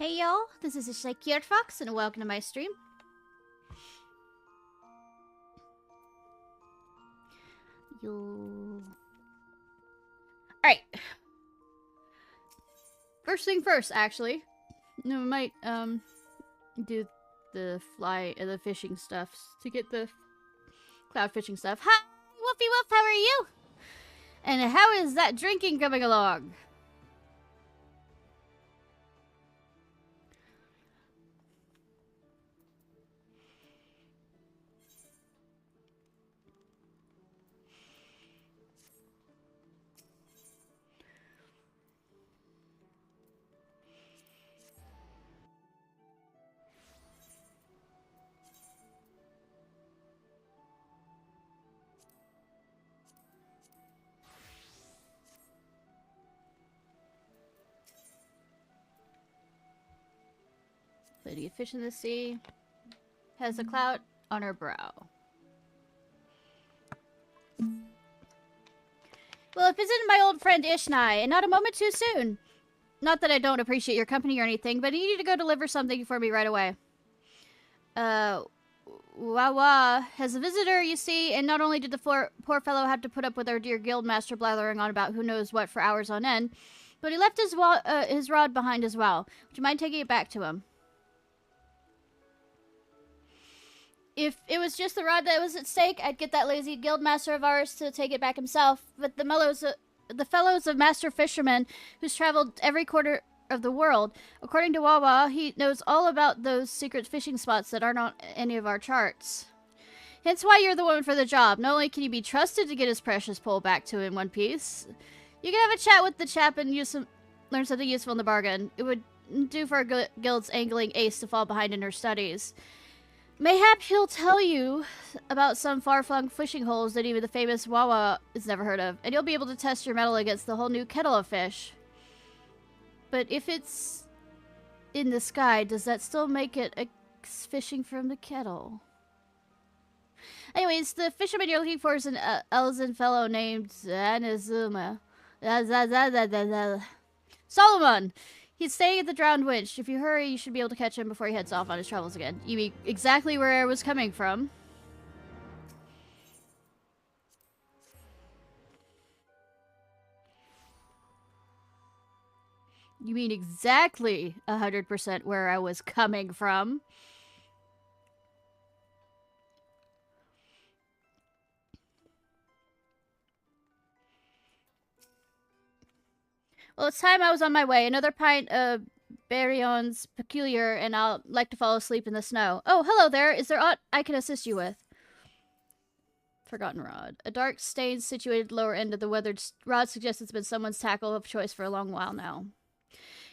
Hey y'all, this is Ishnai Ciarfox and welcome to my stream. Alright. First thing first, actually. No, we might, do the fishing stuff to get the cloud fishing stuff. Hi, Woofy Woof, how are you? And how is that drinking coming along? Lady of fish in the sea has a cloud on her brow. Well, if isn't my old friend Ishnai, and not a moment too soon. Not that I don't appreciate your company or anything, but I need you to go deliver something for me right away. Wawa has a visitor, you see, and not only did the poor fellow have to put up with our dear guildmaster blathering on about who knows what for hours on end, but he left his rod behind as well. Would you mind taking it back to him? If it was just the rod that was at stake, I'd get that lazy guildmaster of ours to take it back himself, but the fellows of master fishermen who's traveled every quarter of the world. According to Wawa, he knows all about those secret fishing spots that aren't on any of our charts. Hence why you're the one for the job. Not only can you be trusted to get his precious pole back to in one piece, you can have a chat with the chap and learn something useful in the bargain. It would do for our guild's angling ace to fall behind in her studies. Mayhap he'll tell you about some far-flung fishing holes that even the famous Wawa has never heard of, and you'll be able to test your mettle against the whole new kettle of fish. But if it's in the sky, does that still make it fishing from the kettle? Anyways, the fisherman you're looking for is an Elzen fellow named Anazuma. Solomon! He's staying at the Drowned Winch. If you hurry, you should be able to catch him before he heads off on his travels again. You mean exactly where I was coming from. You mean exactly 100% where I was coming from. Well, it's time I was on my way. Another pint of Baryon's Peculiar, and I'll like to fall asleep in the snow. Oh, hello there. Is there aught I can assist you with? Forgotten rod. A dark stain situated lower end of the weathered rod suggests it's been someone's tackle of choice for a long while now.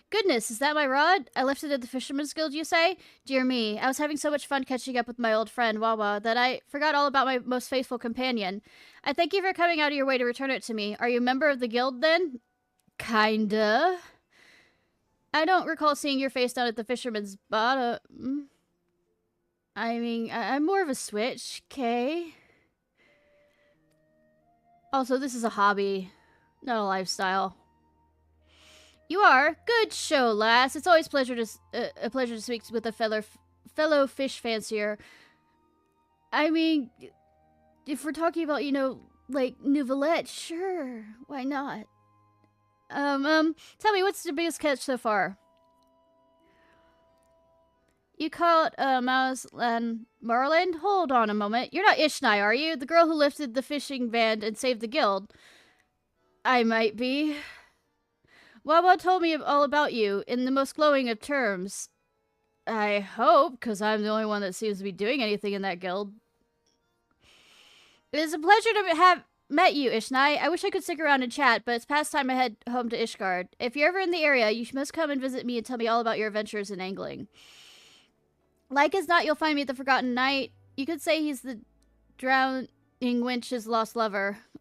Goodness, is that my rod? I left it at the Fisherman's Guild, you say? Dear me, I was having so much fun catching up with my old friend, Wawa, that I forgot all about my most faithful companion. I thank you for coming out of your way to return it to me. Are you a member of the guild, then? Kinda. I don't recall seeing your face down at the Fisherman's bottom. I mean, I'm more of a switch, okay? Also, this is a hobby, not a lifestyle. You are? Good show, lass. It's always a pleasure to speak with a fellow fish fancier. I mean, if we're talking about, you know, like, Nouvellette, sure. Why not? Tell me, what's the biggest catch so far? You caught, Mouse and Marland? Hold on a moment. You're not Ishnai, are you? The girl who lifted the fishing band and saved the guild? I might be. Wawa told me all about you in the most glowing of terms. I hope, because I'm the only one that seems to be doing anything in that guild. It is a pleasure to have met you, Ishnai. I wish I could stick around and chat, but it's past time I head home to Ishgard. If you're ever in the area, you must come and visit me and tell me all about your adventures in angling. Like as not, you'll find me at the Forgotten Knight. You could say he's the drowning winch's long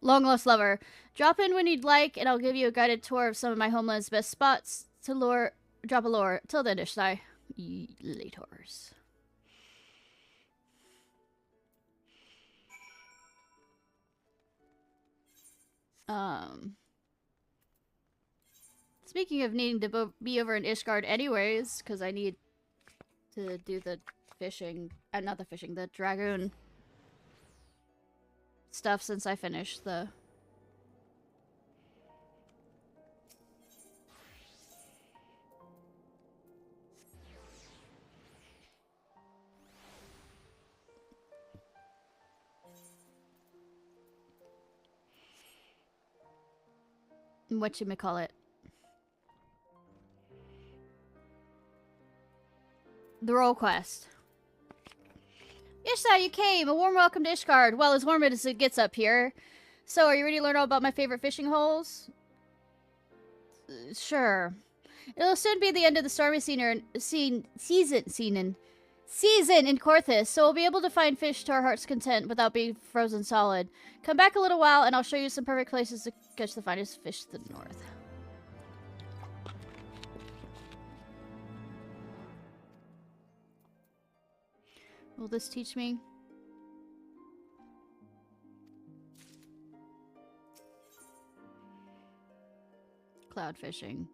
lost lover. Drop in when you'd like, and I'll give you a guided tour of some of my homeland's best spots to drop a lure. Till then, Ishnai. Lators. Let's Speaking of needing to be over in Ishgard anyways, because I need to do the fishing, not the fishing, the dragoon stuff since I finished the... whatchamacallit. The role quest. Ishnai, you came! A warm welcome to Ishgard. Well, as warm as it gets up here. So, are you ready to learn all about my favorite fishing holes? Sure. It'll soon be the end of the stormy season in Korthus, so we'll be able to find fish to our heart's content without being frozen solid. Come back a little while, and I'll show you some perfect places to catch the finest fish to the north. Will this teach me? Cloud fishing.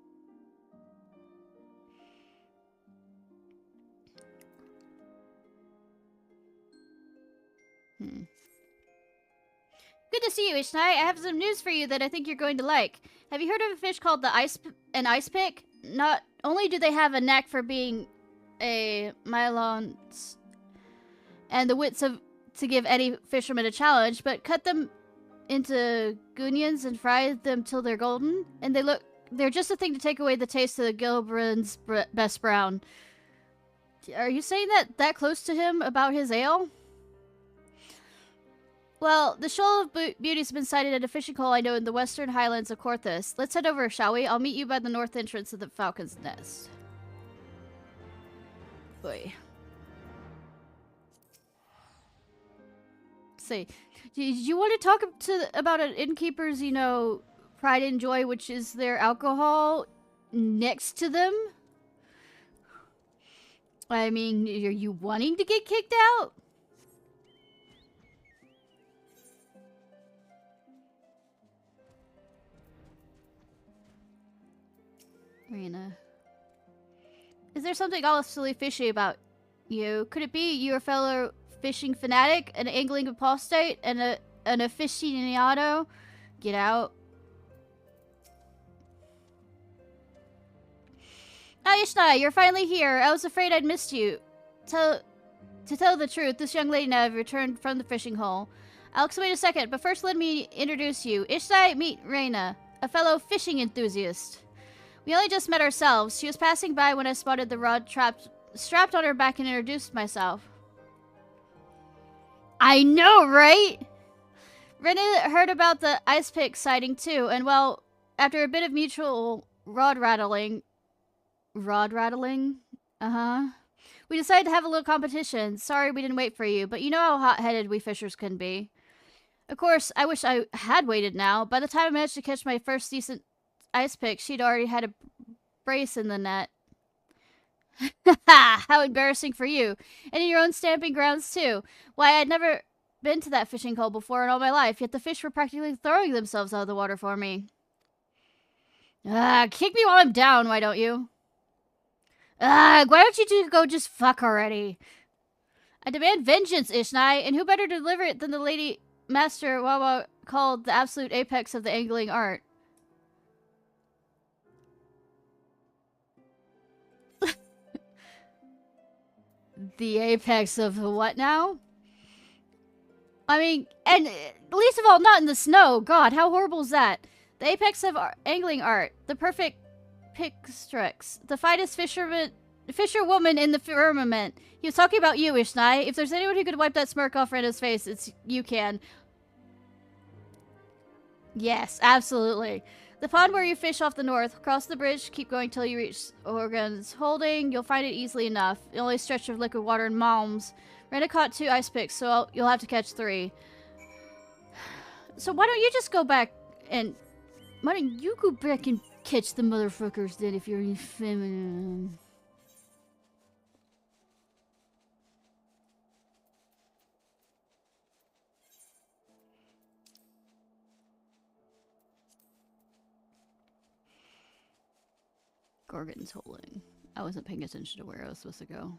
Good to see you, Ishnai. I have some news for you that I think you're going to like. Have you heard of a fish called an ice pick? Not only do they have a knack for being a Mylons and the wits to give any fisherman a challenge, but cut them into gunions and fry them till they're golden, and they're just a thing to take away the taste of the Gilbrand's best brown. Are you saying that close to him about his ale? Well, the Shoal of Beauty's been sighted at a fishing hole I know in the western highlands of Korthus. Let's head over, shall we? I'll meet you by the north entrance of the Falcon's Nest. Boy. Say, do you want to talk about an innkeeper's, pride and joy, which is their alcohol next to them? I mean, are you wanting to get kicked out? Rena. Is there something awfully fishy about you? Could it be you're a fellow fishing fanatic, an angling apostate, and an aficionado? Get out. Ah, Ishnai, you're finally here. I was afraid I'd missed you. To tell the truth, this young lady and I have returned from the fishing hole. I'll explain in a second, but first let me introduce you. Ishnai, meet Rena, a fellow fishing enthusiast. We only just met ourselves. She was passing by when I spotted the rod strapped on her back and introduced myself. I know, right? Rena heard about the ice pick sighting too, and well, after a bit of mutual rod rattling, we decided to have a little competition. Sorry we didn't wait for you, but you know how hot-headed we fishers can be. Of course, I wish I had waited now. By the time I managed to catch my first decent ice pick, she'd already had a brace in the net. Ha! How embarrassing for you. And in your own stamping grounds, too. Why, I'd never been to that fishing hole before in all my life, yet the fish were practically throwing themselves out of the water for me. Kick me while I'm down, why don't you? Why don't you go just fuck already? I demand vengeance, Ishnai, and who better to deliver it than the lady master Wawa called the absolute apex of the angling art? The apex of what now? I mean, and least of all, not in the snow. God, how horrible is that? The apex of angling art. The perfect picstrix. The finest fisherwoman in the firmament. He was talking about you, Ishnai. If there's anyone who could wipe that smirk off Rena's face, you can. Yes, absolutely. The pond where you fish off the north. Cross the bridge, keep going till you reach Organ's Holding. You'll find it easily enough. The only stretch of liquid water in Malms. Rena caught 2 ice picks, so you'll have to catch 3. So why don't you just go back and... Why don't you go back and catch the motherfuckers then if you're feminine? Gorgon's holding. I wasn't paying attention to where I was supposed to go.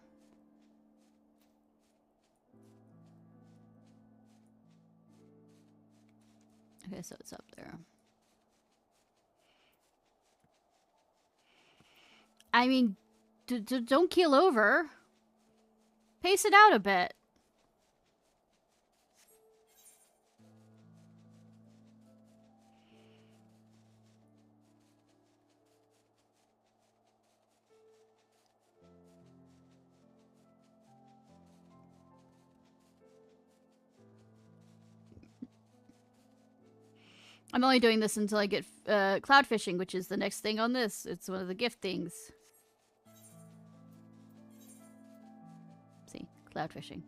Okay, so it's up there. I mean, don't keel over. Pace it out a bit. I'm only doing this until I get cloud fishing, which is the next thing on this. It's one of the gift things. See, cloud fishing.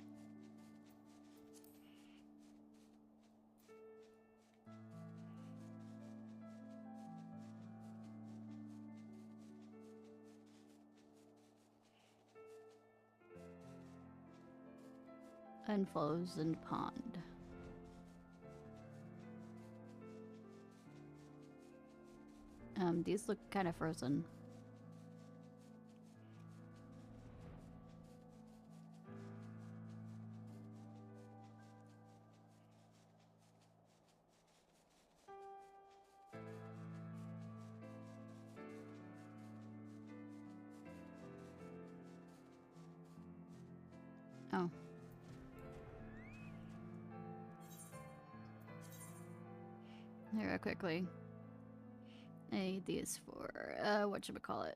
Unfrozen pond. These look kind of frozen. Oh. Here, quickly. I need these for, whatchamacallit.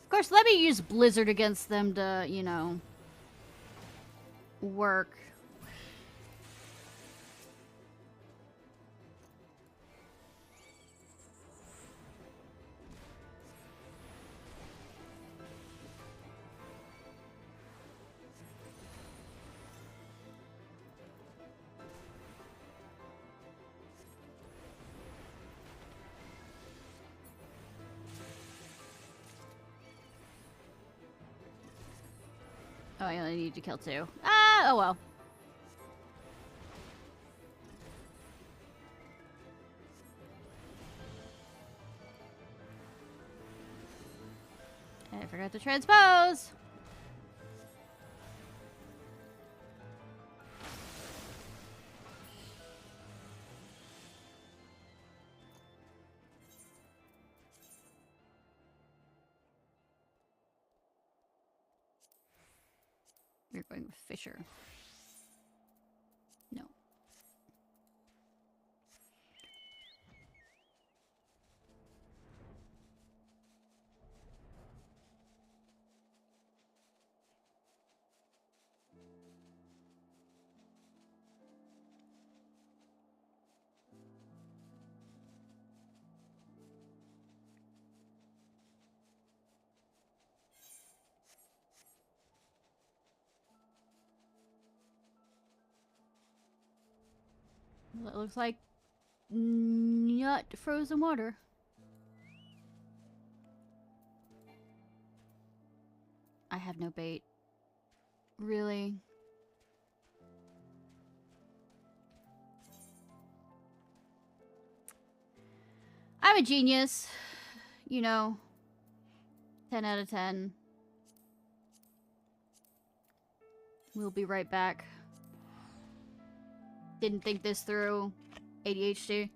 Of course, let me use Blizzard against them to, you know, work. Oh, I only need to kill 2. Ah, oh well. I forgot to transpose. We're going with Fisher. No. Well, it looks like not frozen water. I have no bait. Really? I'm a genius. You know. 10 out of 10. We'll be right back. Didn't think this through. ADHD.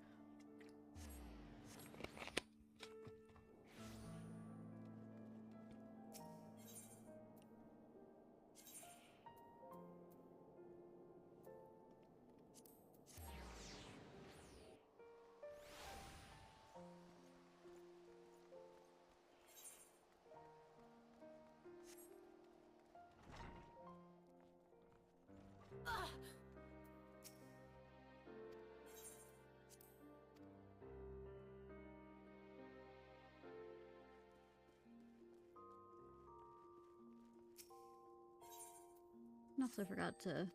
Also forgot to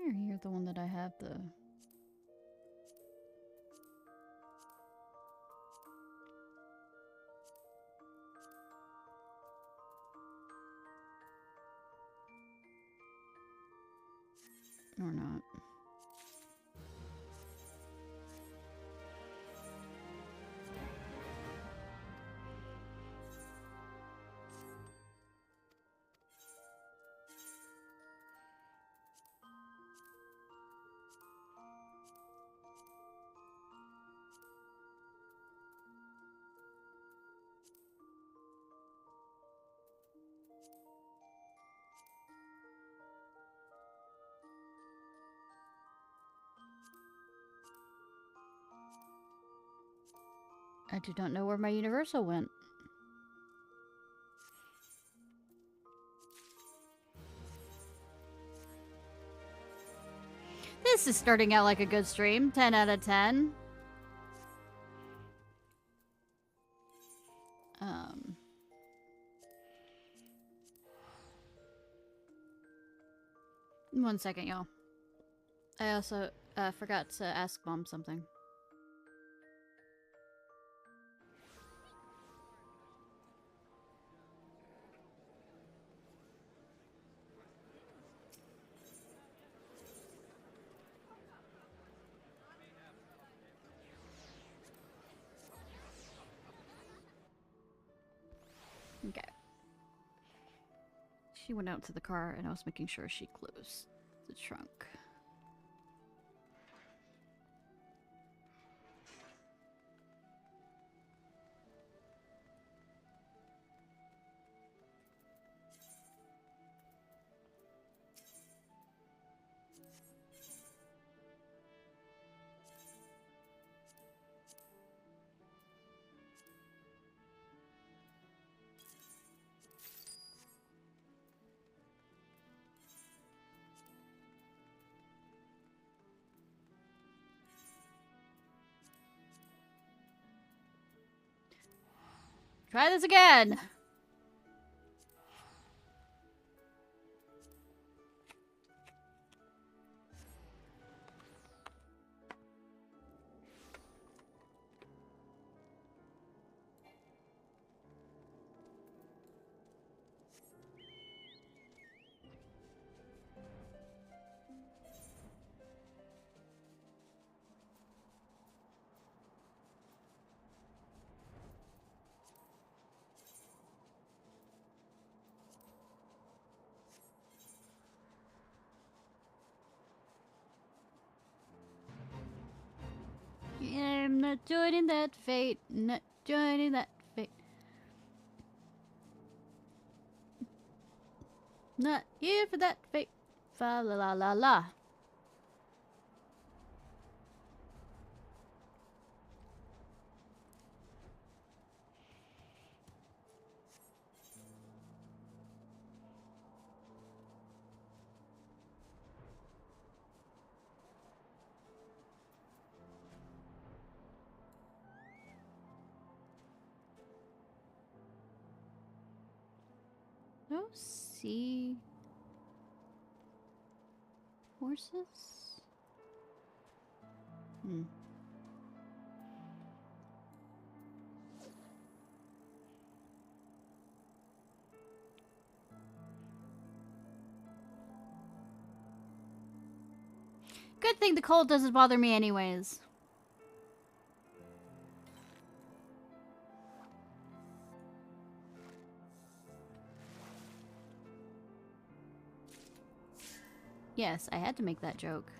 You're the one that I have the... Or not. I do not know where my universal went. This is starting out like a good stream. 10 out of 10. One second, y'all. I also forgot to ask Mom something. Okay. She went out to the car and I was making sure she closed the trunk. Try this again! I'm not joining that fate, not joining that fate. Not here for that fate. Fa la la la la. No sea horses? Hmm. Good thing the cold doesn't bother me anyways. Yes, I had to make that joke.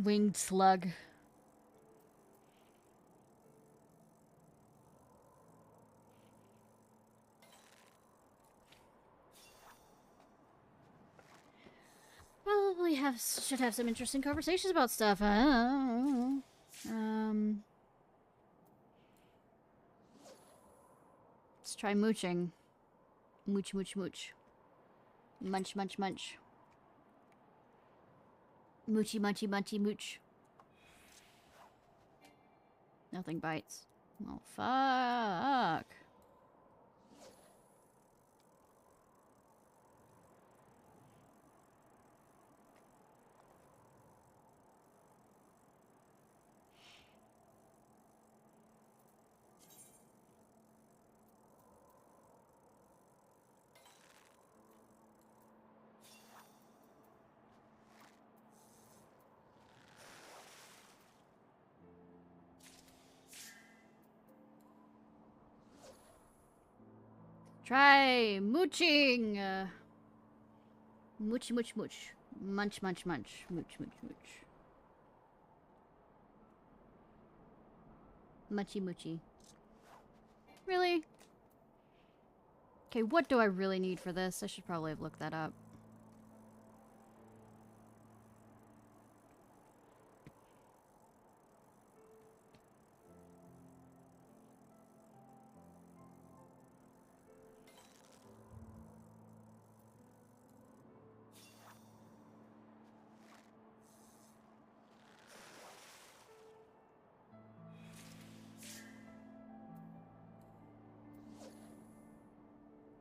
Winged slug. should have some interesting conversations about stuff. Let's try mooching. Mooch, mooch, mooch. Munch, munch, munch. Moochy, munchy, munchy, mooch. Nothing bites. Oh, fuck. Try mooching! Mooch, mooch, mooch. Munch, munch, munch. Mooch, mooch, mooch. Munchy, moochy. Really? Okay, what do I really need for this? I should probably have looked that up.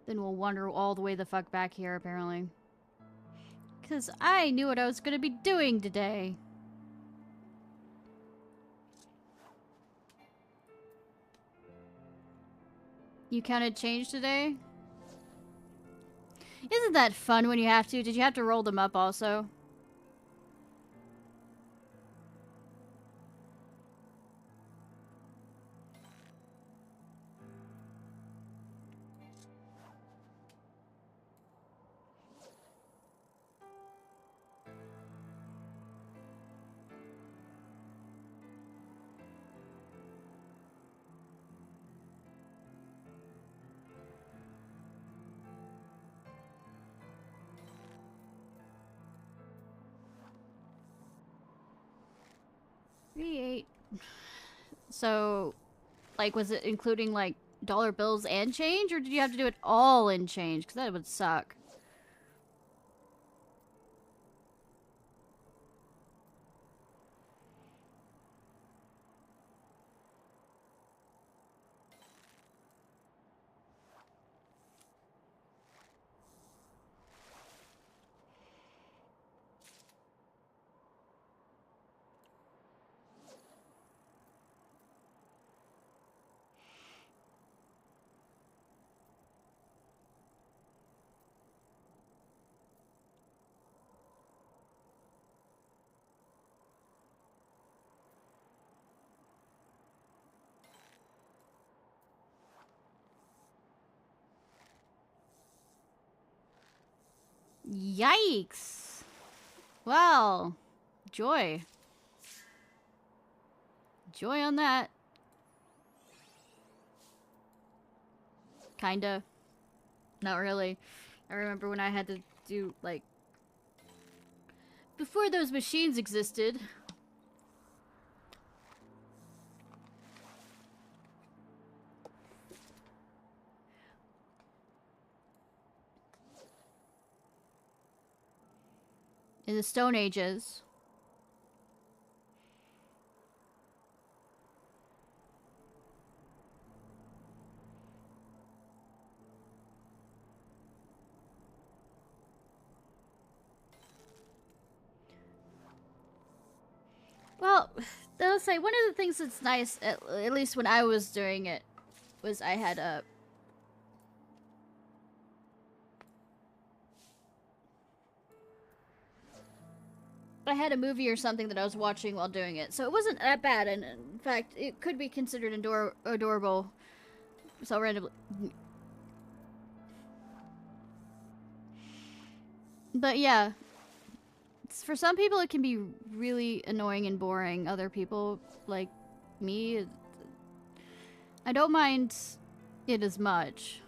Then we'll wander all the way the fuck back here, apparently. Because I knew what I was going to be doing today. You counted change today? Isn't that fun when you have to? Did you have to roll them up also? So, like, was it including, like, dollar bills and change? Or did you have to do it all in change? Because that would suck. Yikes! Well, joy. Joy on that. Kinda. Not really. I remember when I had to do, like... Before those machines existed... In the Stone Ages. Well, I'll say one of the things that's nice, at least when I was doing it, was I had a... I had a movie or something that I was watching while doing it, so it wasn't that bad, and in fact, it could be considered adorable. So randomly... But yeah, for some people it can be really annoying and boring. Other people, like me, I don't mind it as much.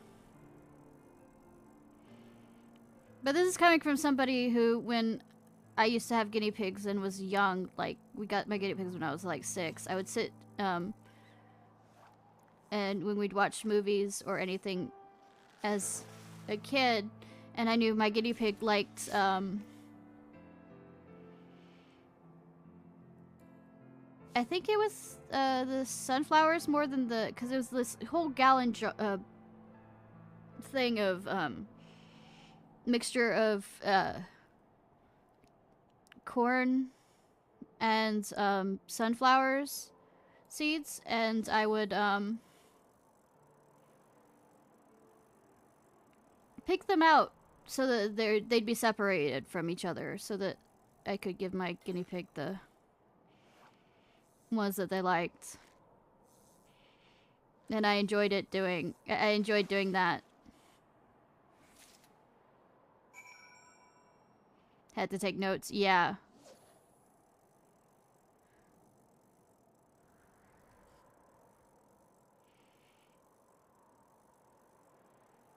But this is coming from somebody who, when I used to have guinea pigs and was young. Like, we got my guinea pigs when I was like 6. I would sit, and when we'd watch movies or anything as a kid, and I knew my guinea pig liked, I think it was the sunflowers more than the, because it was this whole gallon thing of mixture of corn and sunflowers seeds, and I would pick them out so that they'd be separated from each other, so that I could give my guinea pig the ones that they liked. And I enjoyed doing that. Had to take notes, yeah.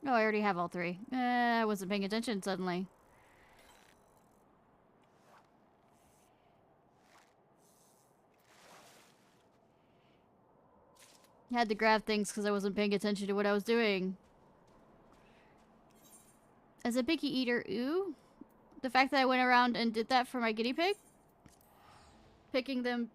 Oh, I already have all 3. I wasn't paying attention suddenly. Had to grab things because I wasn't paying attention to what I was doing. As a picky eater, ooh. The fact that I went around and did that for my guinea pig? Picking them.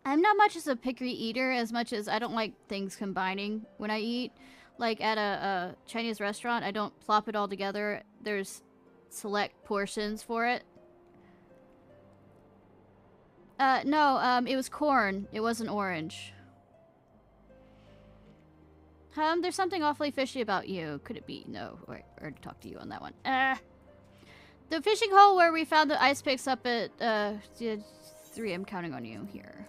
I'm not much as a picky eater as much as I don't like things combining when I eat. Like at a Chinese restaurant, I don't plop it all together. There's select portions for it. No, it was corn. It wasn't orange. There's something awfully fishy about you. Could it be? No, I already talked to you on that one. The fishing hole where we found the ice picks up at, 3, I'm counting on you here.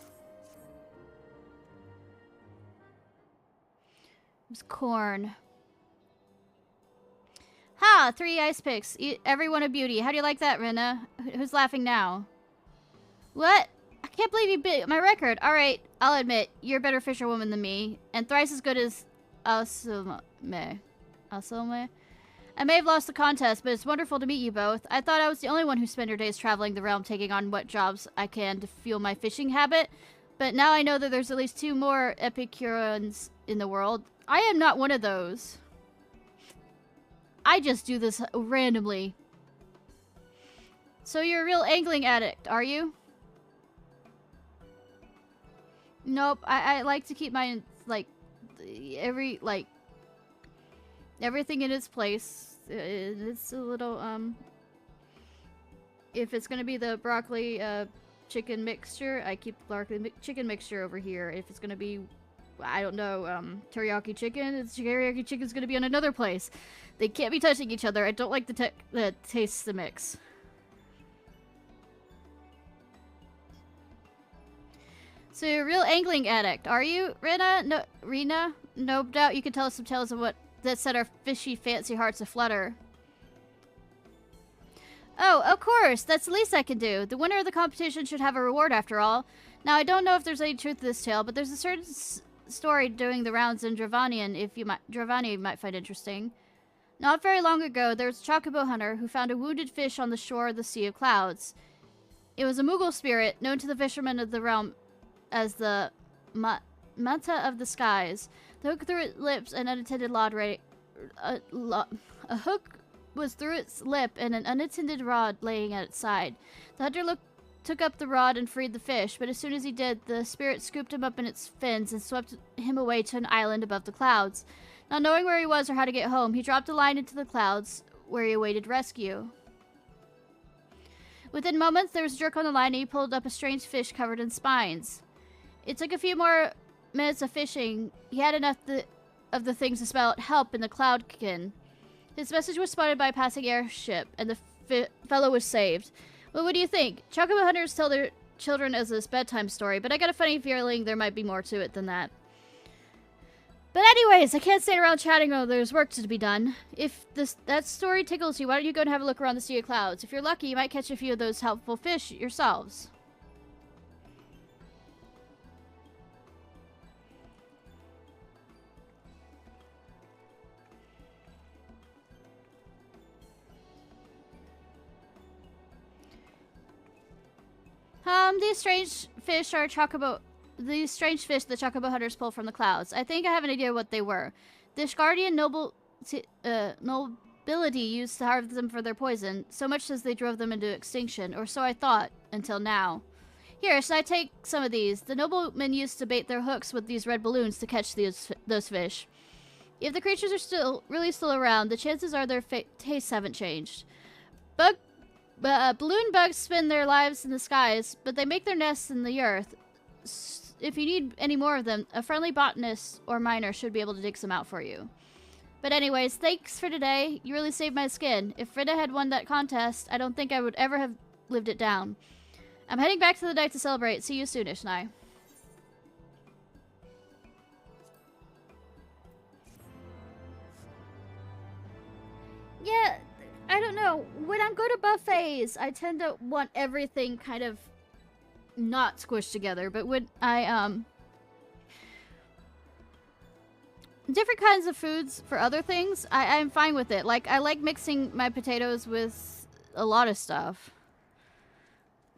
It was corn. Ha! 3 ice picks. Everyone a beauty. How do you like that, Rena? Who's laughing now? What? I can't believe you beat my record. Alright, I'll admit, you're a better fisherwoman than me, and thrice as good as Asume. Asume? I may have lost the contest, but it's wonderful to meet you both. I thought I was the only one who spent her days traveling the realm taking on what jobs I can to fuel my fishing habit, but now I know that there's at least 2 more Epicureans in the world. I am not one of those. I just do this randomly. So you're a real angling addict, are you? Nope, I like to keep my, like, everything in its place. It's a little, if it's gonna be the broccoli, chicken mixture, I keep the broccoli chicken mixture over here. If it's gonna be, I don't know, teriyaki chicken, teriyaki chicken's gonna be in another place. They can't be touching each other. I don't like the taste the mix. So you're a real angling addict, are you, Rena? No, Rena? No doubt you can tell us some tales of what that set our fishy fancy hearts aflutter. Oh, of course! That's the least I can do. The winner of the competition should have a reward after all. Now, I don't know if there's any truth to this tale, but there's a certain story doing the rounds in Dravanian Dravania you might find interesting. Not very long ago, there was a chocobo hunter who found a wounded fish on the shore of the Sea of Clouds. It was a Moogle spirit, known to the fishermen of the realm as the Manta of the Skies. The hook through its lips and unattended a hook was through its lip and an unattended rod laying at its side. The hunter took up the rod and freed the fish, but as soon as he did, the spirit scooped him up in its fins and swept him away to an island above the clouds. Not knowing where he was or how to get home, he dropped a line into the clouds, where he awaited rescue. Within moments, there was a jerk on the line and he pulled up a strange fish covered in spines. It took a few more minutes of fishing. He had enough of the things to spell out help in the cloudkin. His message was spotted by a passing airship, and the fellow was saved. Well, what do you think? Chocobo hunters tell their children as this bedtime story, but I got a funny feeling there might be more to it than that. But anyways, I can't stay around chatting while there's work to be done. If that story tickles you, why don't you go and have a look around the Sea of Clouds? If you're lucky, you might catch a few of those helpful fish yourselves. These strange fish are chocobo. These strange fish the chocobo hunters pull from the clouds. I think I have an idea what they were. This guardian nobility used to harvest them for their poison, so much as they drove them into extinction, or so I thought, until now. Here, should I take some of these? The noblemen used to bait their hooks with these red balloons to catch those fish. If the creatures are really still around, the chances are their tastes haven't changed. Balloon bugs spend their lives in the skies, but they make their nests in the earth. If you need any more of them, a friendly botanist or miner should be able to dig some out for you. But anyways, thanks for today. You really saved my skin. If Frida had won that contest, I don't think I would ever have lived it down. I'm heading back to the night to celebrate. See you soon, Ishnai. Yeah, I don't know. When I'm going to buffets, I tend to want everything kind of not squished together. But when different kinds of foods for other things, I'm fine with it. Like, I like mixing my potatoes with a lot of stuff.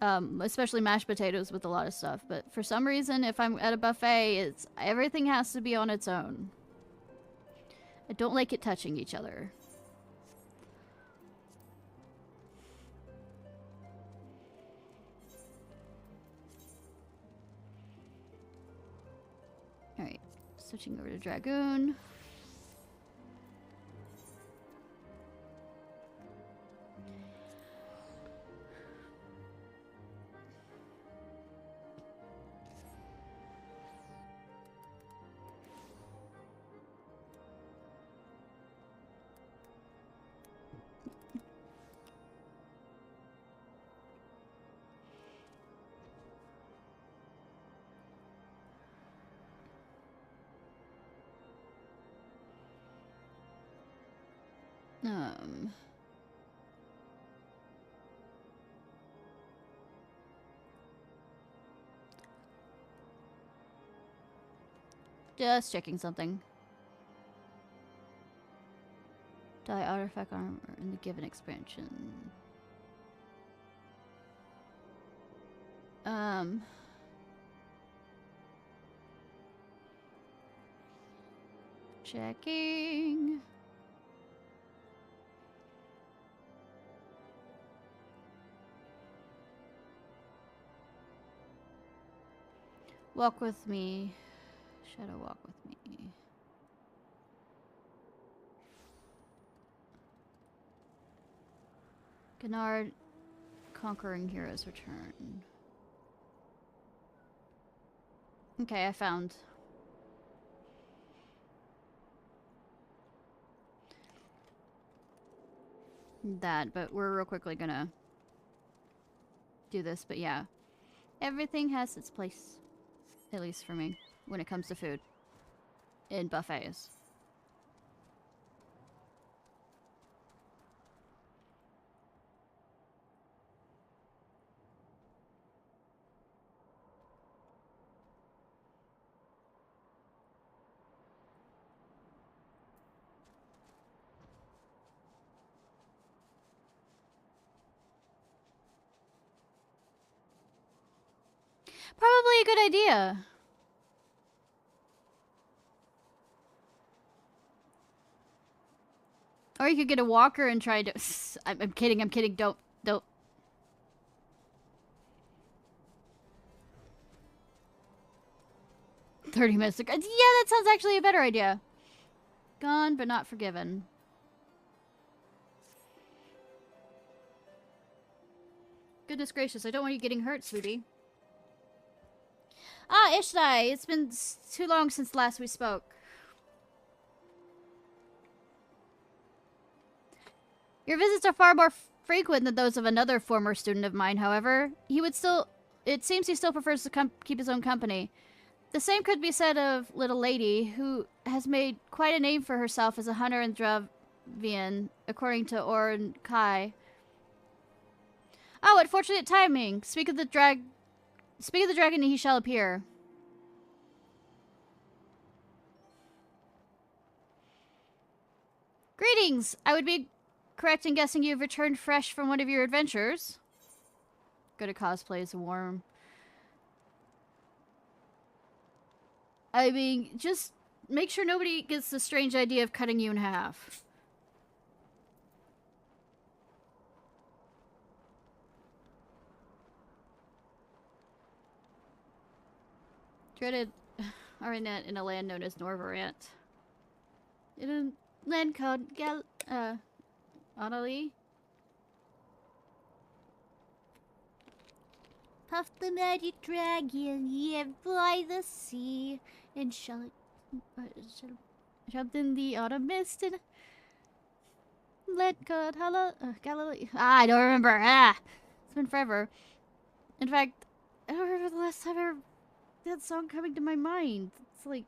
Especially mashed potatoes with a lot of stuff. But for some reason, if I'm at a buffet, everything has to be on its own. I don't like it touching each other. Alright, switching over to Dragoon. Just checking something. Die artifact armor in the given expansion. Checking. Walk with me. Shadow walk with me. Gennard, conquering heroes return. Okay, I found. That, but we're real quickly gonna do this, but yeah. Everything has its place. At least for me. When it comes to food. In buffets. Probably a good idea. Or you could get a walker and try to... I'm kidding, don't. 30 minutes ago. Yeah, that sounds actually a better idea. Gone, but not forgiven. Goodness gracious, I don't want you getting hurt, sweetie. Ah, Ishnai, it's been too long since last we spoke. Your visits are far more frequent than those of another former student of mine, however. It seems he still prefers to keep his own company. The same could be said of Little Lady, who has made quite a name for herself as a hunter in Dravian, according to Orin Kai. Oh, what fortunate timing! Speak of the dragon, and he shall appear. Greetings! I would be correct in guessing you've returned fresh from one of your adventures. gonna cosplay as a worm. I mean, just make sure nobody gets the strange idea of cutting you in half. Dreaded Arenet in a land known as Norvrandt. In a land called Annalie. Puff the magic dragon, yeah, by the sea, and jumped in the autumn mist and land called Galilee. I don't remember. It's been forever. In fact, I don't remember the last time I ever that song coming to my mind. It's like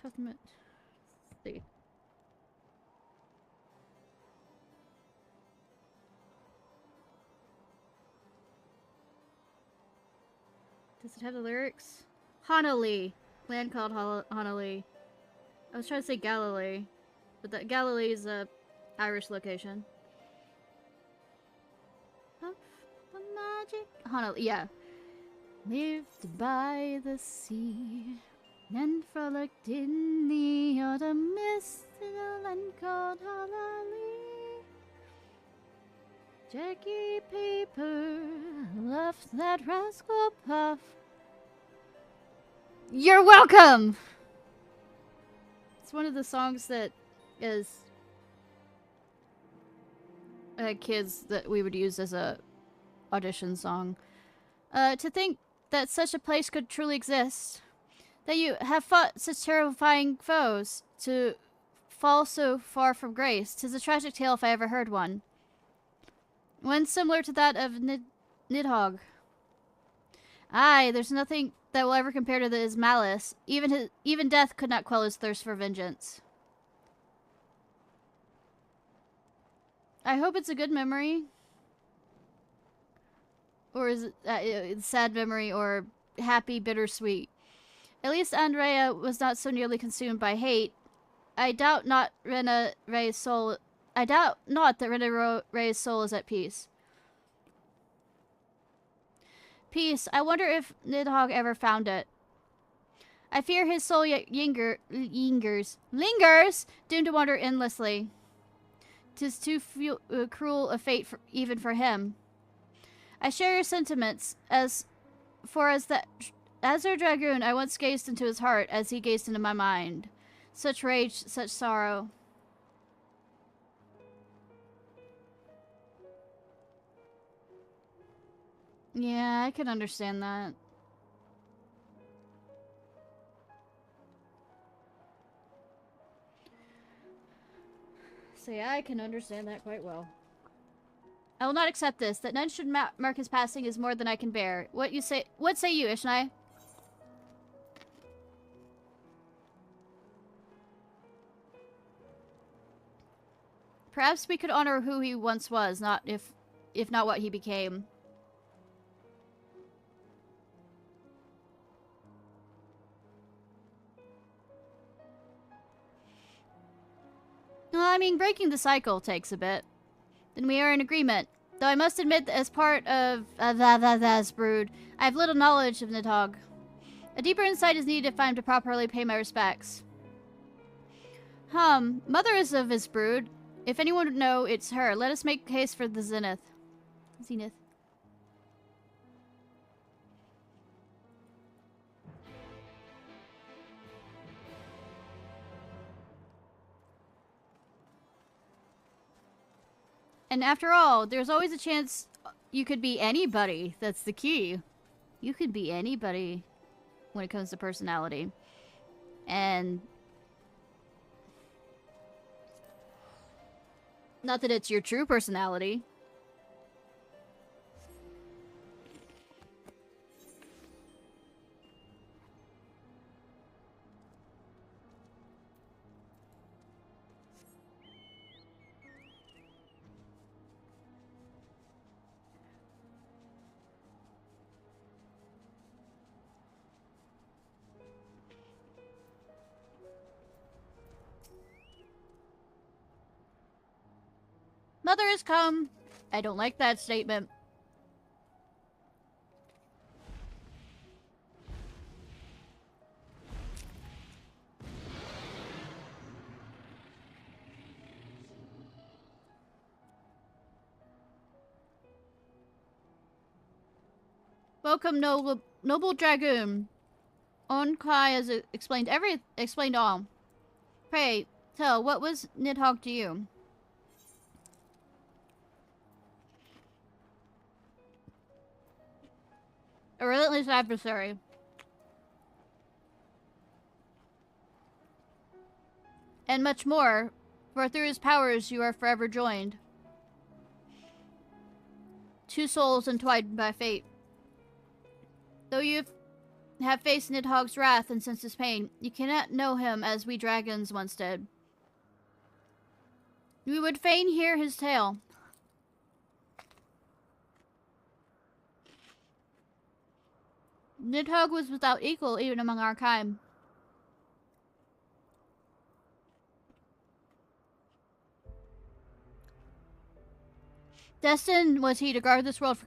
Puff the Magic. See. Does it have the lyrics? Honolulu. Land called Honolulu. I was trying to say Galilee. But that Galilee is a Irish location. Puff the magic. Honolulu, yeah. Lived by the sea. And frolicked in the autumn mist in a land called Honolulu. Jackie Paper left that rascal Puff. You're welcome! It's one of the songs that is kids that we would use as a audition song. To think that such a place could truly exist. That you have fought such terrifying foes to fall so far from grace. 'Tis a tragic tale if I ever heard one. One similar to that of Nidhogg. Aye, there's nothing that will ever compare to his malice. Even death could not quell his thirst for vengeance. I hope it's a good memory. Or is it sad memory or happy, bittersweet? At least Andrea was not so nearly consumed by hate. I doubt not that Rena Ray's soul is at peace. Peace. I wonder if Nidhogg ever found it. I fear his soul yet lingers, doomed to wander endlessly. 'Tis too cruel a fate even for him. I share your sentiments, as their dragoon, I once gazed into his heart as he gazed into my mind. Such rage, such sorrow. Yeah, I can understand that. So yeah, I can understand that quite well. I will not accept this. That none should mark his passing is more than I can bear. What say you, Ishnai? Perhaps we could honor who he once was, not if not what he became. Well, I mean, breaking the cycle takes a bit. Then we are in agreement. Though I must admit that as part of Tha's brood, I have little knowledge of Nidhogg. A deeper insight is needed if I am to properly pay my respects. Mother is of his brood. If anyone would know, it's her. Let us make haste for the Zenith. And after all, there's always a chance you could be anybody. That's the key. You could be anybody when it comes to personality. And not that it's your true personality. Mother has come. I don't like that statement. Welcome, noble dragoon. Onkai has explained all. Pray, tell, what was Nidhogg to you? A relentless adversary. And much more, for through his powers you are forever joined. Two souls entwined by fate. Though you have faced Nidhogg's wrath and sensed his pain, you cannot know him as we dragons once did. We would fain hear his tale. Nidhogg was without equal even among our kind. Destined was he to guard this world for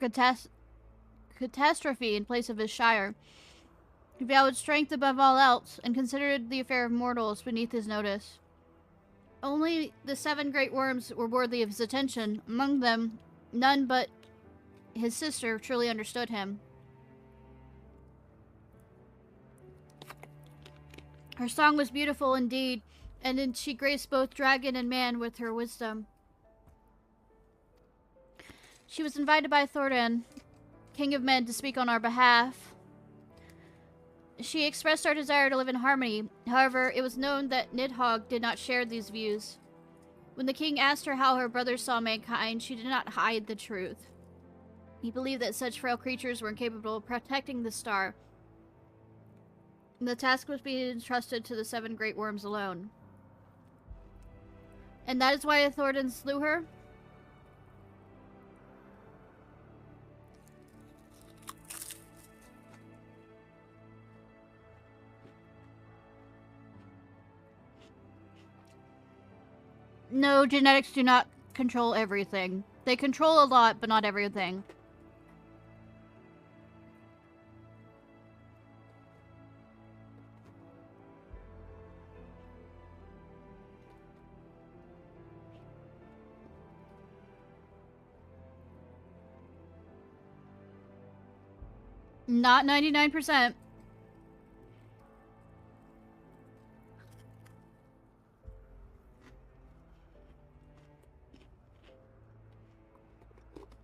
catastrophe in place of his shire. He valued strength above all else, and considered the affair of mortals beneath his notice. Only the 7 great worms were worthy of his attention. Among them, none but his sister truly understood him. Her song was beautiful indeed, and she graced both dragon and man with her wisdom. She was invited by Thordan, King of Men, to speak on our behalf. She expressed our desire to live in harmony. However, it was known that Nidhogg did not share these views. When the king asked her how her brothers saw mankind, she did not hide the truth. He believed that such frail creatures were incapable of protecting the star. The task was being entrusted to the 7 great worms alone. And that is why Thordan slew her? No, genetics do not control everything. They control a lot, but not everything. Not 99%.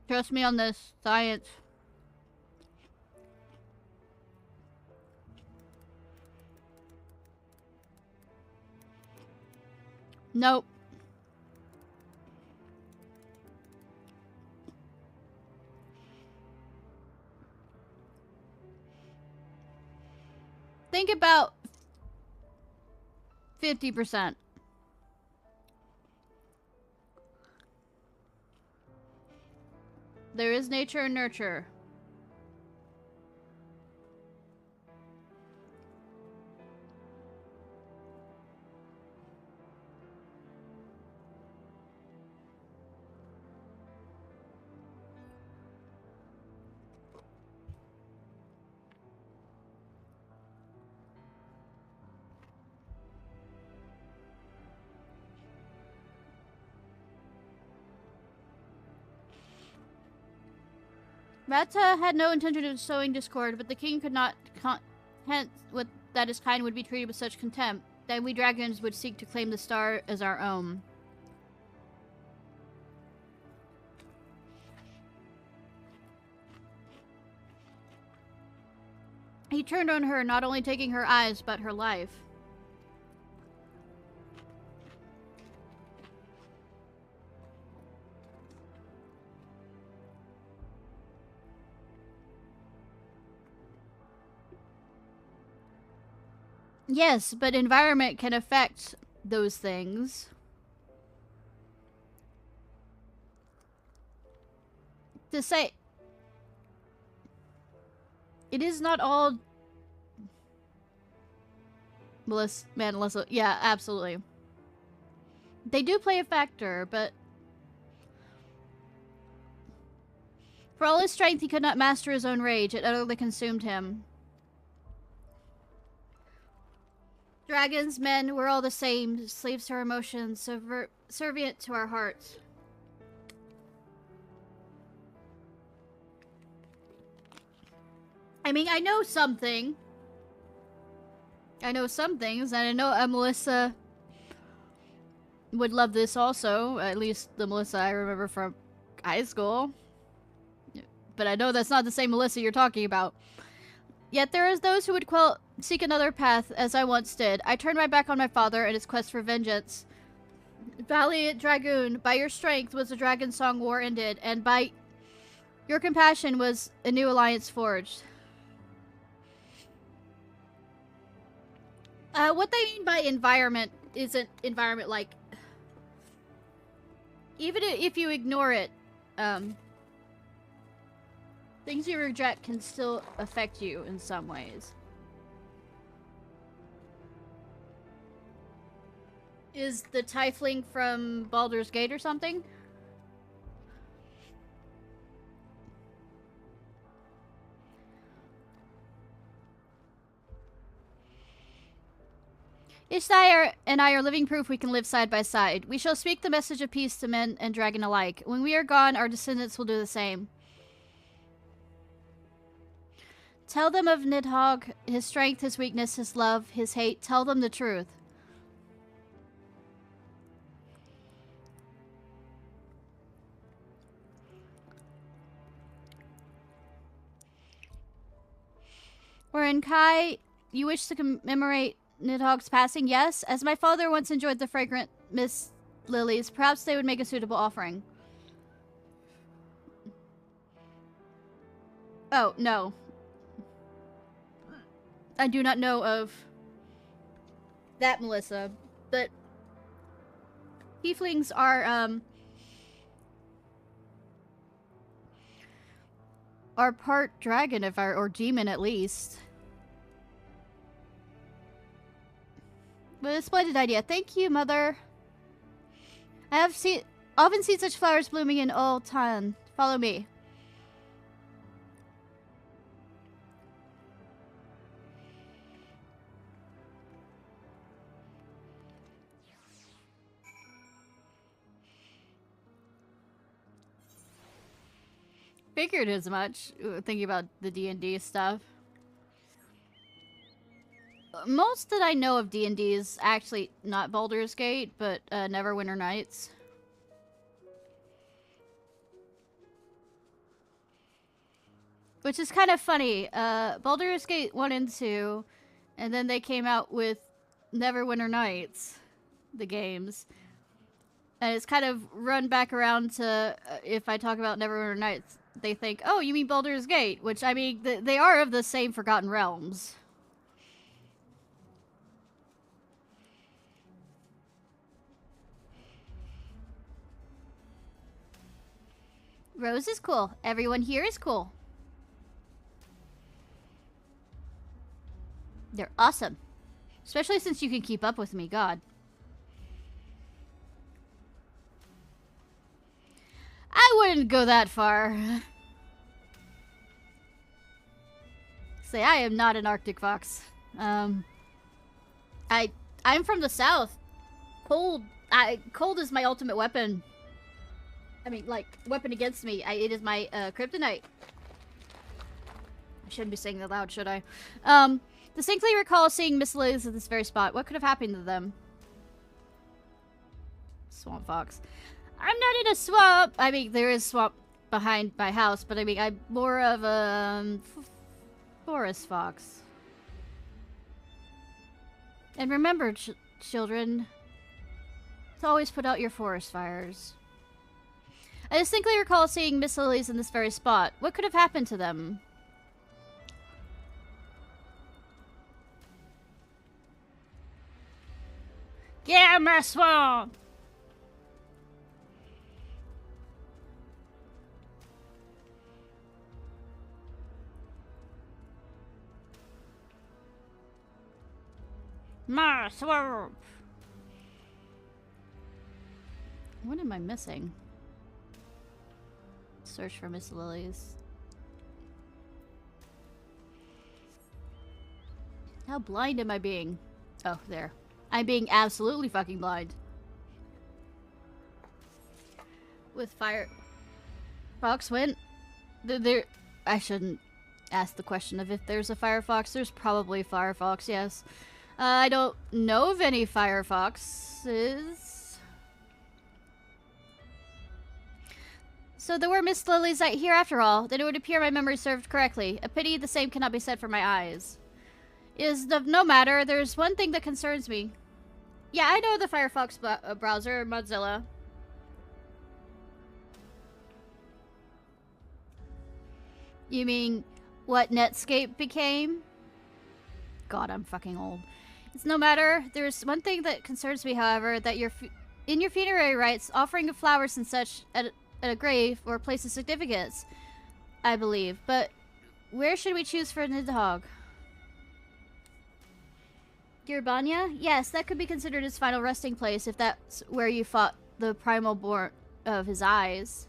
Trust me on this. Science. Nope. Think about 50%. There is nature and nurture. Rata had no intention of sowing discord, but the king could not content with that his kind would be treated with such contempt, that we dragons would seek to claim the star as our own. He turned on her, not only taking her eyes, but her life. Yes, but environment can affect those things. To say... It is not all... Melissa, yeah, absolutely. They do play a factor, but... For all his strength, he could not master his own rage. It utterly consumed him. Dragons, men, we're all the same. Slaves to our emotions, subservient to our hearts. I mean, I know something. I know some things, and I know Melissa would love this also. At least the Melissa I remember from high school. But I know that's not the same Melissa you're talking about. Yet there is those who would seek another path, as I once did. I turned my back on my father and his quest for vengeance. Valiant Dragoon, by your strength was the Dragon Song War ended, and by your compassion was a new alliance forged. What they mean by environment isn't environment like... Even if you ignore it, things you regret can still affect you in some ways. Is the Tiefling from Baldur's Gate or something? Ishnai and I are living proof we can live side by side. We shall speak the message of peace to men and dragon alike. When we are gone, our descendants will do the same. Tell them of Nidhogg, his strength, his weakness, his love, his hate. Tell them the truth. Wherein Kai, you wish to commemorate Nidhogg's passing? Yes. As my father once enjoyed the fragrant Miss Lilies, perhaps they would make a suitable offering. Oh, no. I do not know of that Melissa, but tieflings are part dragon, or demon at least. But a splendid idea. Thank you, Mother. I have often seen such flowers blooming in Old Town. Follow me. Figured as much, thinking about the D&D stuff. Most that I know of D&D is actually not Baldur's Gate, but Neverwinter Nights. Which is kind of funny. Baldur's Gate 1 and 2, and then they came out with Neverwinter Nights, the games. And it's kind of run back around to, if I talk about Neverwinter Nights, they think, oh, you mean Baldur's Gate? Which, I mean, they are of the same Forgotten Realms. Rose is cool. Everyone here is cool. They're awesome. Especially since you can keep up with me, God. I wouldn't go that far. Say, I am not an Arctic fox. I'm from the south. Cold is my ultimate weapon. I mean, like, weapon against me. It is my kryptonite. I shouldn't be saying that loud, should I? Distinctly recall seeing Miss Lilies at this very spot. What could have happened to them? Swamp fox. I'm not in a swamp. I mean, there is swamp behind my house, but I mean, I'm more of a forest fox. And remember, children, to always put out your forest fires. I distinctly recall seeing Miss Lilies in this very spot. What could have happened to them? Get out of my swamp! My swamp! What am I missing? Search for Miss Lilies. How blind am I being? Oh, there. I'm being absolutely fucking blind. With fire... Fox went... There... I shouldn't ask the question of if there's a Firefox. There's probably a Firefox, yes. I don't know of any Firefoxes. So there were Miss Lilies out here after all. Then it would appear my memory served correctly. A pity the same cannot be said for my eyes. Is of no matter. There's one thing that concerns me. Yeah, I know the Firefox browser, Mozilla. You mean what Netscape became? God, I'm fucking old. It's no matter. There's one thing that concerns me, however, that in your funerary rites, offering of flowers and such at a grave or place of significance, I believe. But where should we choose for Nidhogg? Girbanya? Yes, that could be considered his final resting place if that's where you fought the primal born of his eyes.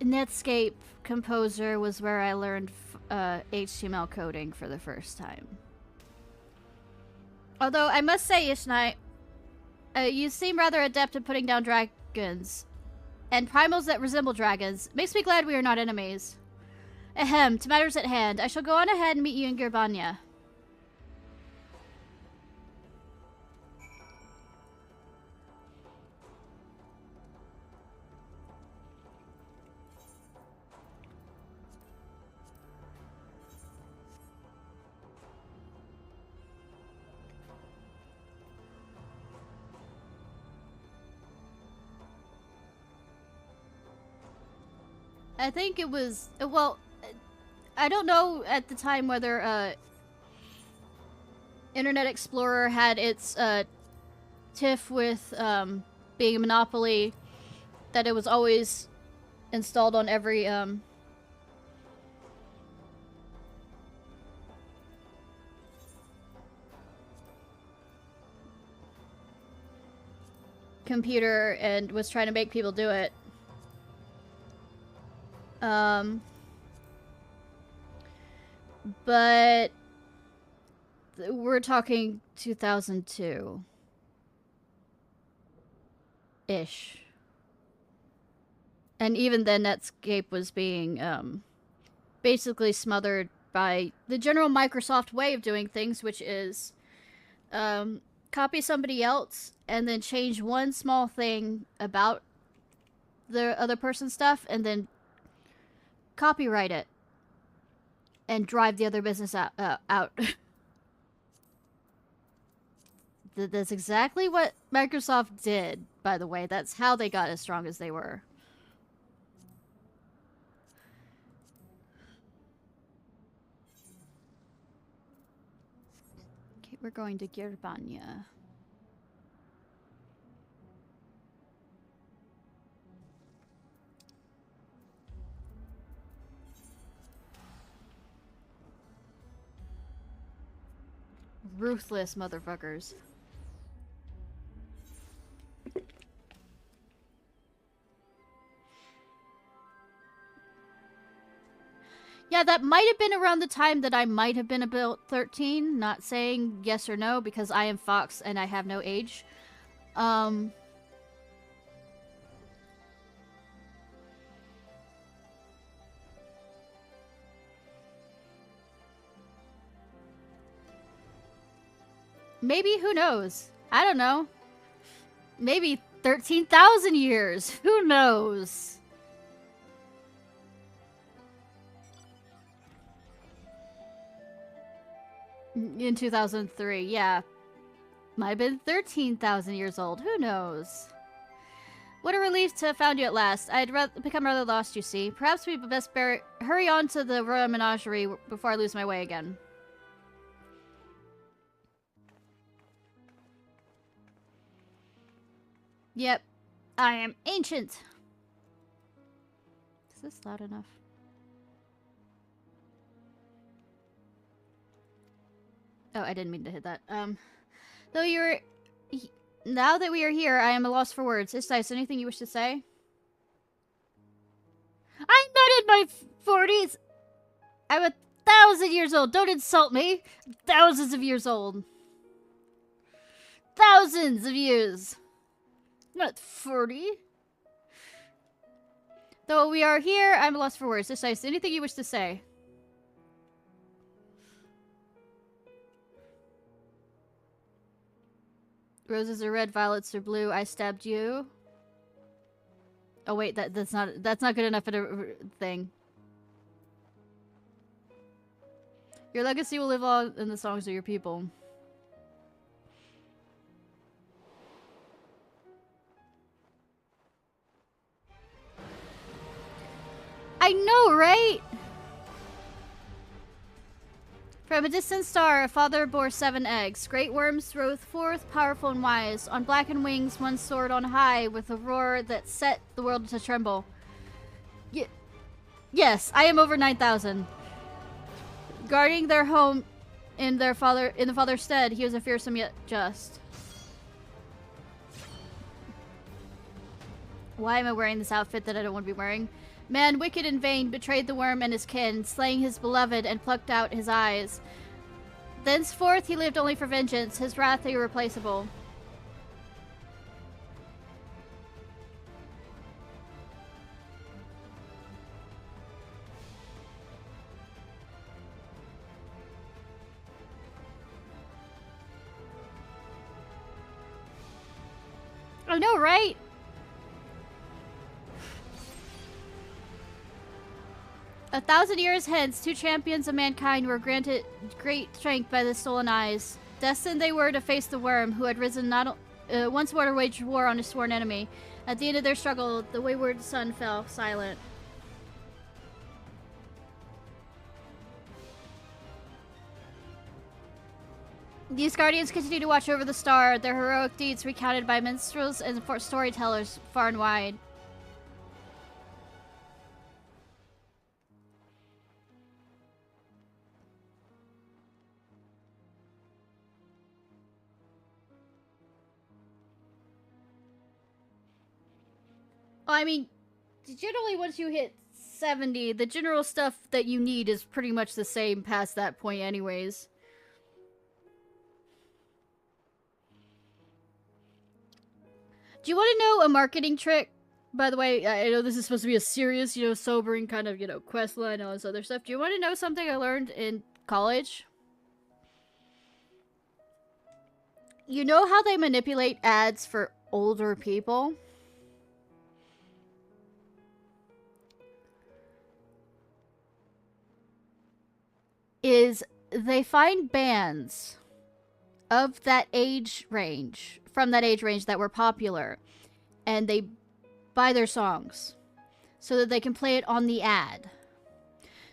Netscape Composer was where I learned HTML coding for the first time. Although, I must say, Ishnai, you seem rather adept at putting down dragons. And primals that resemble dragons. Makes me glad we are not enemies. Ahem, to matters at hand. I shall go on ahead and meet you in Girbanya. I think it was, well, I don't know at the time whether Internet Explorer had its tiff with being a monopoly, that it was always installed on every computer and was trying to make people do it. But we're talking 2002-ish. And even then, Netscape was being, basically smothered by the general Microsoft way of doing things, which is, copy somebody else and then change one small thing about the other person's stuff and then copyright it and drive the other business out. That's exactly what Microsoft did, by the way. That's how they got as strong as they were. Okay, we're going to Girbanya. Ruthless motherfuckers. Yeah, that might have been around the time that I might have been about 13. Not saying yes or no, because I am Fox and I have no age. Maybe, who knows? I don't know. Maybe 13,000 years. Who knows? In 2003, yeah. Might have been 13,000 years old. Who knows? What a relief to have found you at last. I had become rather lost, you see. Perhaps we best hurry on to the royal menagerie before I lose my way again. Yep. I am ancient. Is this loud enough? Oh, I didn't mean to hit that. Though you're... Now that we are here, I am lost for words. Ishnai, is there anything you wish to say? I'm not in my 40s! I'm 1,000 years old! Don't insult me! Thousands of years old! Thousands of years! I'm at 40. Though we are here, I'm lost for words. This ice. Anything you wish to say? Roses are red, violets are blue. I stabbed you. Oh wait, that's not good enough for the thing. Your legacy will live on in the songs of your people. I know, right? From a distant star, a father bore 7 eggs. Great worms rose forth, powerful and wise. On blackened wings, one soared on high with a roar that set the world to tremble. Yes, I am over 9,000. Guarding their home in the father's stead, he was a fearsome yet just. Why am I wearing this outfit that I don't want to be wearing? Man, wicked and vain, betrayed the worm and his kin, slaying his beloved and plucked out his eyes. Thenceforth he lived only for vengeance, his wrath irreplaceable. I know, right? A 1,000 years hence, 2 champions of mankind were granted great strength by the stolen eyes. Destined they were to face the worm, who had risen once more to wage war on his sworn enemy. At the end of their struggle, the wayward sun fell silent. These guardians continue to watch over the star, their heroic deeds recounted by minstrels and storytellers far and wide. I mean, generally once you hit 70, the general stuff that you need is pretty much the same past that point anyways. Do you want to know a marketing trick? By the way, I know this is supposed to be a serious, sobering kind of, quest line and all this other stuff. Do you want to know something I learned in college? You know how they manipulate ads for older people? Is they find bands of that age range, from that age range that were popular, and they buy their songs so that they can play it on the ad.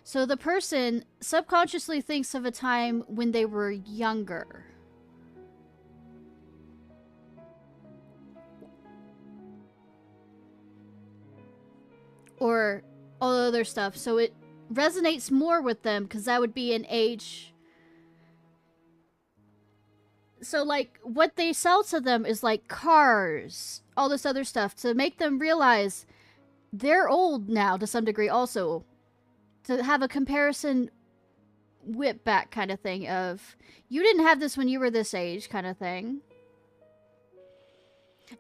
So the person subconsciously thinks of a time when they were younger. Or all other stuff, so it resonates more with them because that would be an age. So like what they sell to them is like cars, all this other stuff to make them realize they're old now to some degree also, to have a comparison whip back kind of thing of you didn't have this when you were this age kind of thing,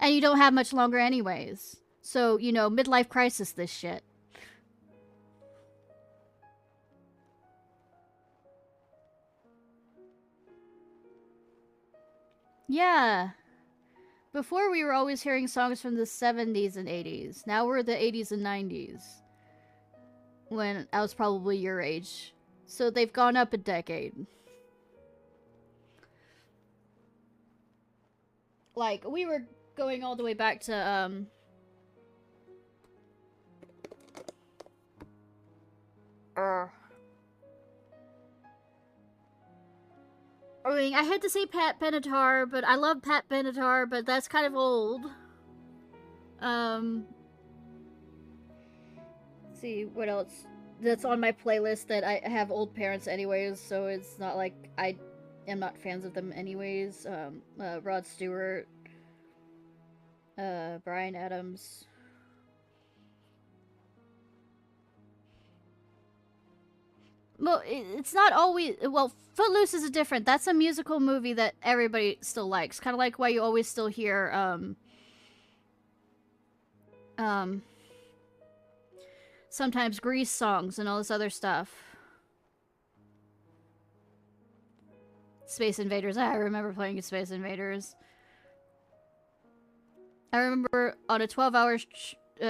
and you don't have much longer anyways, so midlife crisis this shit. Yeah. Before we were always hearing songs from the 70s and 80s. Now we're the 80s and 90s. When I was probably your age. So they've gone up a decade. Like, we were going all the way back to, I mean, I had to say Pat Benatar, but I love Pat Benatar, but that's kind of old. Let's see, what else? That's on my playlist that I have old parents anyways, so it's not like I am not fans of them anyways. Rod Stewart. Bryan Adams. Well, it's not always... Well, Footloose is different. That's a musical movie that everybody still likes. Kind of like why you always still hear, sometimes Grease songs and all this other stuff. Space Invaders. I remember playing Space Invaders. I remember on a 12-hour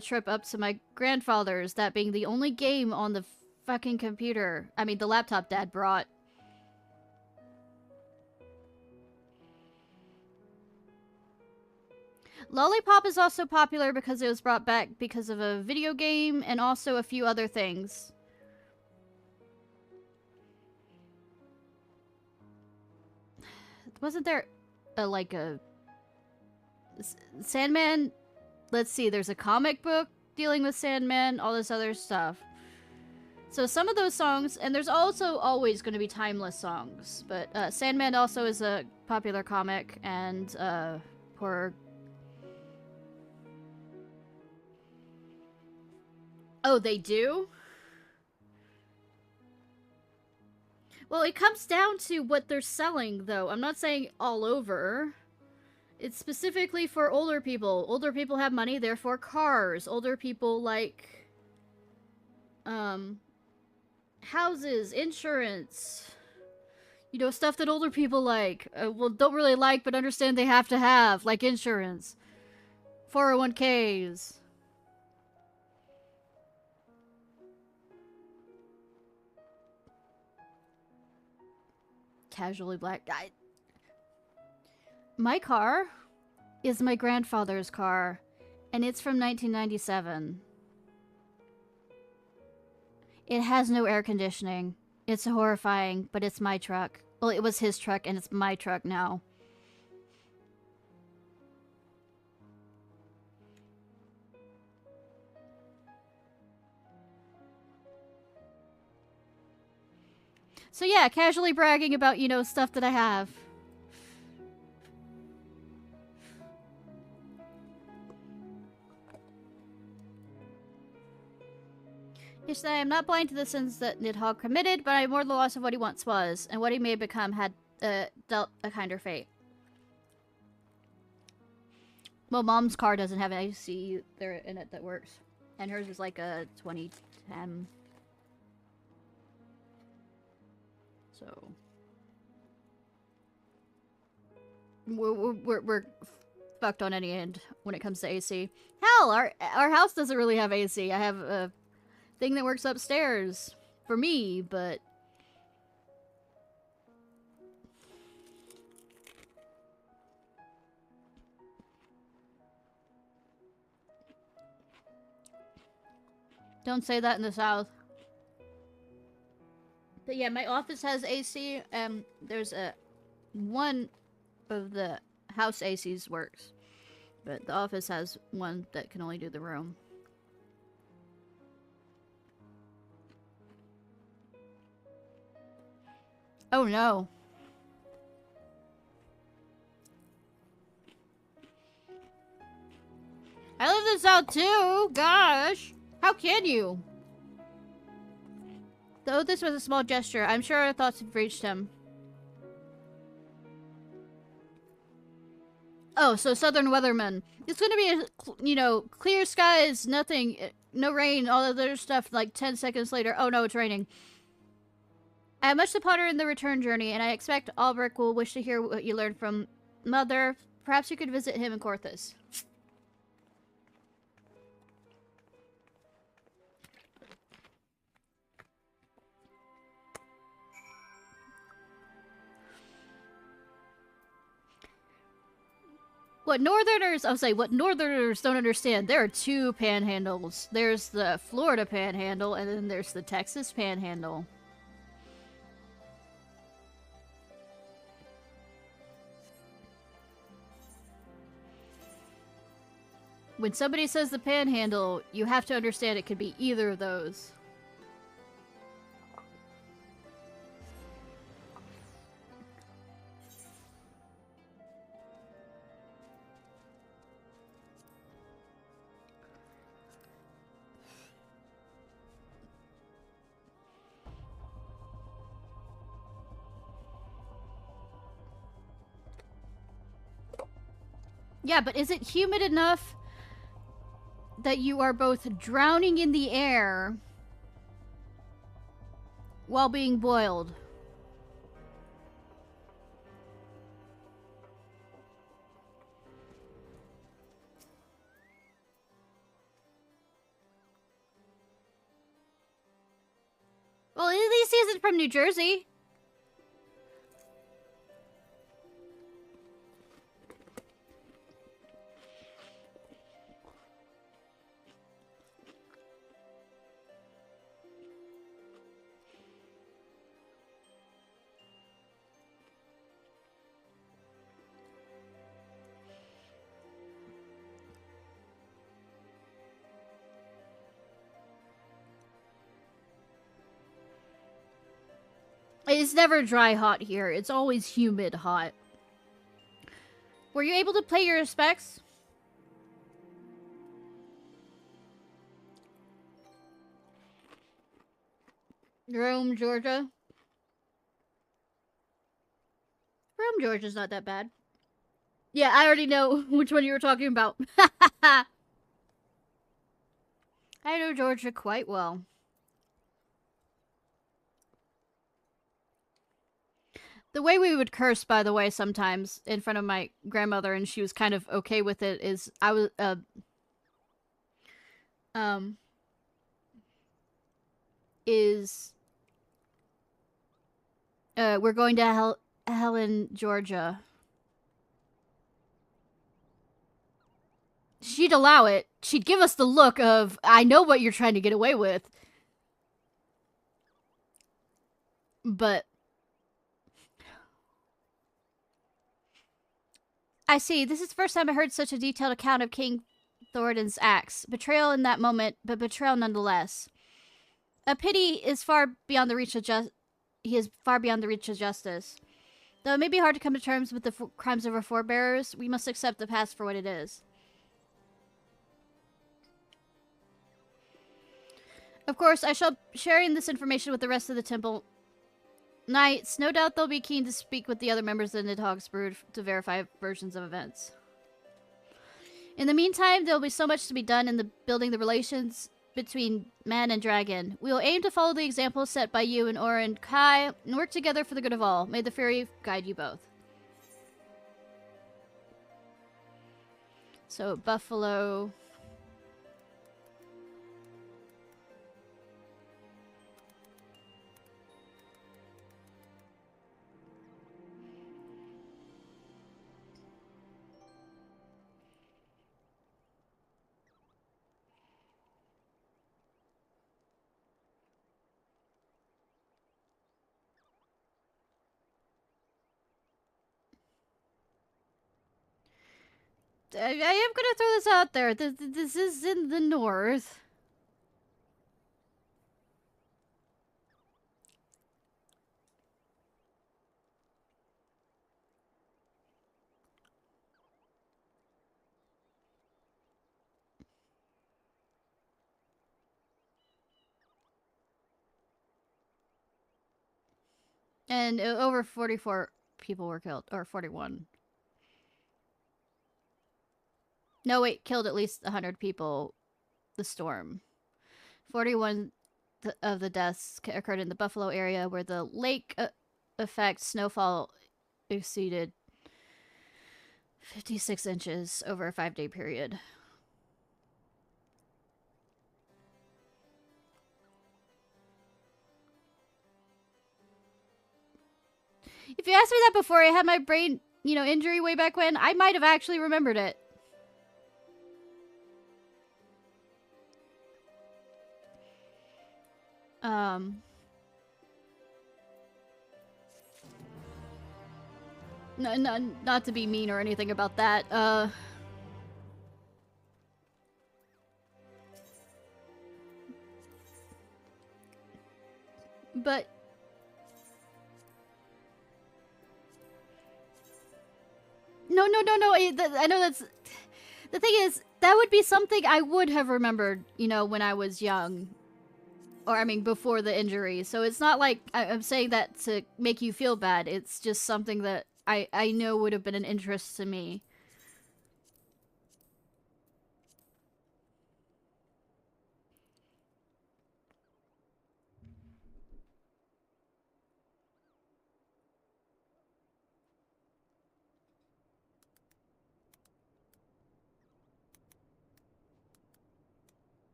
trip up to my grandfather's, that being the only game on the fucking computer. I mean, the laptop Dad brought. Lollipop is also popular because it was brought back because of a video game and also a few other things. Wasn't there like a Sandman? Let's see, there's a comic book dealing with Sandman, all this other stuff. So some of those songs, and there's also always going to be timeless songs, but Sandman also is a popular comic, and horror. Oh, they do? Well, it comes down to what they're selling, though. I'm not saying all over. It's specifically for older people. Older people have money, therefore cars. Older people like, houses, insurance. You know, stuff that older people like. Well, don't really like, but understand they have to have. Like insurance. 401ks. Casually black. My car is my grandfather's car, and it's from 1997. It has no air conditioning. It's horrifying, but it's my truck. Well, it was his truck, and it's my truck now. So yeah, casually bragging about, you know, stuff that I have. Ishnai, I'm not blind to the sins that Nidhogg committed, but I mourn the loss of what he once was, and what he may have become had dealt a kinder fate. Well, Mom's car doesn't have an AC there in it that works. And hers is like a 2010. So we're fucked on any end when it comes to AC. Hell, our house doesn't really have AC. I have a thing that works upstairs for me, but don't say that in the South. But yeah, my office has AC. There's one of the house ACs works, but the office has one that can only do the room. Oh no. I live this out too. Gosh, how can you? Though this was a small gesture, I'm sure our thoughts have reached him. Oh, so Southern Weatherman. It's gonna be, you know, clear skies, nothing, no rain, all of the other stuff, like 10 seconds later, oh no, it's raining. I have much to ponder in the return journey, and I expect Albrecht will wish to hear what you learned from Mother. Perhaps you could visit him in Corthus. What Northerners don't understand, there are two panhandles. There's the Florida panhandle, and then there's the Texas panhandle. When somebody says the panhandle, you have to understand it could be either of those. Yeah, but is it humid enough that you are both drowning in the air while being boiled. Well, at least he isn't from New Jersey. It's never dry hot here. It's always humid hot. Were you able to pay your respects? Rome, Georgia. Rome, Georgia's not that bad. Yeah, I already know which one you were talking about. I know Georgia quite well. The way we would curse, by the way, sometimes in front of my grandmother, and she was kind of okay with it, is I was we're going to Helen, Georgia. She'd allow it. She'd give us the look of, I know what you're trying to get away with. But I see. This is the first time I heard such a detailed account of King Thoradin's acts. Betrayal in that moment, but betrayal nonetheless. A pity is far beyond the reach of he is far beyond the reach of justice. Though it may be hard to come to terms with the crimes of our forebears, we must accept the past for what it is. Of course, I shall be sharing this information with the rest of the temple knights. No doubt they'll be keen to speak with the other members of the Nidhogg's brood to verify versions of events. In the meantime, there will be so much to be done in building the relations between man and dragon. We will aim to follow the example set by you and Orin Kai and work together for the good of all. May the Fury guide you both. So, Buffalo. I am gonna throw this out there. This is in the north. And over 44 people were killed. Or 41. No, wait, killed at least 100 people. The storm. 41 of the deaths occurred in the Buffalo area, where the lake effect snowfall exceeded 56 inches over a 5-day period. If you asked me that before I had my brain, injury way back when, I might have actually remembered it. Not to be mean or anything about that, but no, I know that's the thing is, that would be something I would have remembered, when I was young. Or, I mean, before the injury. So it's not like I'm saying that to make you feel bad. It's just something that I know would have been an interest to me.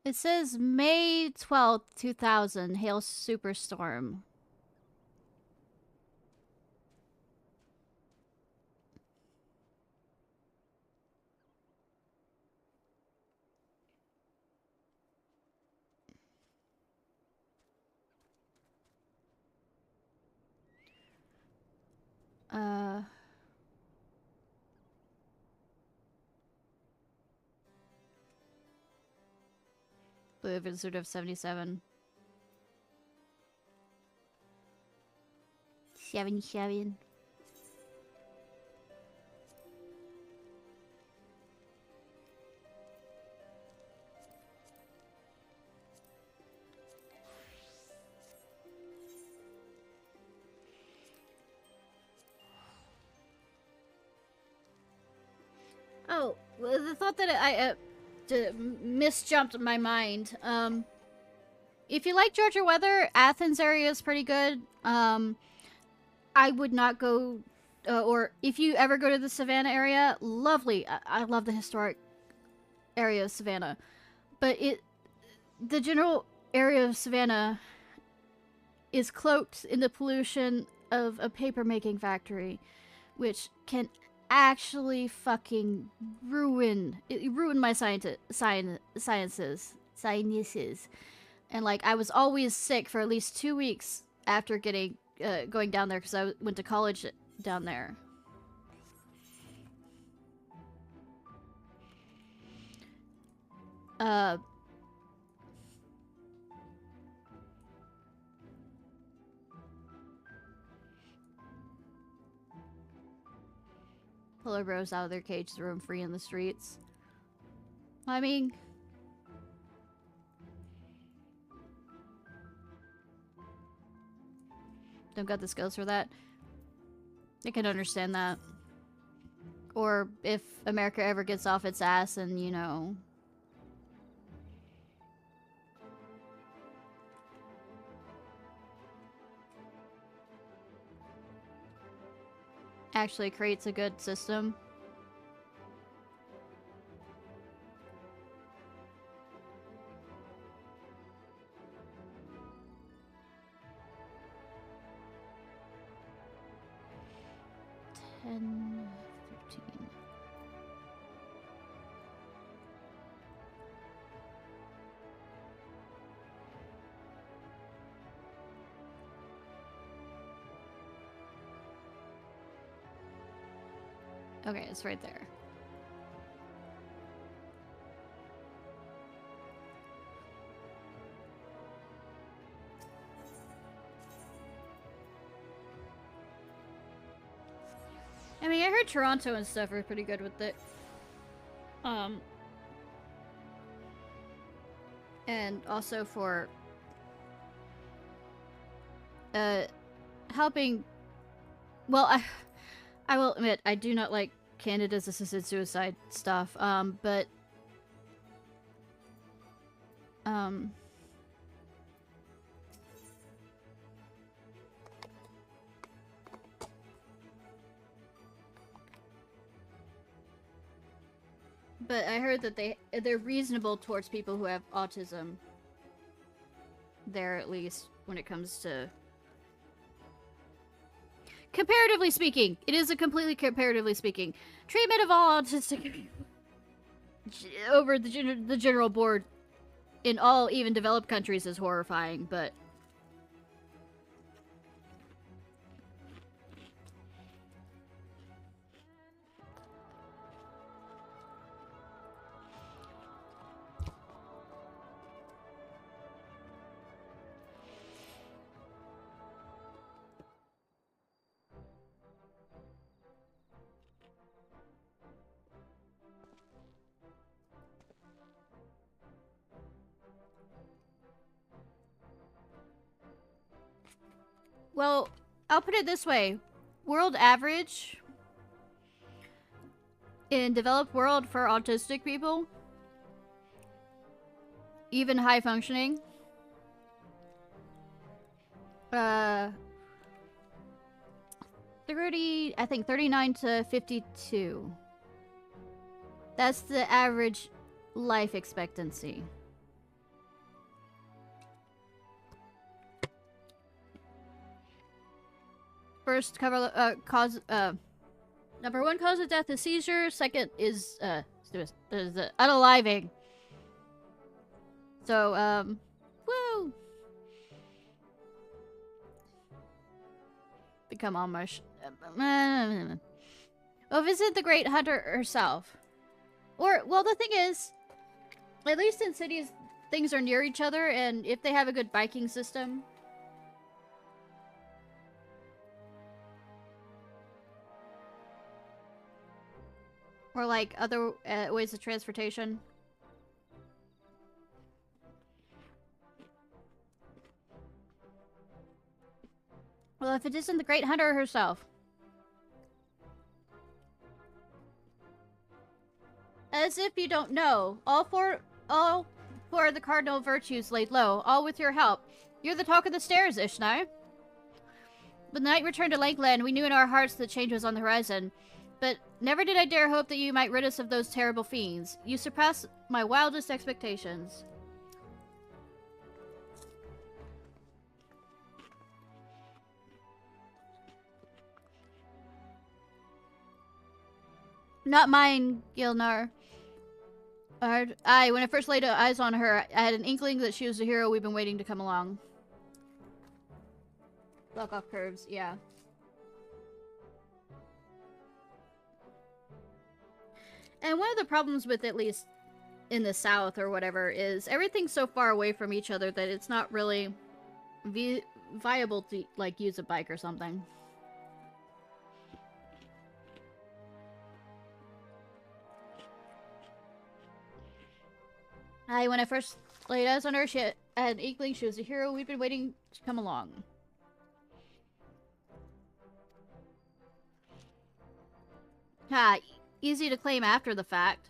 It says May 12th, 2000, hail superstorm. Blue Visit of 77. 77. Oh, well, the thought that I misjumped my mind. If you like Georgia weather, Athens area is pretty good. I would not go, or if you ever go to the Savannah area, lovely. I love the historic area of Savannah, but the general area of Savannah is cloaked in the pollution of a paper making factory, which can actually fucking ruin my sinuses. And like I was always sick for at least 2 weeks after going down there because I went to college down there. Polar bros out of their cage, roam free in the streets. I mean, don't got the skills for that. I can understand that. Or if America ever gets off its ass and, you know, actually creates a good system. Okay, it's right there. I mean, I heard Toronto and stuff are pretty good with it. And also for helping. Well, I will admit I do not like Canada's assisted suicide stuff. But I heard that they're reasonable towards people who have autism. There, at least, when it comes to... Comparatively speaking. It is a completely comparatively speaking. Treatment of all autistic people over the general board in all even developed countries is horrifying, but... Well, I'll put it this way. World average in developed world for autistic people, even high functioning, 39 to 52. That's the average life expectancy. First cause number 1 cause of death is seizure. Second is unaliving. So woo. Become almost. Oh, visit the Great Hunter herself. Or, well, the thing is, at least in cities, things are near each other, and if they have a good biking system. Or, like, other ways of transportation. Well, if it isn't the Great Hunter herself. As if you don't know, all four of the cardinal virtues laid low, all with your help. You're the talk of the stairs, Ishnai. When the night returned to Lakeland, we knew in our hearts that change was on the horizon. But never did I dare hope that you might rid us of those terrible fiends. You surpassed my wildest expectations. Not mine, Gilnar. When I first laid eyes on her, I had an inkling that she was the hero we've been waiting to come along. Block off curves, yeah. And one of the problems with, at least in the south or whatever, is everything's so far away from each other that it's not really viable to, like, use a bike or something. When I first laid eyes on her, she had an inkling she was a hero we've been waiting to come along. Ha, easy to claim after the fact.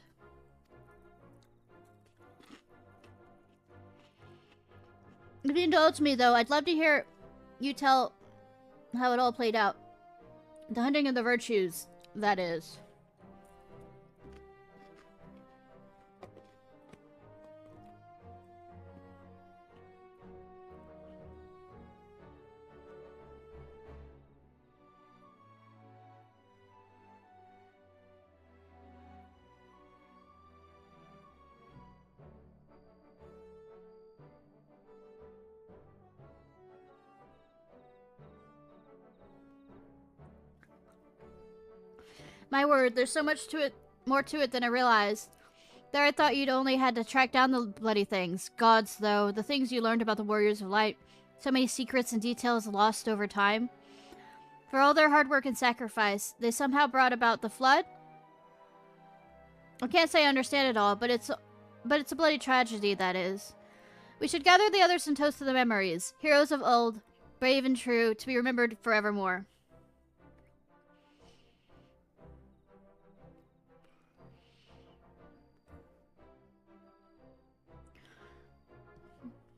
If you indulge me, though, I'd love to hear you tell how it all played out. The hunting of the virtues, that is. My word, there's so much to it, more to it than I realized. There I thought you'd only had to track down the bloody things. Gods, though, the things you learned about the Warriors of Light. So many secrets and details lost over time. For all their hard work and sacrifice, they somehow brought about the flood? I can't say I understand it all, but it's a bloody tragedy, that is. We should gather the others and toast to the memories. Heroes of old, brave and true, to be remembered forevermore.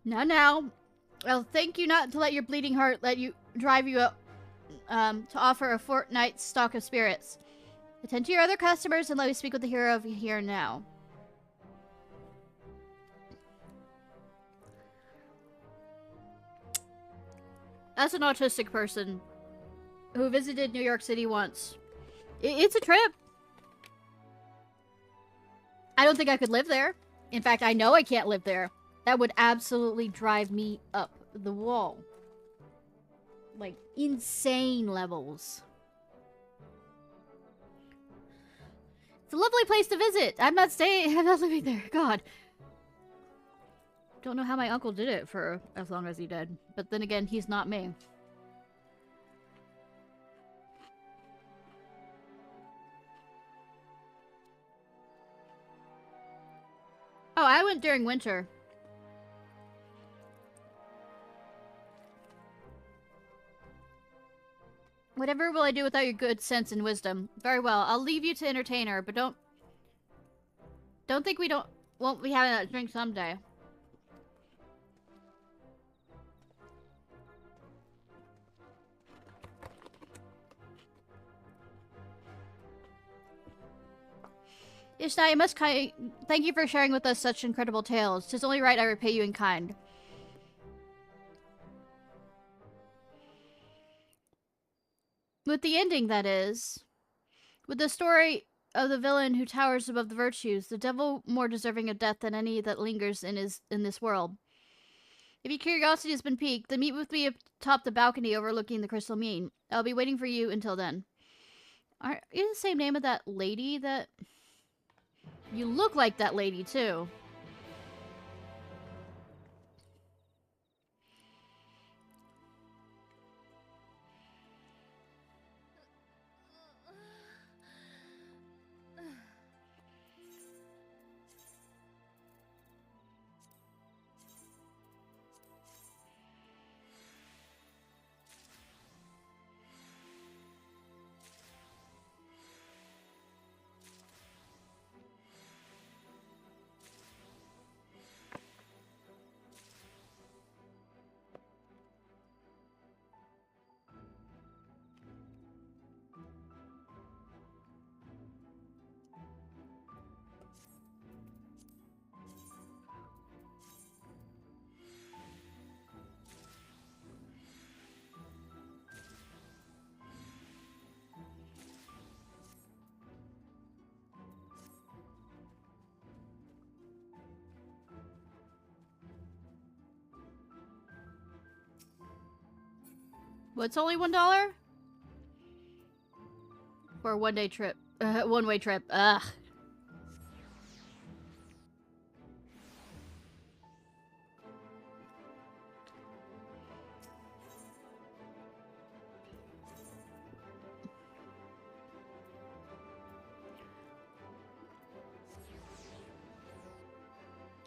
Now. I'll thank you not to let your bleeding heart drive you up to offer a fortnight's stock of spirits. Attend to your other customers and let me speak with the hero of here now. As an autistic person who visited New York City once, it's a trip. I don't think I could live there. In fact, I know I can't live there. That would absolutely drive me up the wall. Like, insane levels. It's a lovely place to visit. I'm not living there. God. Don't know how my uncle did it for as long as he did. But then again, he's not me. Oh, I went during winter. Whatever will I do without your good sense and wisdom? Very well, I'll leave you to entertain her, but don't think we won't be having that drink someday. Ishnai, I must thank you for sharing with us such incredible tales. 'Tis only right I repay you in kind. With the ending, that is. With the story of the villain who towers above the virtues, the devil more deserving of death than any that lingers in this world. If your curiosity has been piqued, then meet with me atop the balcony overlooking the crystal mean. I'll be waiting for you until then. Are you the same name of that lady that... You look like that lady, too. What's only $1? For a one-day trip. One-way trip. Ugh.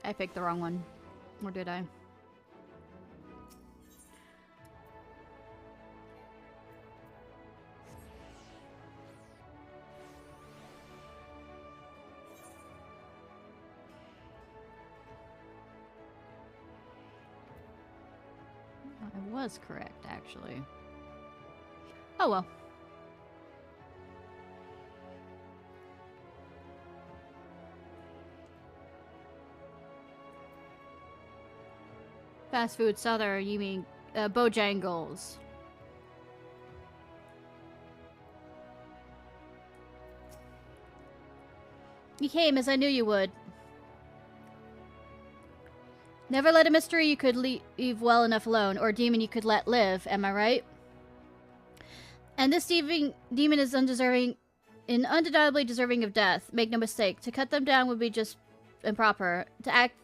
I picked the wrong one. Or did I? I was correct, actually. Oh well. Fast food souther, you mean Bojangles. You came as I knew you would. Never let a mystery you could leave well enough alone, or a demon you could let live, am I right? And this demon is undeniably deserving of death. Make no mistake. To cut them down would be just improper. The act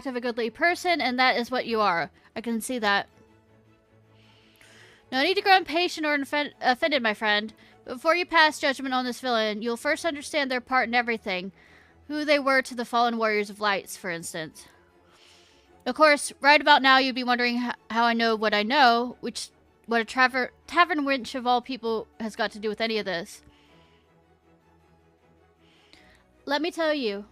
of a goodly person, and that is what you are. I can see that. No need to grow impatient or offended, my friend. Before you pass judgment on this villain, you'll first understand their part in everything. Who they were to the fallen warriors of lights, for instance. Of course, right about now you'd be wondering how I know, what a tavern wench of all people has got to do with any of this. Let me tell you,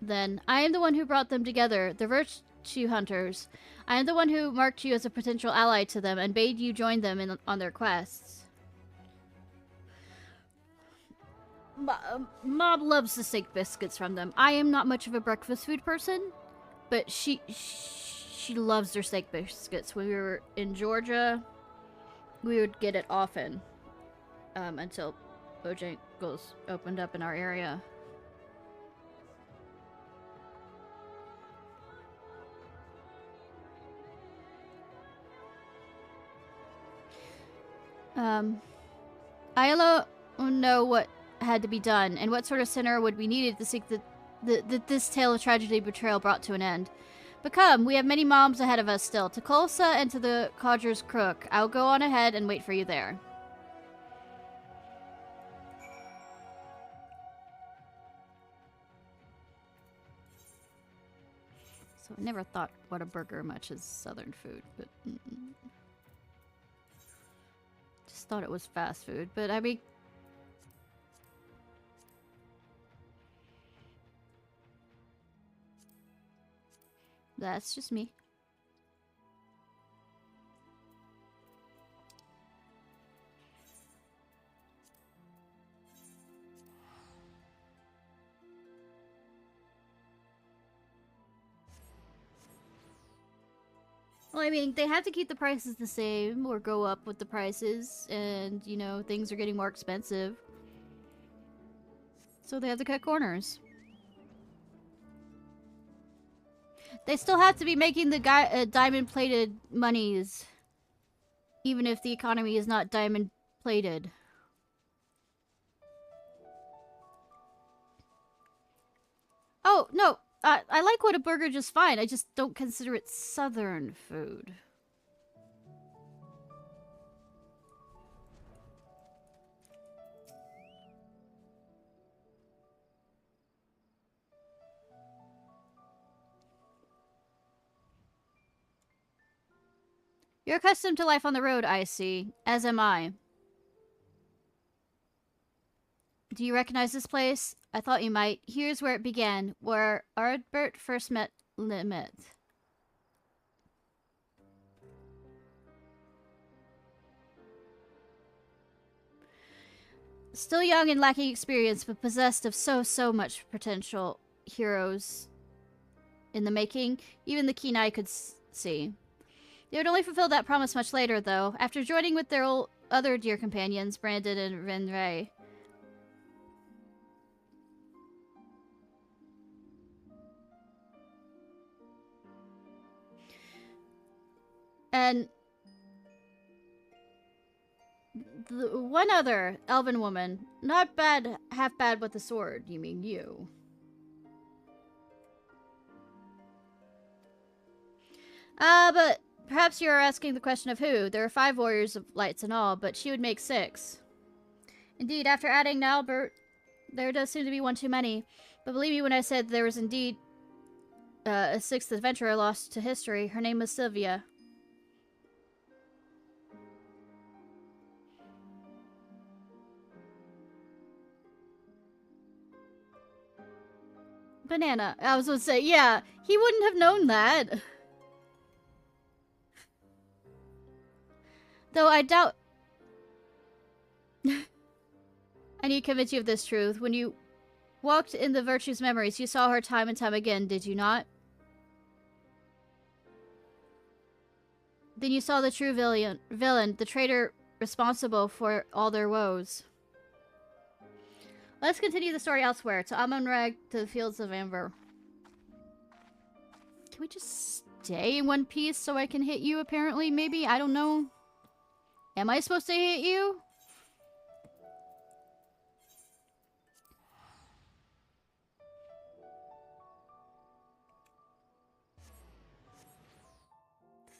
then. I am the one who brought them together, the virtue hunters. I am the one who marked you as a potential ally to them and bade you join them on their quests. Mob loves the steak biscuits from them. I am not much of a breakfast food person, but she loves their steak biscuits. When we were in Georgia, we would get it often until Bojangles opened up in our area. I alone know what had to be done, and what sort of sinner would be needed to seek this tale of tragedy and betrayal brought to an end. But come, we have many moms ahead of us still, to Kolsa and to the Codger's Crook. I'll go on ahead and wait for you there. So I never thought Whataburger much as southern food, but... Just thought it was fast food, but I mean... That's just me. Well, I mean, they have to keep the prices the same or go up with the prices, and, you know, things are getting more expensive. So they have to cut corners. They still have to be making the diamond-plated monies, even if the economy is not diamond-plated. Oh, no. I like Whataburger just fine. I just don't consider it southern food. You're accustomed to life on the road, I see. As am I. Do you recognize this place? I thought you might. Here's where it began, where Ardbert first met Limit. Still young and lacking experience, but possessed of so much potential. Heroes in the making. Even the keen eye could see. They would only fulfill that promise much later, though, after joining with their other dear companions, Brandon and Renray. And the one other elven woman, not bad, half bad with the sword. You mean you? But perhaps you are asking the question of who. There are 5 warriors of lights in all, but she would make 6. Indeed, after adding Albert, there does seem to be one too many. But believe me when I said there was indeed a 6th adventurer lost to history. Her name was Sylvia. Banana. I was gonna say, yeah, he wouldn't have known that. Though I doubt... I need to convince you of this truth. When you walked in the Virtue's memories, you saw her time and time again, did you not? Then you saw the true villain, the traitor responsible for all their woes. Let's continue the story elsewhere, to Amonrag, to the Fields of Amber. Can we just stay in one piece so I can hit you, apparently, maybe? I don't know. Am I supposed to hit you?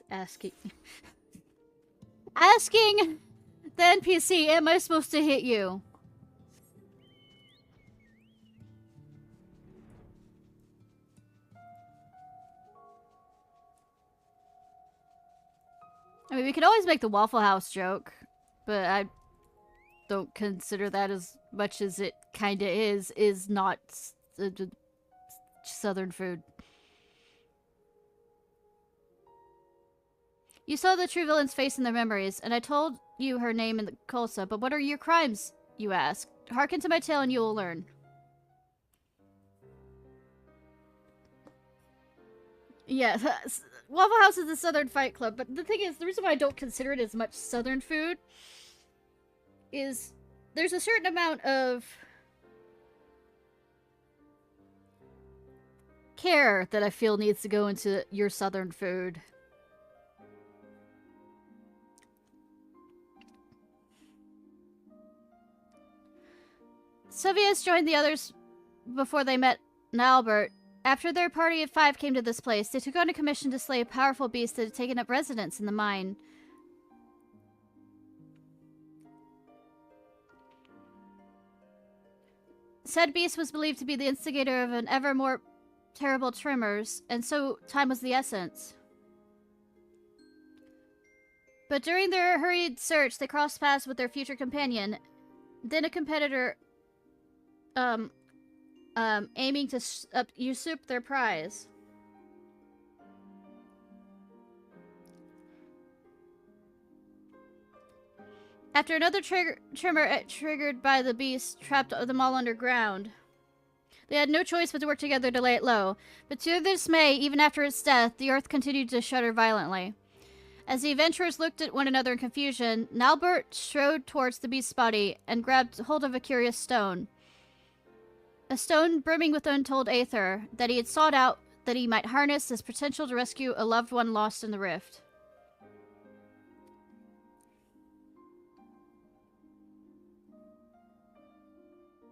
Asking the NPC, am I supposed to hit you? I mean, we could always make the Waffle House joke, but I don't consider that as much as it kinda is not southern food. You saw the true villain's face in their memories, and I told you her name in the Kolsa, but what are your crimes, you ask? Hearken to my tale and you will learn. Yeah, Waffle House is a southern fight club, but the thing is, the reason why I don't consider it as much southern food is there's a certain amount of care that I feel needs to go into your southern food. Sylvia's joined the others before they met Nalbert. After their party of 5 came to this place, they took on a commission to slay a powerful beast that had taken up residence in the mine. Said beast was believed to be the instigator of an ever more terrible tremors, and so time was the essence. But during their hurried search, they crossed paths with their future companion, then a competitor, aiming to usurp their prize. After another tremor triggered by the beast trapped them all underground, they had no choice but to work together to lay it low. But to their dismay, even after its death, the earth continued to shudder violently. As the adventurers looked at one another in confusion, Nalbert strode towards the beast's body and grabbed hold of a curious stone. A stone brimming with untold aether that he had sought out that he might harness his potential to rescue a loved one lost in the rift.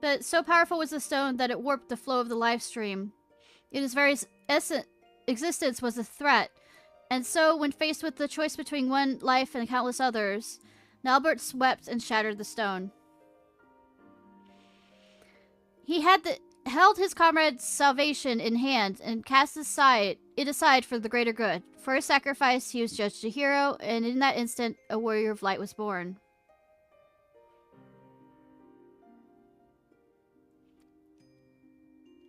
But so powerful was the stone that it warped the flow of the life stream. Its very existence was a threat, and so when faced with the choice between one life and countless others, Nalbert swept and shattered the stone. He held his comrade's salvation in hand and cast it aside for the greater good. For his sacrifice, he was judged a hero, and in that instant, a warrior of light was born.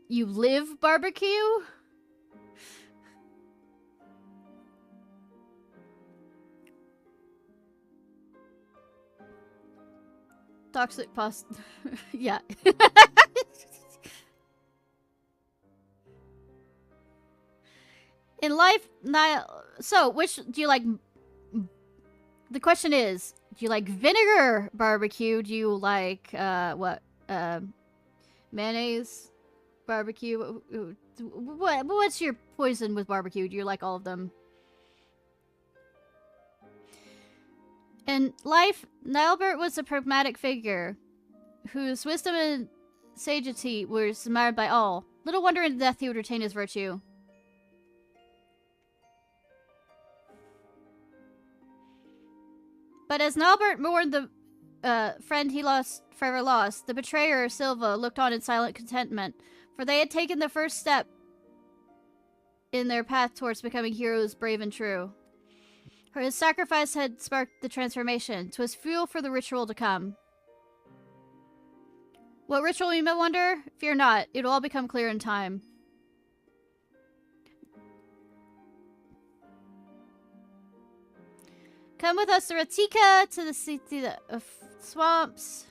You live, barbecue? Toxic past. Yeah. In life, so which do you like? The question is, do you like vinegar barbecue? Do you like mayonnaise barbecue? What's your poison with barbecue? Do you like all of them? In life, Nilbert was a pragmatic figure whose wisdom and sagacity were admired by all. Little wonder in death he would retain his virtue. But as Nilbert mourned the friend he forever lost, the betrayer, Silva, looked on in silent contentment, for they had taken the first step in their path towards becoming heroes brave and true. His sacrifice had sparked the transformation. 'Twas fuel for the ritual to come. What ritual, you may wonder? Fear not, it will all become clear in time. Come with us to Ratika, to the city of swamps.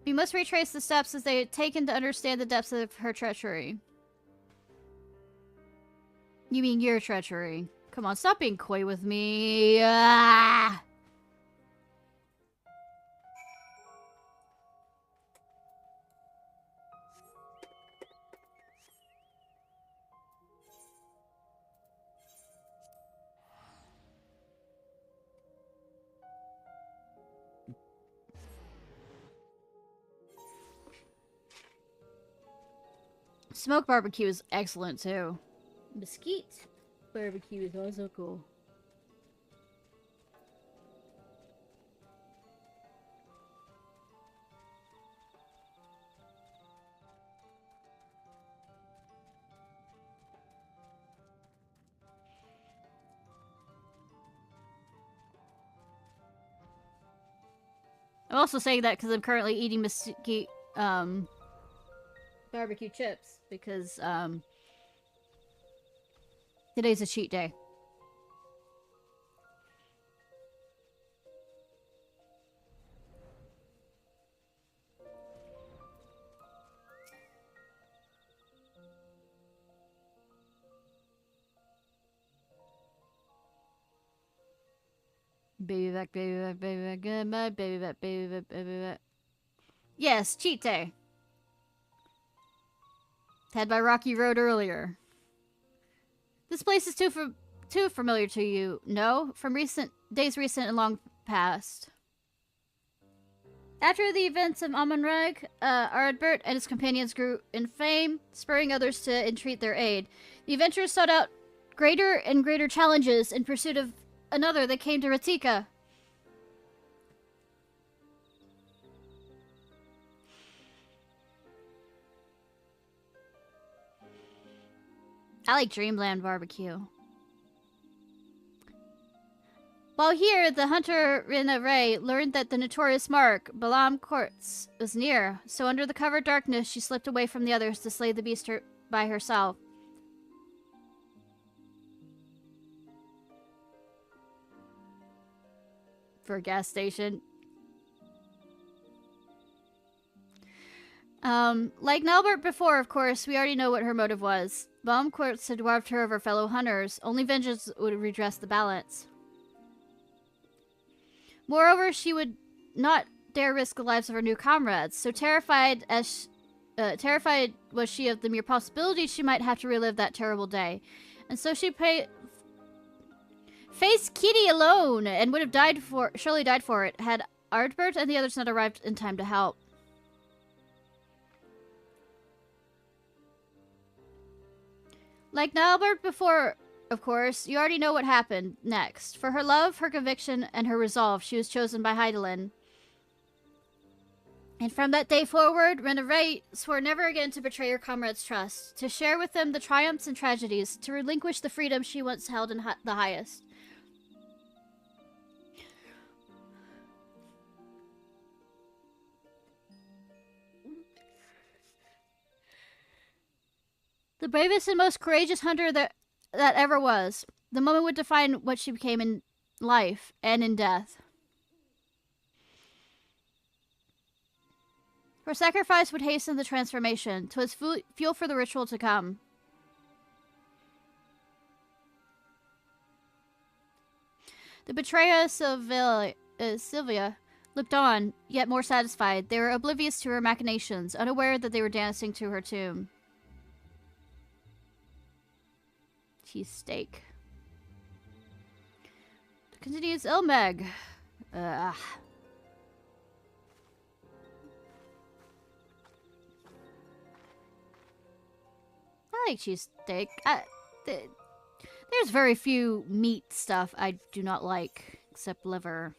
We must retrace the steps as they had taken to understand the depths of her treachery. You mean your treachery? Come on, stop being coy with me. Ah! Smoked barbecue is excellent too. Mesquite barbecue is also cool. I'm also saying that because I'm currently eating mesquite barbecue chips because today's a cheat day. Baby back, baby back, baby back, goodbye, baby back, baby back, baby back. Yes, cheat day. Had by Rocky Road earlier. This place is too familiar to you, no? From recent and long past. After the events of Amonreg, Ardbert and his companions grew in fame, spurring others to entreat their aid. The adventurers sought out greater and greater challenges in pursuit of another that came to Ratika. I like Dreamland barbecue. While here, the hunter Rina Ray learned that the notorious mark, Balam Courts, was near, so under the cover of darkness, she slipped away from the others to slay the beast by herself. For a gas station. Like Nalbert before, of course, we already know what her motive was. Baumquartz had robbed her of her fellow hunters. Only vengeance would redress the balance. Moreover, she would not dare risk the lives of her new comrades, so terrified was she of the mere possibility she might have to relive that terrible day. And so she faced Kitty alone and would have surely died for it, had Ardbert and the others not arrived in time to help. Like Nalbert before, of course, you already know what happened next. For her love, her conviction, and her resolve, she was chosen by Heidelin. And from that day forward, Renovray swore never again to betray her comrades' trust, to share with them the triumphs and tragedies, to relinquish the freedom she once held in the highest. The bravest and most courageous hunter that ever was. The moment would define what she became in life and in death. Her sacrifice would hasten the transformation. 'Twas fuel for the ritual to come. The betrayer Sylvia looked on, yet more satisfied. They were oblivious to her machinations, unaware that they were dancing to her tomb. Cheesesteak. Continues Ilmeg. Ugh. I like cheesesteak. There's very few meat stuff I do not like, except liver.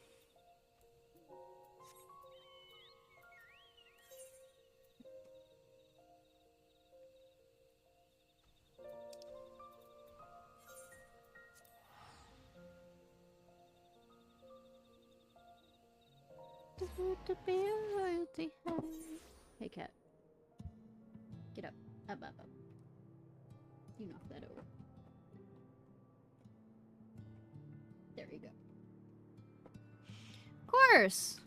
Hey, cat. Get up. Up, up, up. You knock that over. There you go. Of course!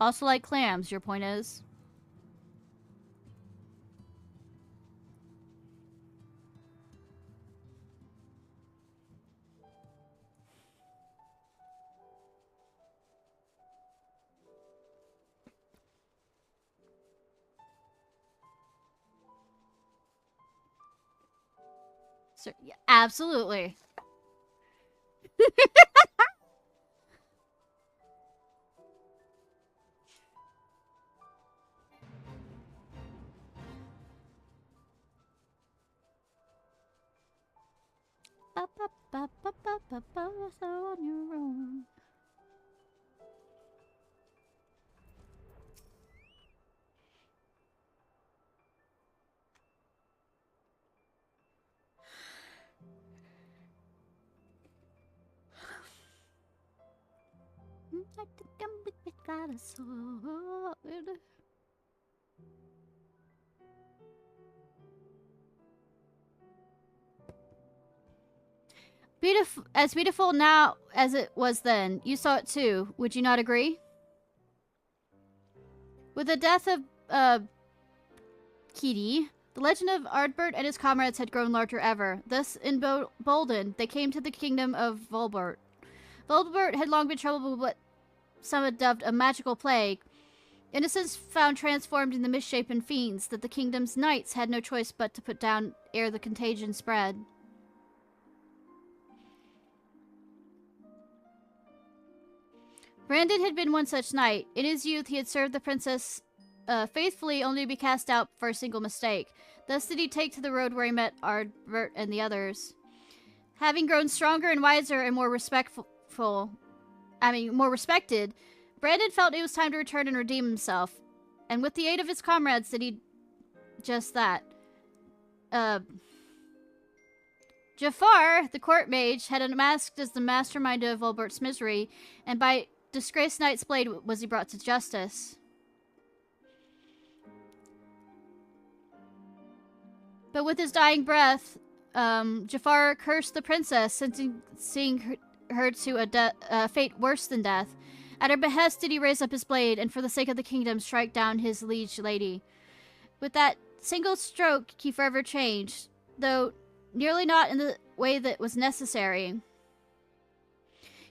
Also like clams, your point is? Sir, yeah, absolutely. So on your own. I think I'm without a sword. Beautiful now as it was then. You saw it too. Would you not agree? With the death of Kitty, the legend of Ardbert and his comrades had grown larger ever. Thus, emboldened, they came to the kingdom of Volbert. Volbert had long been troubled with what some had dubbed a magical plague. Innocents found transformed in the misshapen fiends that the kingdom's knights had no choice but to put down ere the contagion spread. Brandon had been one such knight. In his youth, he had served the princess faithfully, only to be cast out for a single mistake. Thus did he take to the road where he met Ardbert and the others. Having grown stronger and wiser and more respected, Brandon felt it was time to return and redeem himself. And with the aid of his comrades, did he just that. Jafar, the court mage, had unmasked as the mastermind of Volbert's misery, and by disgraced knight's blade was he brought to justice. But with his dying breath, Jafar cursed the princess, sentencing her to a fate worse than death. At her behest did he raise up his blade, and for the sake of the kingdom strike down his liege lady. With that single stroke he forever changed, though nearly not in the way that was necessary.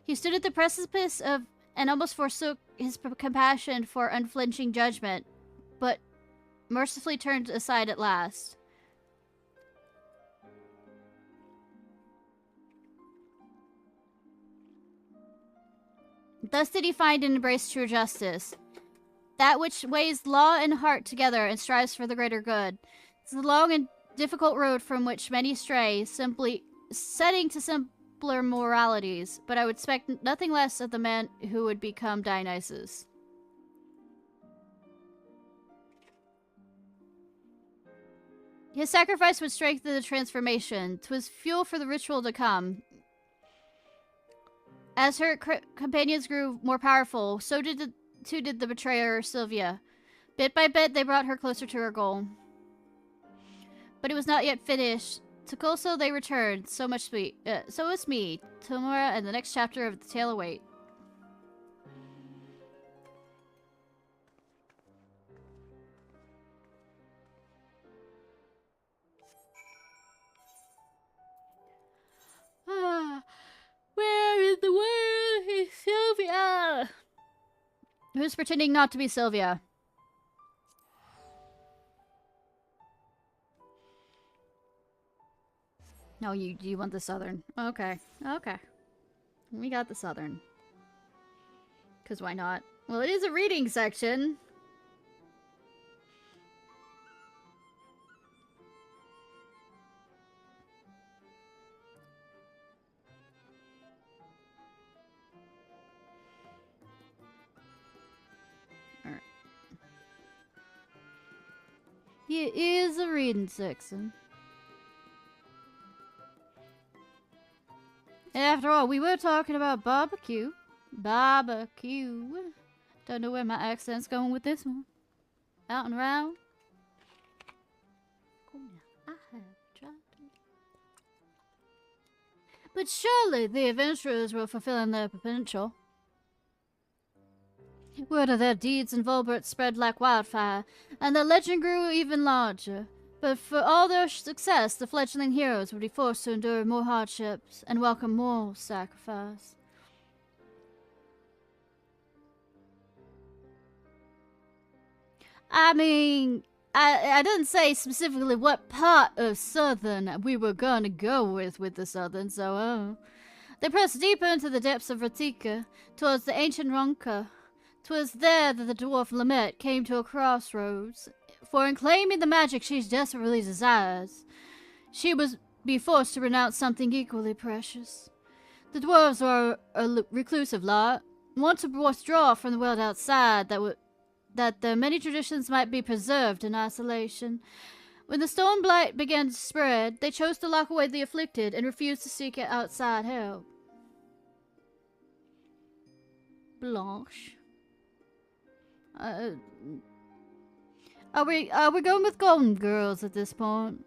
He stood at the precipice of and almost forsook his compassion for unflinching judgment, but mercifully turned aside at last. Thus did he find and embrace true justice, that which weighs law and heart together and strives for the greater good. It's a long and difficult road from which many stray, simply setting to simpler moralities, but I would expect nothing less of the man who would become Dionysus. His sacrifice would strengthen the transformation. 'Twas fuel for the ritual to come. As her companions grew more powerful, so did the betrayer Sylvia. Bit by bit, they brought her closer to her goal. But it was not yet finished. To Colso they returned. So was me, Tomura, and the next chapter of the tale await. Where in the world is Sylvia? Who's pretending not to be Sylvia? No, you want the southern. Okay. Okay. We got the southern. Because why not? Well, it is a reading section. Alright. It is a reading section. After all, we were talking about barbecue. Barbecue. Don't know where my accent's going with this one. Out and around. I have tried to. But surely the adventurers were fulfilling their potential. Word of their deeds in Volbert spread like wildfire, and the legend grew even larger. But for all their success, the fledgling heroes would be forced to endure more hardships and welcome more sacrifice. I mean, I didn't say specifically what part of Southern we were gonna go with the Southern, so they pressed deeper into the depths of Ratika, towards the ancient Ronka. 'Twas there that the dwarf Lamette came to a crossroads. For in claiming the magic she desperately desires, she would be forced to renounce something equally precious. The dwarves are a reclusive lot, want to withdraw from the world outside that their many traditions might be preserved in isolation. When the storm blight began to spread, they chose to lock away the afflicted and refused to seek outside help. Blanche. Are we going with Golden Girls at this point?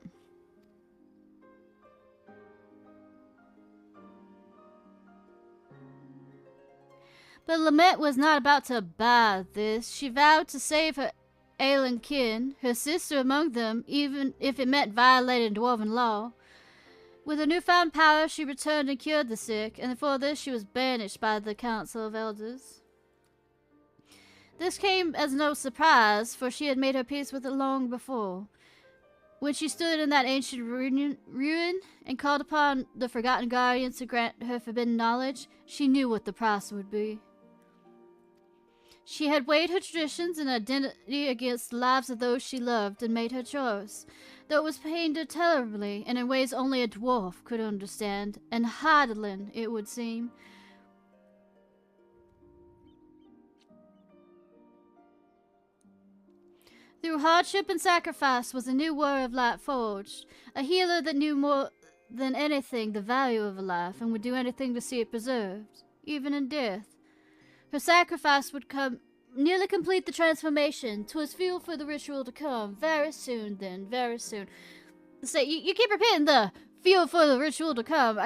But Lamette was not about to abide this. She vowed to save her ailing kin, her sister among them, even if it meant violating dwarven law. With her newfound power, she returned and cured the sick, and for this she was banished by the Council of Elders. This came as no surprise, for she had made her peace with it long before. When she stood in that ancient ruin and called upon the forgotten guardians to grant her forbidden knowledge, she knew what the price would be. She had weighed her traditions and identity against the lives of those she loved and made her choice, though it was pained her terribly and in ways only a dwarf could understand, and Heidelin, it would seem. Through hardship and sacrifice was a new warrior of light forged, a healer that knew more than anything the value of a life and would do anything to see it preserved, even in death. Her sacrifice would nearly complete the transformation. 'Twas fuel for the ritual to come. Very soon, then, very soon. So you keep repeating the feel for the ritual to come.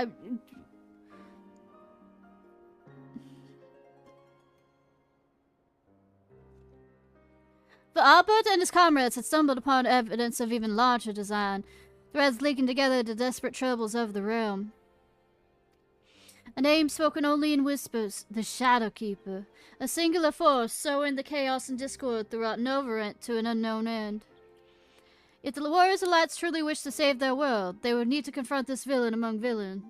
But Albert and his comrades had stumbled upon evidence of even larger design, threads linking together the desperate troubles of the realm. A name spoken only in whispers, the Shadow Keeper, a singular force sowing the chaos and discord throughout Norvrandt to an unknown end. If the Warriors of Lights truly wished to save their world, they would need to confront this villain among villains.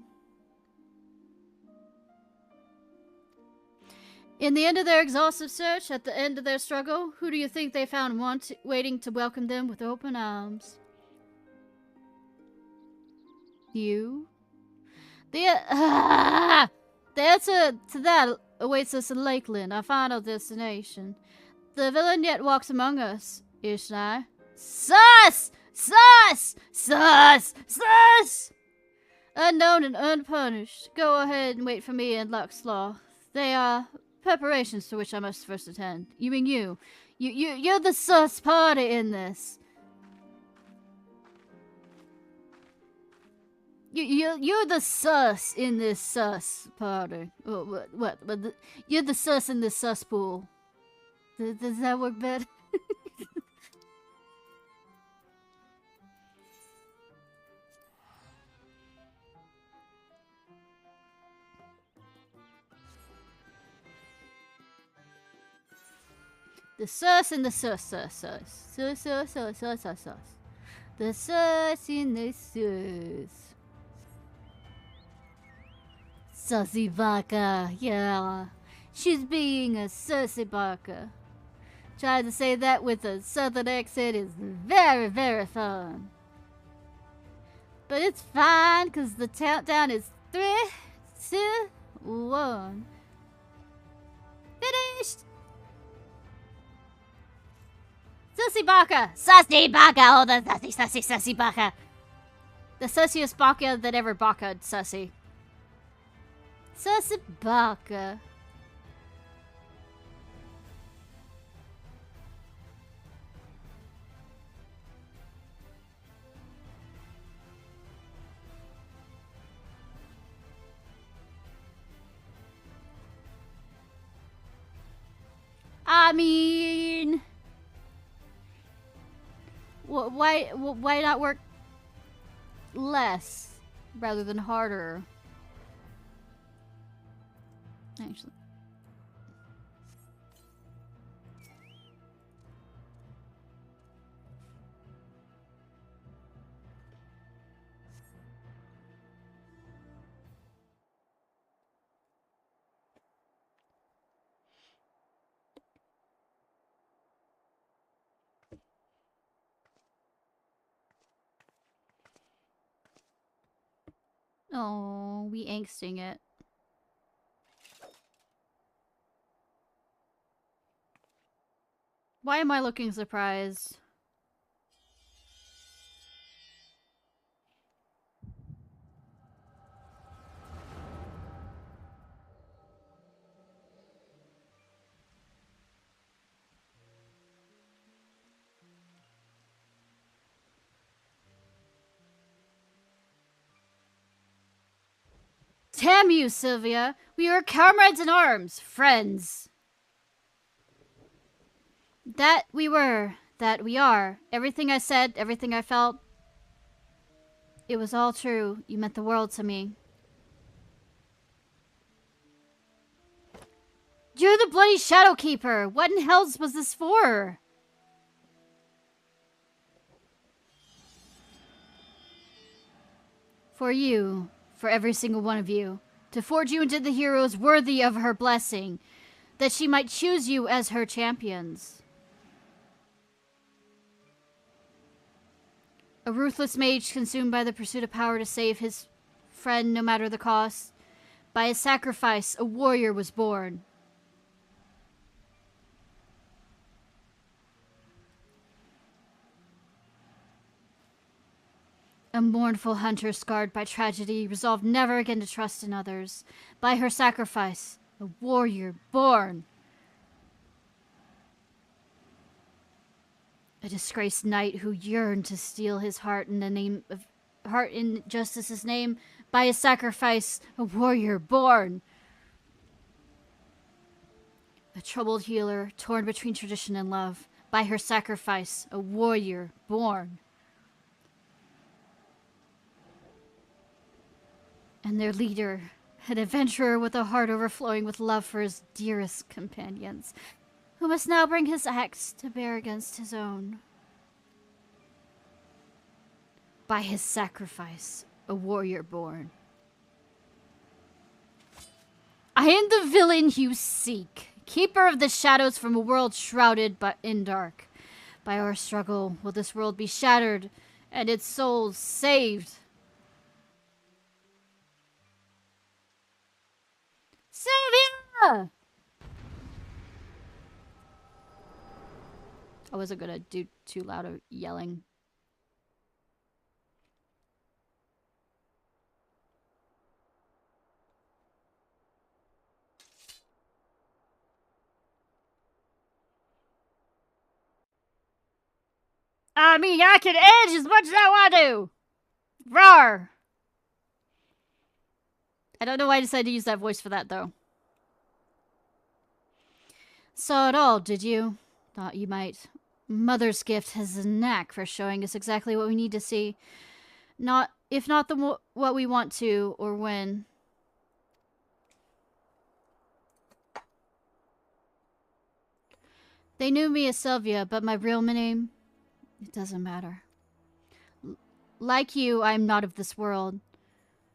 In the end of their exhaustive search, at the end of their struggle, who do you think they found waiting to welcome them with open arms? You? The answer to that awaits us in Lakeland, our final destination. The villain yet walks among us, Ishnai. Sus! Sus! Sus! Sus! Unknown and unpunished. Go ahead and wait for me in Luxlaw. They are preparations to which I must first attend. You mean you? You're the sus party in this. You're the sus in this sus party. Oh, what? You're the sus in this sus pool. Does that work better? The sus and the sus. The sus in the sus. Sussy baka, yeah. She's being a sussy baka. Trying to say that with a southern accent is very, very fun. But it's fine, because the countdown is 3, 2, 1. Finished! Sussy baka! Sussy baka! Oh, the sussy baka. The sussiest baka that ever baka'd sussy. Sussy baka. I mean, why not work less rather than harder? Actually. Oh, we angsting it. Why am I looking surprised? Damn you, Sylvia! We are comrades in arms, friends. That we were, that we are. Everything I said, everything I felt, it was all true. You meant the world to me. You're the bloody Shadow Keeper! What in hell was this for? For you. For every single one of you. To forge you into the heroes worthy of her blessing. That she might choose you as her champions. A ruthless mage consumed by the pursuit of power to save his friend no matter the cost. By his sacrifice, a warrior was born. A mournful hunter scarred by tragedy, resolved never again to trust in others. By her sacrifice, a warrior born. A disgraced knight who yearned to steal his heart in the name of heart in justice's name. By his sacrifice, a warrior born. A troubled healer, torn between tradition and love. By her sacrifice, a warrior born. And their leader, an adventurer with a heart overflowing with love for his dearest companions, who must now bring his axe to bear against his own. By his sacrifice, a warrior born. I am the villain you seek, keeper of the shadows from a world shrouded but in dark. By our struggle will this world be shattered and its souls saved. Sylvia! I wasn't gonna do too loud of yelling. I mean, I can edge as much as I want to! Roar! I don't know why I decided to use that voice for that, though. Saw it all, did you? Thought you might. Mother's gift has a knack for showing us exactly what we need to see. If not what we want to, or when. They knew me as Sylvia, but my real name? It doesn't matter. Like you, I am not of this world.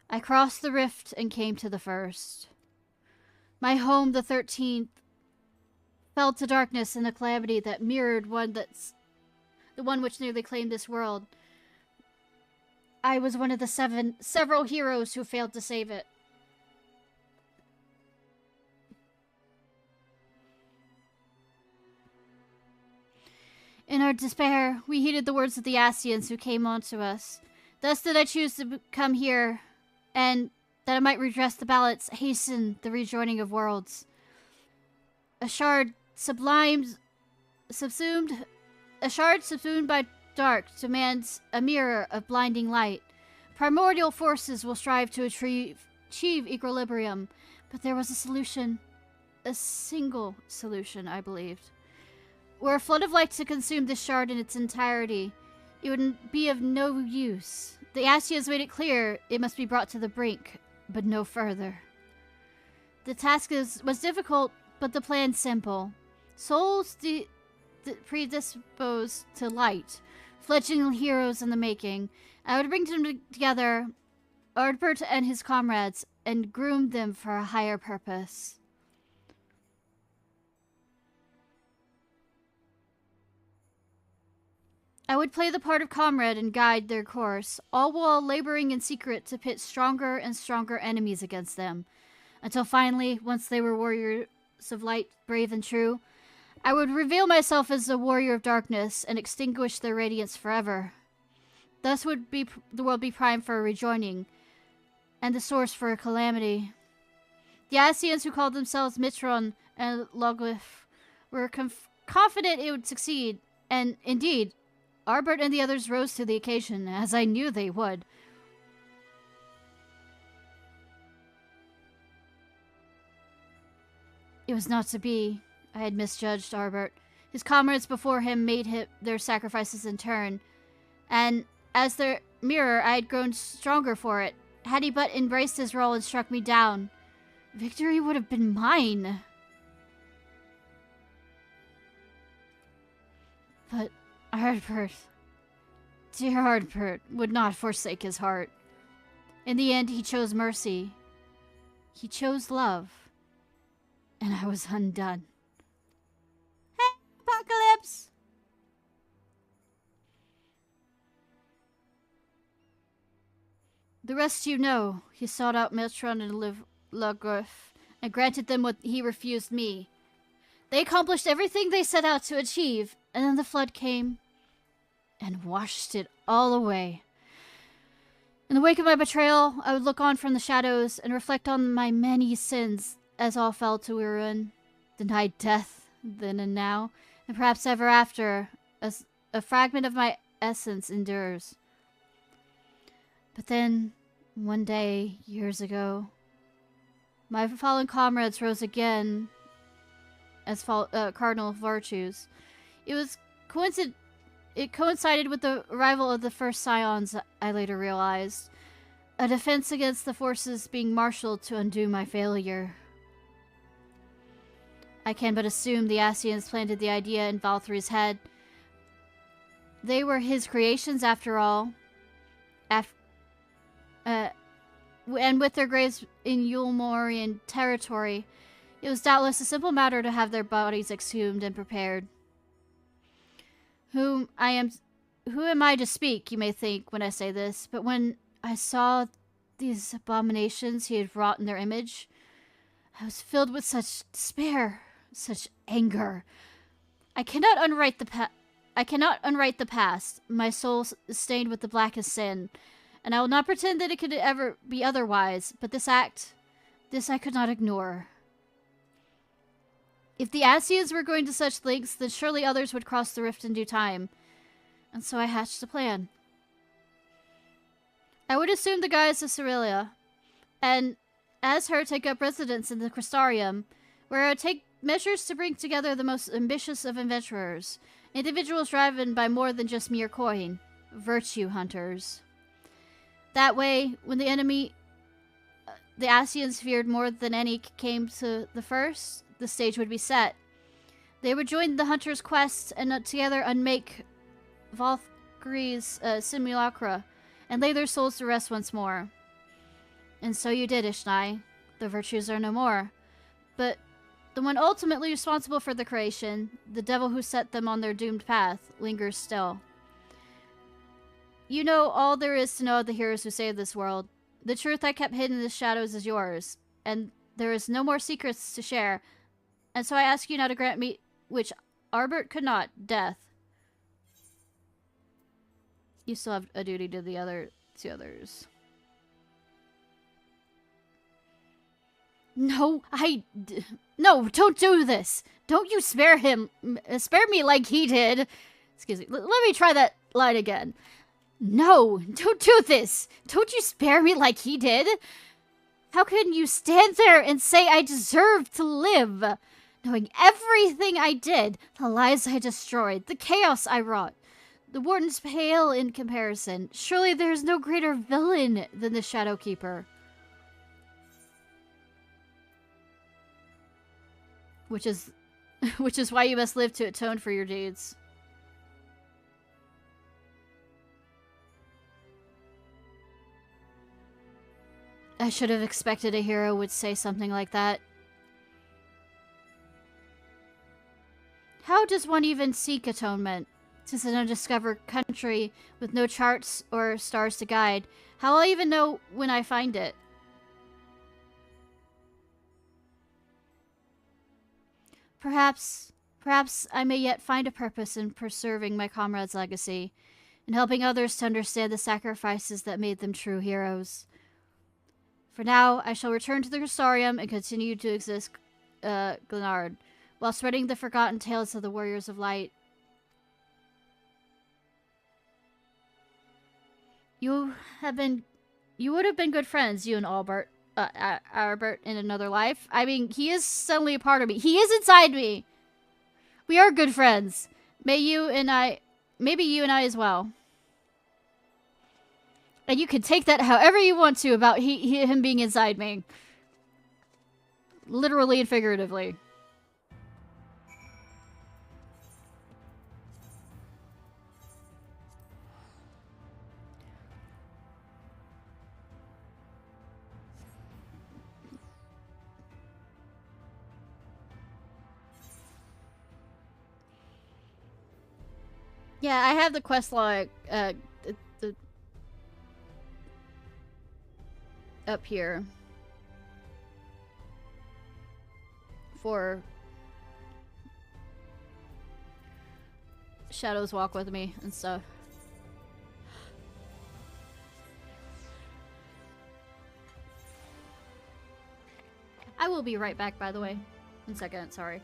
I crossed the rift and came to the first. My home, the 13th, fell to darkness and a calamity that mirrored the one which nearly claimed this world. I was one of the several heroes who failed to save it. In our despair, we heeded the words of the Ascians who came on to us. Thus did I choose to come here, and that I might redress the balance, hasten the rejoining of worlds. A shard subsumed by dark demands a mirror of blinding light. Primordial forces will strive to achieve equilibrium, but there was a solution. A single solution, I believed. Were a flood of light to consume this shard in its entirety, it would be of no use. The Ascians made it clear it must be brought to the brink, but no further. The task was difficult, but the plan simple. Souls predisposed to light, fledgling heroes in the making. I would bring them together, Ardbert and his comrades, and groom them for a higher purpose. I would play the part of comrade and guide their course, all while laboring in secret to pit stronger and stronger enemies against them, until finally, once they were warriors of light, brave and true, I would reveal myself as a warrior of darkness and extinguish their radiance forever. Thus would the world be primed for a rejoining, and the source for a calamity. The Ascians, who called themselves Mitron and Loglyph, were confident it would succeed, and indeed, Ardbert and the others rose to the occasion, as I knew they would. It was not to be. I had misjudged Ardbert. His comrades before him made their sacrifices in turn, and as their mirror, I had grown stronger for it. Had he but embraced his role and struck me down, victory would have been mine. But Ardbert, dear Ardbert, would not forsake his heart. In the end, he chose mercy. He chose love. And I was undone. Hey, Apocalypse! The rest you know. He sought out Mitron and Loglyph, and granted them what he refused me. They accomplished everything they set out to achieve, and then the flood came and washed it all away. In the wake of my betrayal, I would look on from the shadows and reflect on my many sins as all fell to ruin, denied death, then and now, and perhaps ever after, as a fragment of my essence endures. But then, one day, years ago, my fallen comrades rose again as cardinal virtues. It was It coincided with the arrival of the first scions, I later realized. A defense against the forces being marshaled to undo my failure. I can but assume the Ascians planted the idea in Valthrie's head. They were his creations after all. And with their graves in Yulmorian territory, it was doubtless a simple matter to have their bodies exhumed and prepared. Who am I to speak, you may think, when I say this, but when I saw these abominations he had wrought in their image, I was filled with such despair, such anger. I cannot unwrite the past. My soul is stained with the blackest sin, and I will not pretend that it could ever be otherwise, but this I could not ignore. If the Ascians were going to such lengths, then surely others would cross the rift in due time. And so I hatched a plan. I would assume the guise of Cerelia, and as her take up residence in the Crystarium, where I would take measures to bring together the most ambitious of adventurers, individuals driven by more than just mere coin, virtue hunters. That way, when the enemy the Ascians feared more than any came to the first, the stage would be set. They would join the hunter's quest and together unmake Valkyrie's simulacra and lay their souls to rest once more. And so you did, Ishnai. The virtues are no more. But the one ultimately responsible for the creation, the devil who set them on their doomed path, lingers still. You know all there is to know of the heroes who saved this world. The truth I kept hidden in the shadows is yours, and there is no more secrets to share. And so I ask you now to grant me, which Albert could not, death. You still have a duty to the others. No, no, don't do this. Don't you spare me like he did. Excuse me, let me try that line again. No, don't do this. Don't you spare me like he did. How can you stand there and say I deserve to live? Knowing everything I did, the lies I destroyed, the chaos I wrought. The warden's pale in comparison. Surely there's no greater villain than the Shadowkeeper. Which is why you must live to atone for your deeds. I should have expected a hero would say something like that. How does one even seek atonement? 'Tis an undiscovered country with no charts or stars to guide. How will I even know when I find it? Perhaps I may yet find a purpose in preserving my comrade's legacy, and helping others to understand the sacrifices that made them true heroes. For now, I shall return to the Crystarium and continue to exist, Glenard, while spreading the forgotten tales of the Warriors of Light. You would have been good friends, you and Albert, in another life. I mean, he is suddenly a part of me. He is inside me! We are good friends. Maybe you and I as well. And you can take that however you want to about him being inside me. Literally and figuratively. Yeah, I have the quest log up here for Shadows Walk with me and stuff. I will be right back, by the way. 1 second, sorry.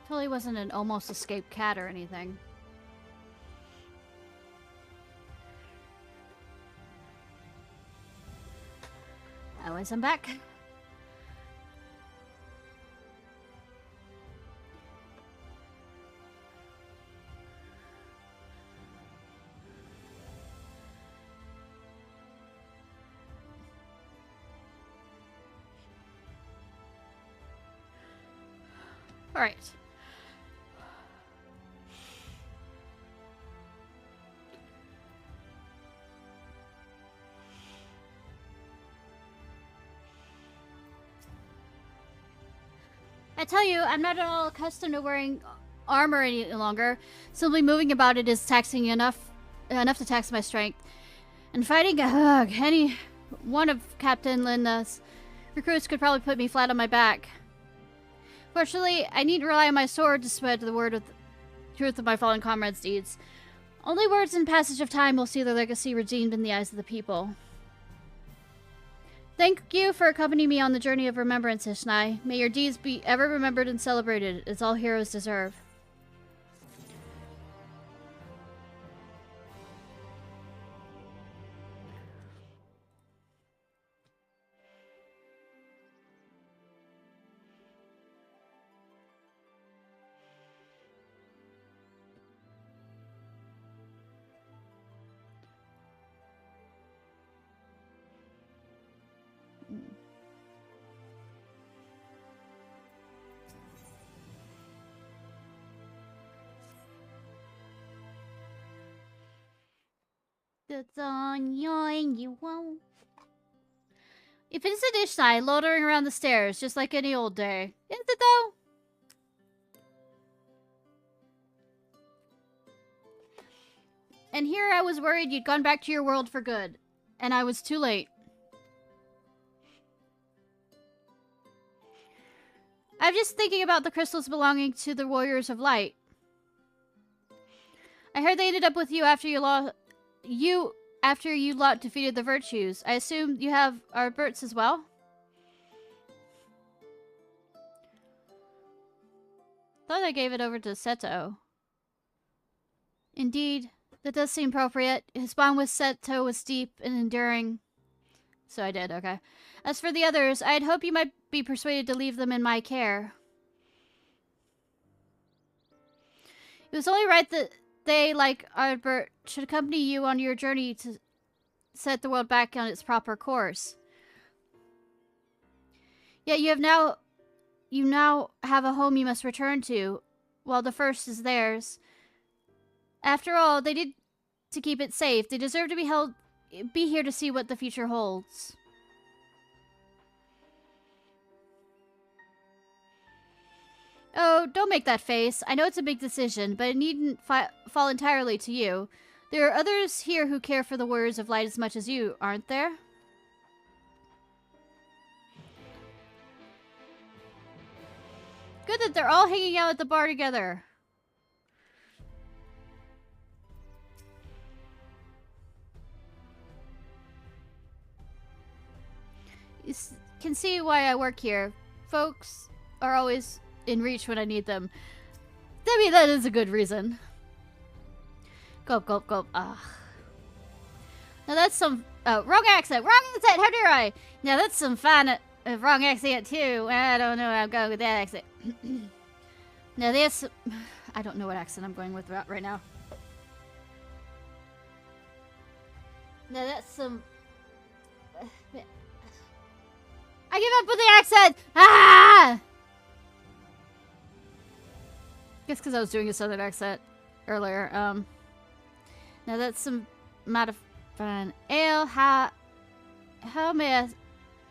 Totally wasn't an almost escaped cat or anything. Anyways, I'm back. All right. I tell you, I'm not at all accustomed to wearing armor any longer. Simply moving about it is taxing enough to tax my strength. And fighting any one of Captain Linda's recruits could probably put me flat on my back. Fortunately, I needn't rely on my sword to spread the word of the truth of my fallen comrades' deeds. Only words and passage of time will see their legacy redeemed in the eyes of the people. Thank you for accompanying me on the journey of remembrance, Ishnai. May your deeds be ever remembered and celebrated, as all heroes deserve. That's on you won't. If it's an Ishnai loitering around the stairs, just like any old day. Isn't it though? And here I was worried you'd gone back to your world for good. And I was too late. I'm just thinking about the crystals belonging to the Warriors of Light. I heard they ended up with you after you lot defeated the Virtues. I assume you have our Berts as well? Thought I gave it over to Seto. Indeed, that does seem appropriate. His bond with Seto was deep and enduring. So I did, okay. As for the others, I'd hope you might be persuaded to leave them in my care. It was only right that they, like Ardbert, should accompany you on your journey to set the world back on its proper course. Yet you now have a home you must return to, while the first is theirs. After all, they did to keep it safe. They deserve to be here to see what the future holds. Oh, don't make that face. I know it's a big decision, but it needn't fall entirely to you. There are others here who care for the Warriors of Light as much as you, aren't there? Good that they're all hanging out at the bar together. You can see why I work here. Folks are always in reach when I need them. I mean, that is a good reason. Gulp, gulp, gulp. Ugh. Now that's some... wrong accent! Wrong accent! How dare I! Now that's some fine... wrong accent, too. I don't know how I'm going with that accent. Now this... I don't know what accent I'm going with right now. Now that's some... I give up with the accent! Ah! Guess because I was doing a southern accent earlier. Now that's some modified ale. How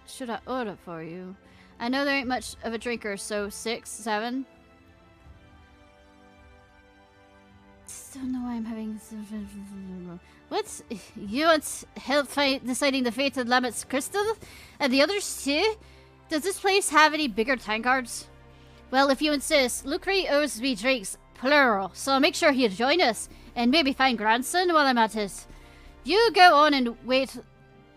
should I order for you? I know there ain't much of a drinker, so 6, 7. Just don't know why I'm having. What? You want help deciding the fate of Lamet's crystal? And the others too? Does this place have any bigger tankards? Well, if you insist, Lucre owes me drinks, plural, so make sure he'll join us, and maybe find grandson while I'm at it. You go on and wait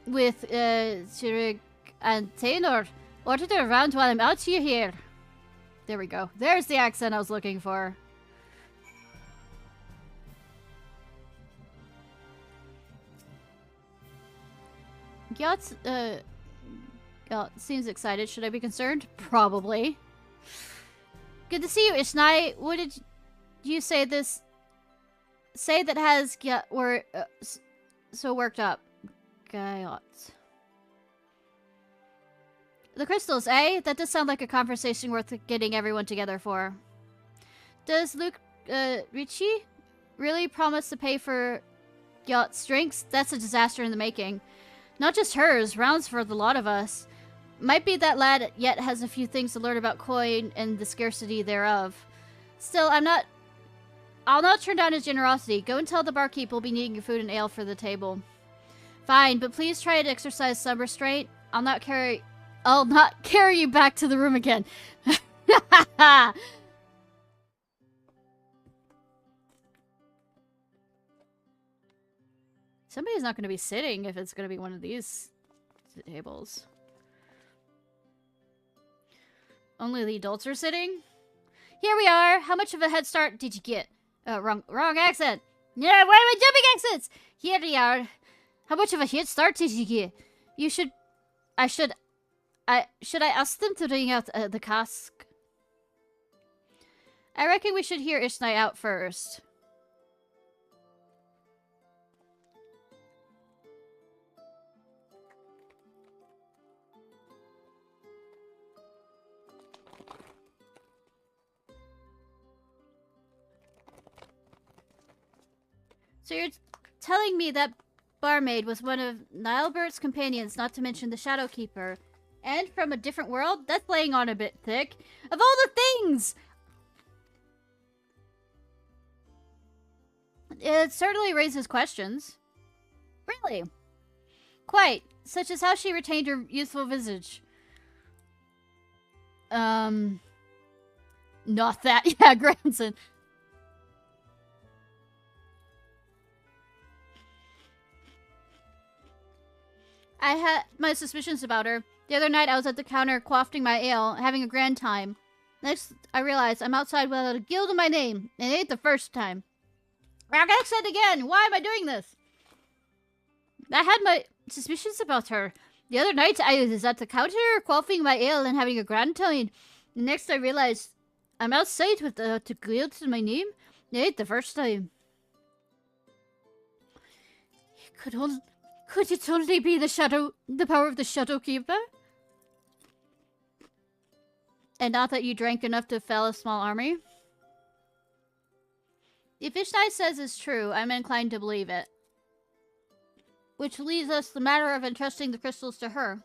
with Zirig and Taynor. Order it around while I'm out here. There we go. There's the accent I was looking for. Gyat, seems excited. Should I be concerned? Probably. Good to see you, Ishnai. What did you say this... Say that has Gyat were so worked up. Gyat. The crystals, eh? That does sound like a conversation worth getting everyone together for. Does Luke, Ricci really promise to pay for Gyat's drinks? That's a disaster in the making. Not just hers, rounds for the lot of us. Might be that lad yet has a few things to learn about coin and the scarcity thereof. Still, I'll not turn down his generosity. Go and tell the barkeep we'll be needing your food and ale for the table. Fine, but please try to exercise some restraint. I'll not carry you back to the room again. Somebody's not going to be sitting if it's going to be one of these tables. Only the adults are sitting? Here we are. How much of a head start did you get? Wrong accent. Yeah, why am I jumping accents? Here we are. How much of a head start did you get? Should I ask them to bring out the cask? I reckon we should hear Ishnai out first. So you're telling me that barmaid was one of Nilebert's companions, not to mention the Shadowkeeper, and from a different world? That's laying on a bit thick. Of all the things! It certainly raises questions. Really? Quite. Such as how she retained her youthful visage. Not that. Yeah, grandson. I had my suspicions about her. The other night I was at the counter quaffing my ale, having a grand time. Next, I realized I'm outside without a guild in my name. And it ain't the first time. Wrong accent again! Why am I doing this? I had my suspicions about her. The other night I was at the counter quaffing my ale and having a grand time. Next I realized I'm outside without a guild in my name. It ain't the first time. Could it only be the power of the Shadowkeeper? And not that you drank enough to fell a small army? If Ishnai says it's true, I'm inclined to believe it. Which leaves us the matter of entrusting the crystals to her.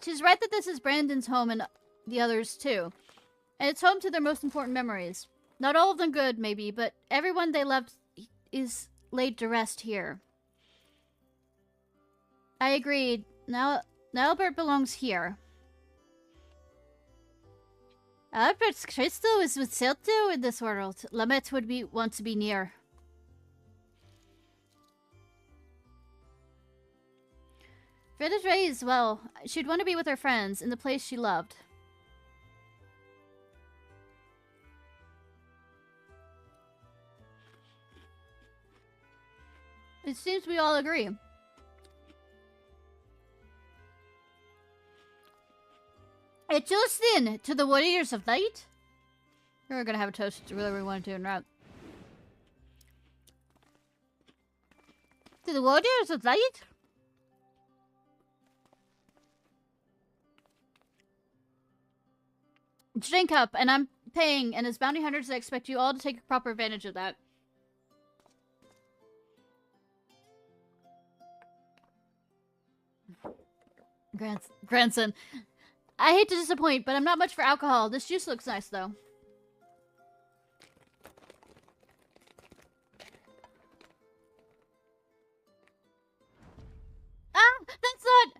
She's right that this is Brandon's home and the others too. And it's home to their most important memories. Not all of them good, maybe, but everyone they loved is laid to rest here. I agreed. Now Albert belongs here. Albert's crystal is with Celto in this world. Lamet would want to be near. Fred is raised well. She'd want to be with her friends in the place she loved. It seems we all agree. A toast then to the Warriors of Light. We're gonna have a toast to whatever we want to do in route. To the Warriors of Light? Drink up, and I'm paying, and as bounty hunters I expect you all to take proper advantage of that. Grandson. I hate to disappoint, but I'm not much for alcohol. This juice looks nice, though. Ah! That's not...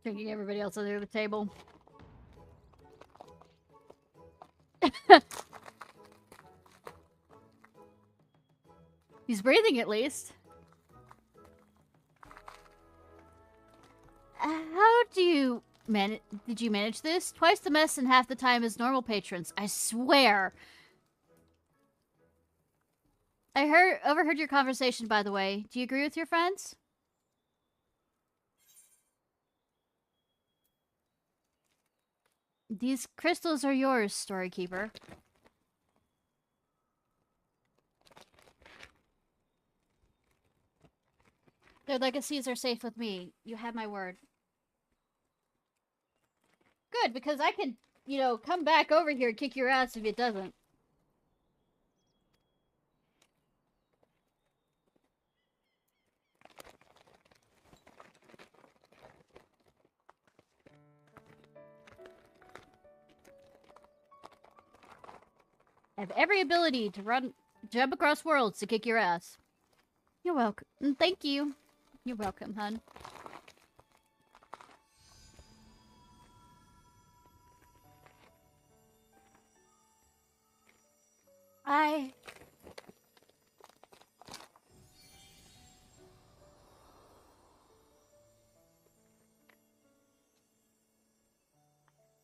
Drinking everybody else under the table. He's breathing at least. How do you did you manage this? Twice the mess and half the time as normal patrons. I swear. I overheard your conversation, by the way. Do you agree with your friends? These crystals are yours, Storykeeper. Their legacies are safe with me. You have my word. Good, because I can, you know, come back over here and kick your ass if it doesn't. I have every ability to jump across worlds to kick your ass. You're welcome. Thank you. You're welcome, hun.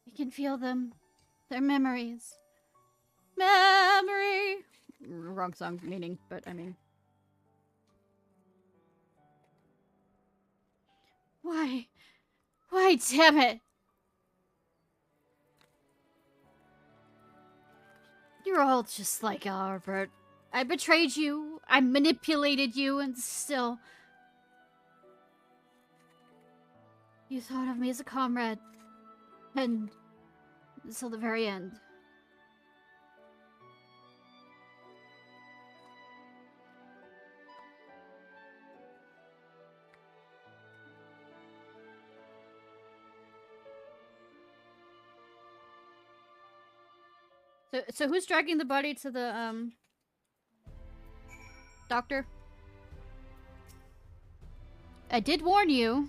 You can feel them. Their memories. Memory! Wrong song meaning, but I mean. Why? Why, damn it! You're all just like Albert. I betrayed you, I manipulated you, and still... You thought of me as a comrade. And... until the very end. So who's dragging the body to the, doctor? I did warn you.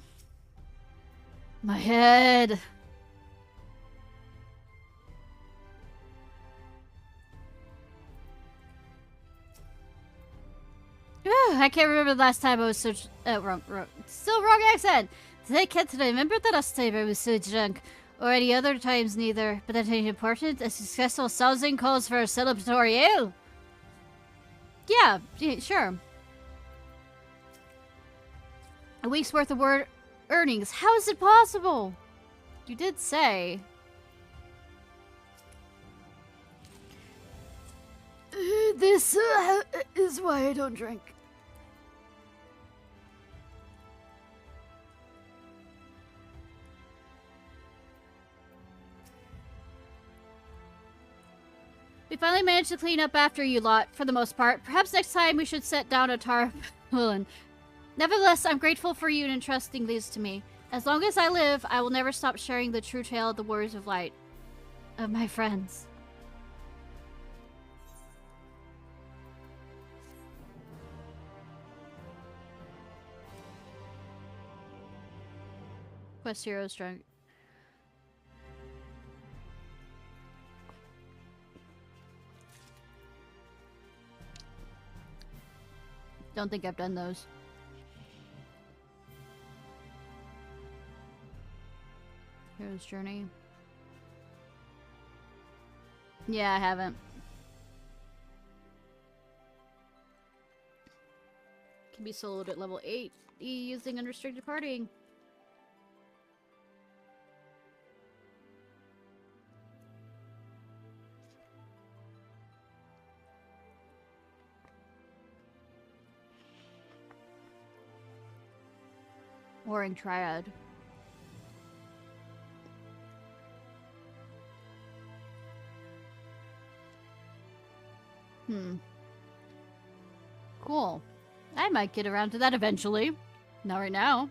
My head. I can't remember the last time I was so... wrong. Still wrong accent! Today, can't remember the last time I was so drunk. Or any other times neither. But that ain't important. A successful sousing calls for a celebratory ale. Yeah, sure. A week's worth of earnings. How is it possible? You did say... This is why I don't drink. We finally managed to clean up after you lot, for the most part. Perhaps next time we should set down a tarpaulin. Nevertheless, I'm grateful for you entrusting these to me. As long as I live, I will never stop sharing the true tale of the Warriors of Light. Of my friends. Quest Heroes drunk. Don't think I've done those. Hero's Journey. Yeah, I haven't. Can be soloed at level 8 using unrestricted partying. Warring Triad. Cool. I might get around to that eventually. Not right now.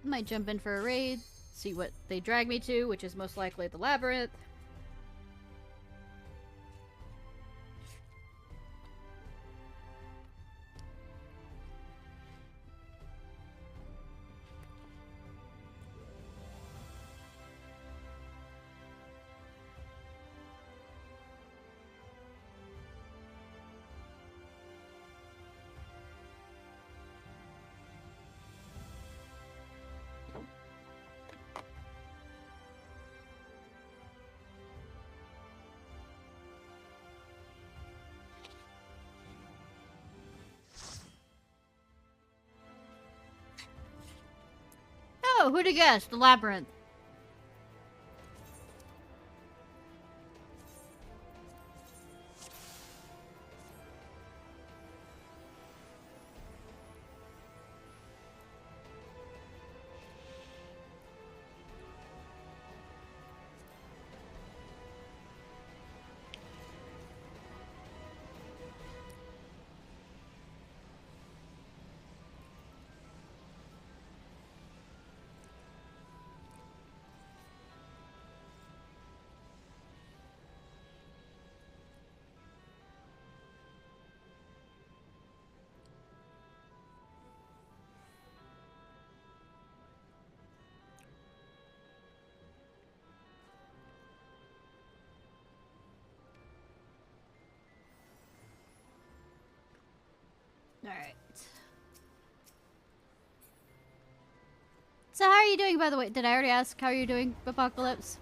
Might jump in for a raid. see what they drag me to, which is most likely the labyrinth. Oh, who'd have guessed? The labyrinth. Alright. So how are you doing, by the way? Did I already ask how are you doing, Apocalypse?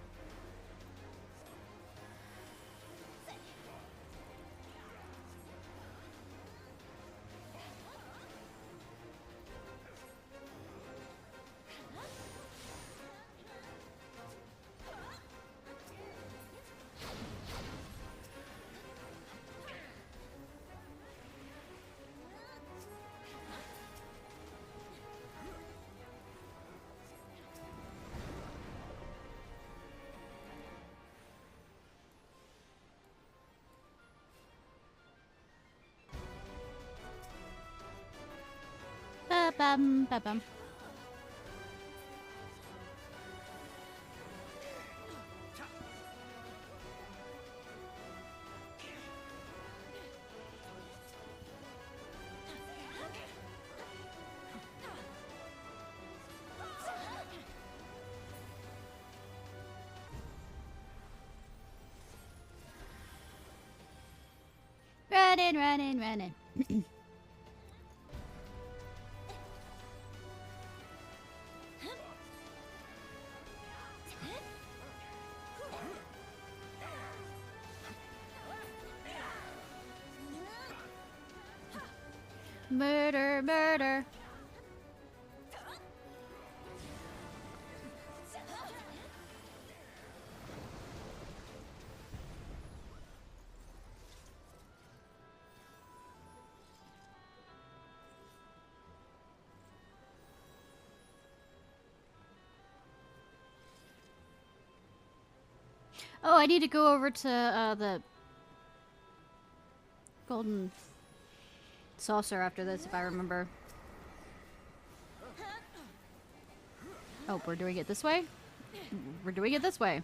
Ba-bum, ba-bum. Running, running, running. Murder, murder. Oh, I need to go over to the golden saucer after this, if I remember. Oh, we're doing it this way? We're doing it this way.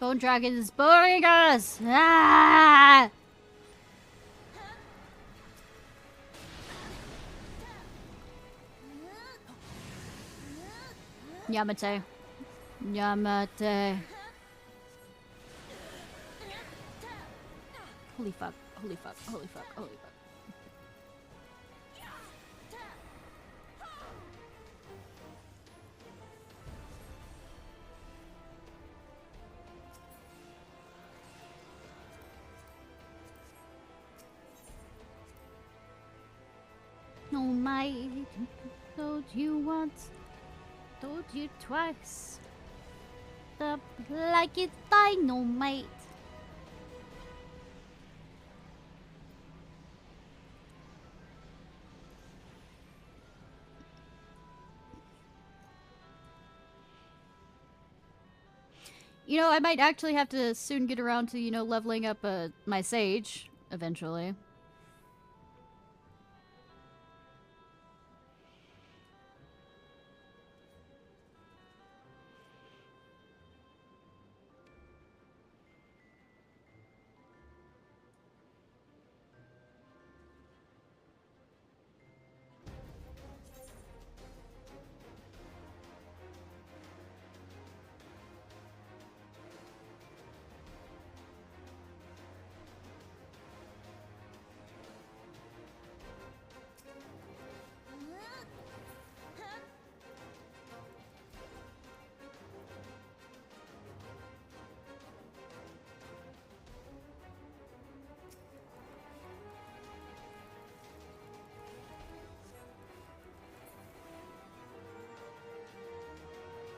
Bone Dragon is boring us! Ah! Yamate. Yamate. Holy fuck. Holy fuck. Holy fuck. Holy fuck. No, my. Told you once. Told you twice. Stop like it's dynamite. You know, I might actually have to soon get around to, you know, leveling up my sage eventually.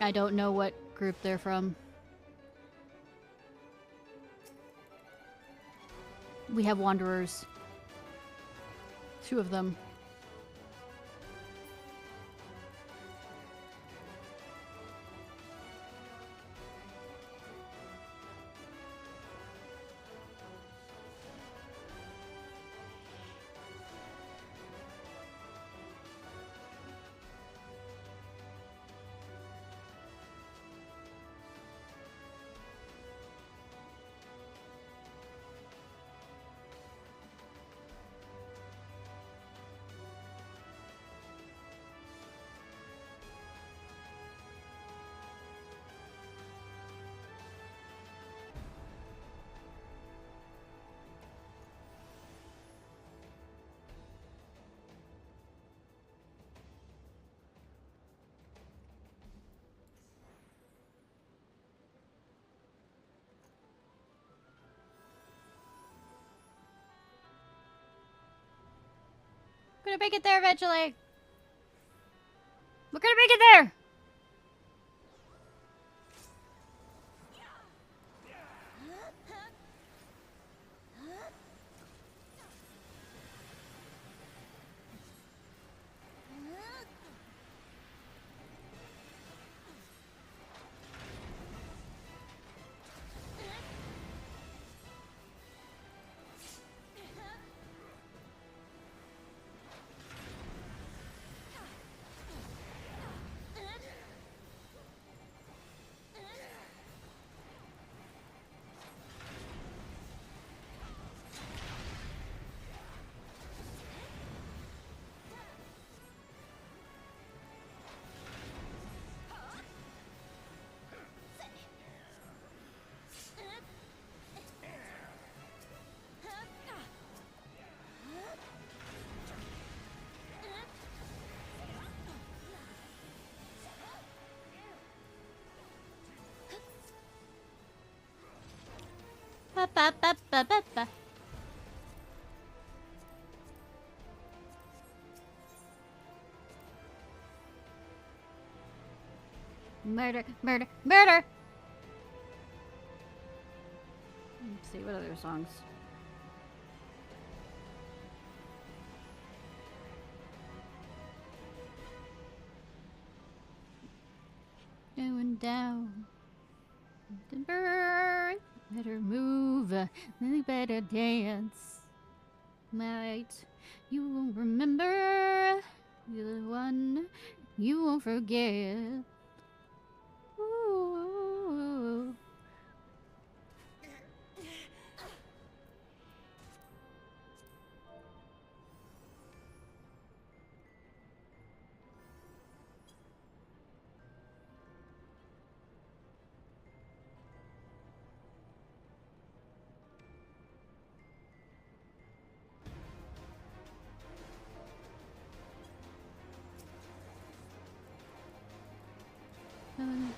I don't know what group they're from. We have wanderers. 2 of them. We're gonna make it there eventually. We're gonna make it there. Ba, ba, ba, ba, ba, ba. Murder, murder, murder! Let's see, what other songs? Going down the bird. Better move, then better dance. Might you won't remember, you're the one you won't forget. Ooh.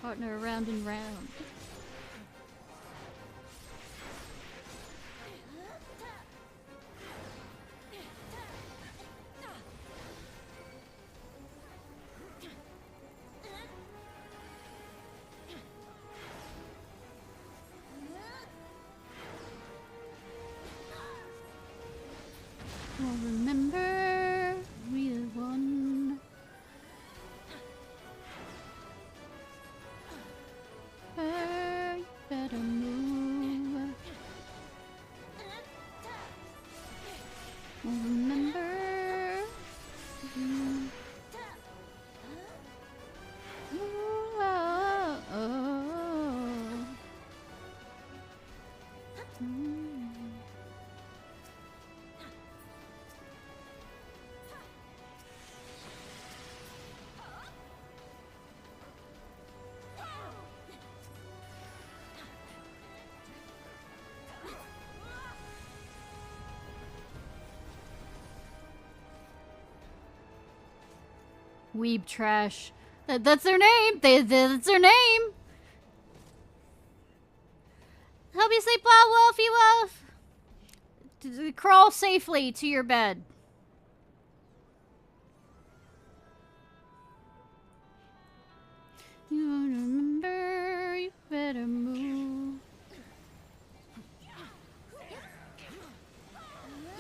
Partner round and round. Well, remember, real one. You better move. Well, remember. Weeb trash. That's their name. That's their name. Help me sleep well, Wolfie Wolf. Crawl safely to your bed. You remember, you better move.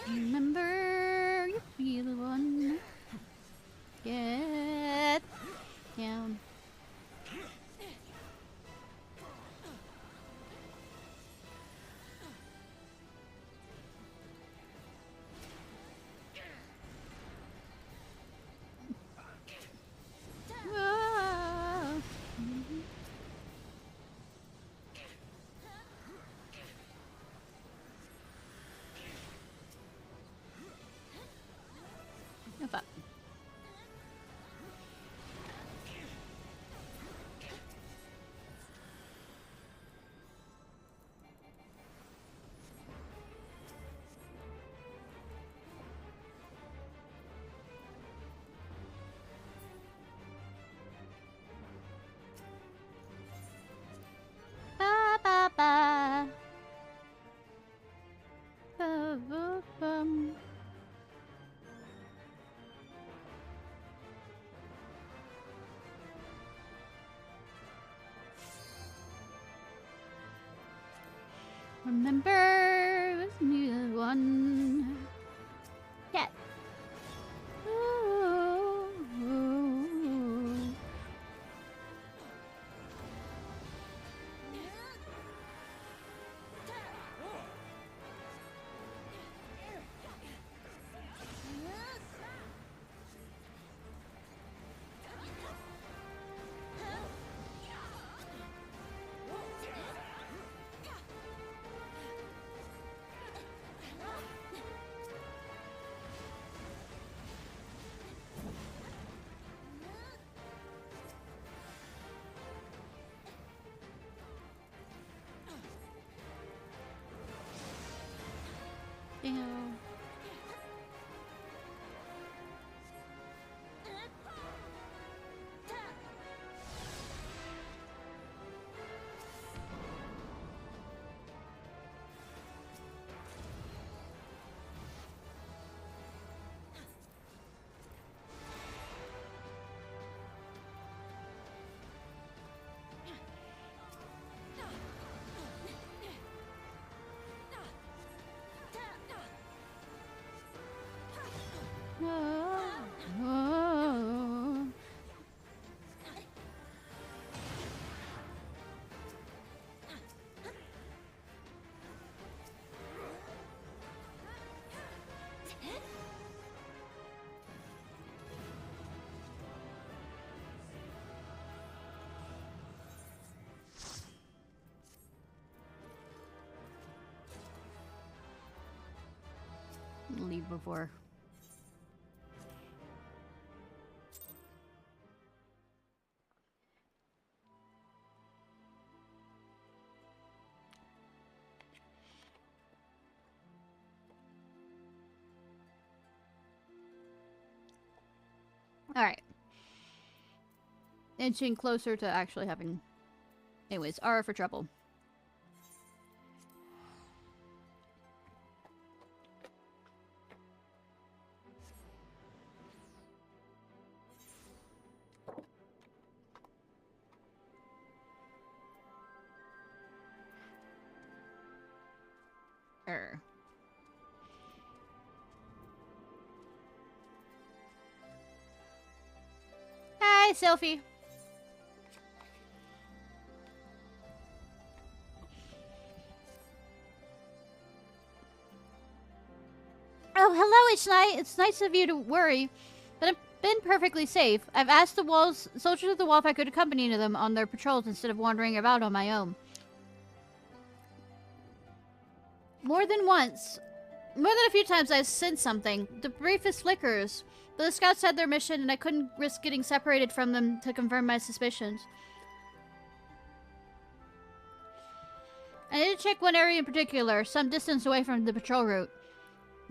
Remember, you be the one. Get down. Remember, it was me the one. Cat. Ooh, ooh. Damn. Leave before. All right. Inching closer to actually having Anyways, R for trouble. Hi, Sylphie. Oh, hello, Ishnai. It's nice of you to worry, but I've been perfectly safe. I've asked the soldiers of the wall if I could accompany them on their patrols instead of wandering about on my own. More than once, more than a few times, I've sensed something. The briefest flickers. But the scouts had their mission, and I couldn't risk getting separated from them to confirm my suspicions. I need to check one area in particular, some distance away from the patrol route.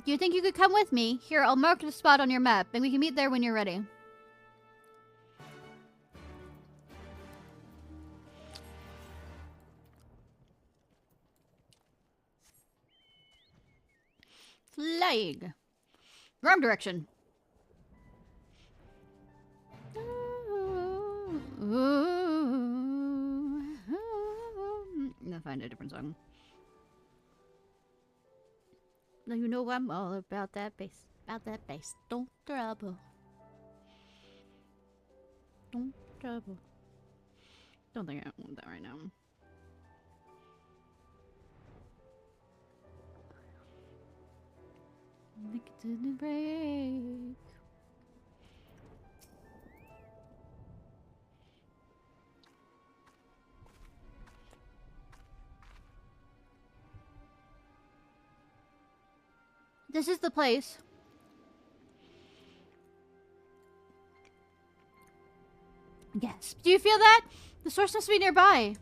Do you think you could come with me? Here, I'll mark the spot on your map, and we can meet there when you're ready. Flying. Wrong direction. I'll find a different song. Now you know I'm all about that bass. About that bass. Don't trouble. Don't trouble. Don't think I want that right now. Make it to the break. This is the place. Yes. Do you feel that? The source must be nearby.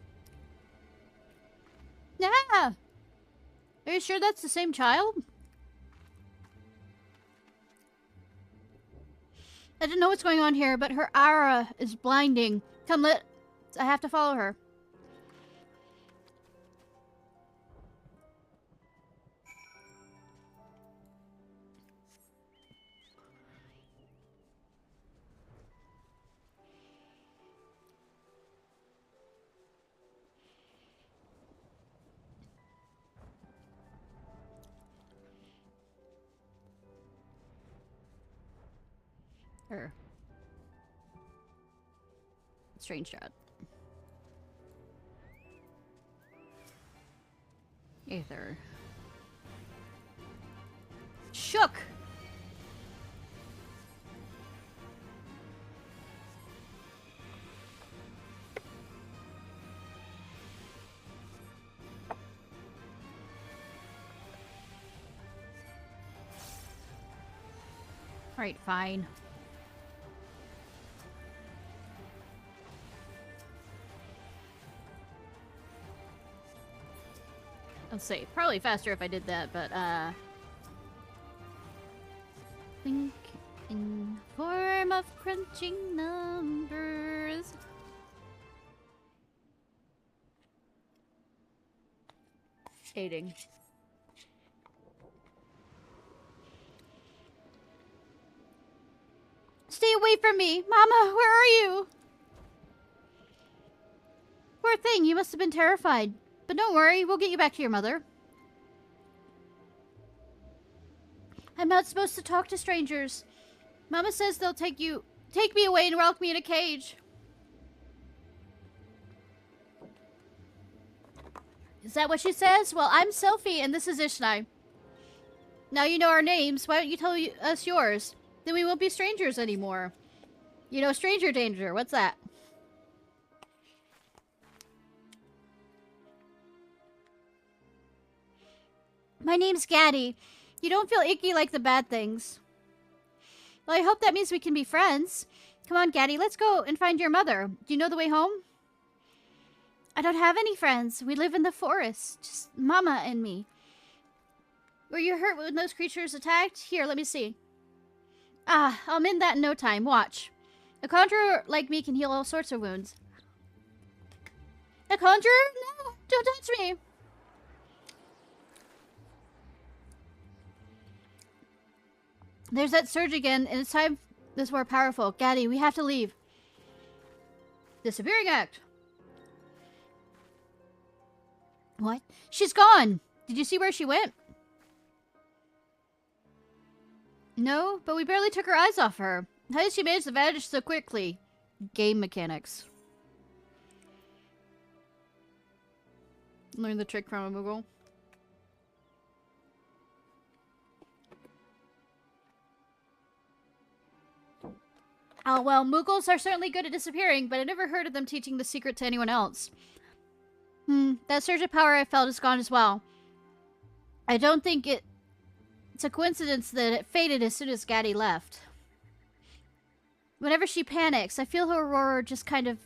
Yeah. Are you sure that's the same child? I don't know what's going on here, but her aura is blinding. Come, I have to follow her. Her. Strange shot. Aether. Shook! Alright, fine. Let's see. Probably faster if I did that, but, think in form of crunching numbers. Aiding. Stay away from me! Mama, where are you? Poor thing, you must have been terrified. But don't worry, we'll get you back to your mother. I'm not supposed to talk to strangers. Mama says they'll take me away and lock me in a cage. Is that what she says? Well, I'm Sylphie and this is Ishnai. Now you know our names, why don't you tell us yours? Then we won't be strangers anymore. You know, stranger danger, what's that? My name's Gaddy. You don't feel icky like the bad things. Well, I hope that means we can be friends. Come on, Gaddy, let's go and find your mother. Do you know the way home? I don't have any friends. We live in the forest. Just Mama and me. Were you hurt when those creatures attacked? Here, let me see. Ah, I'll mend that in no time. Watch. A conjurer like me can heal all sorts of wounds. A conjurer? No, don't touch me. There's that surge again, and it's time this more powerful. Gaddy, we have to leave. Disappearing act. What? She's gone! Did you see where she went? No, but we barely took our eyes off her. How did she manage to vanish so quickly? Game mechanics. Learn the trick from a Moogle. Oh, well, Moogles are certainly good at disappearing, but I never heard of them teaching the secret to anyone else. That surge of power I felt is gone as well. I don't think it's a coincidence that it faded as soon as Gaddy left. Whenever she panics, I feel her aura just kind of...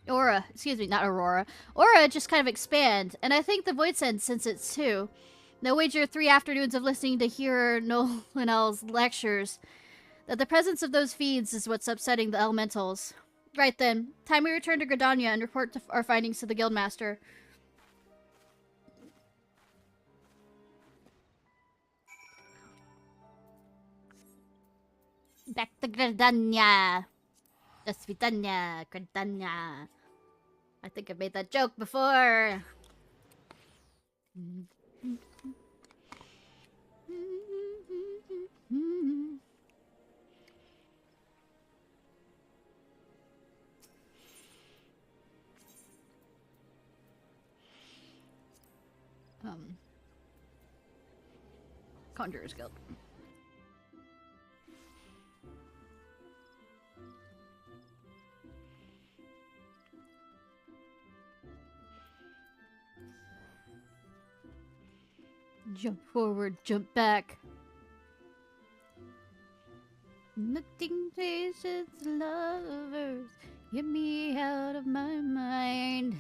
Aura just kind of expand, and I think the Void Sense it too. No wager 3 afternoons of listening to hear Nolanel's lectures that the presence of those feeds is what's upsetting the elementals. Right then, time we return to Gridania and report our findings to the Guildmaster. Back to Gridania. Svitania, Gridania. I think I've made that joke before. Conjurer's Guild. Jump forward, jump back. Nothing chases lovers. Get me out of my mind.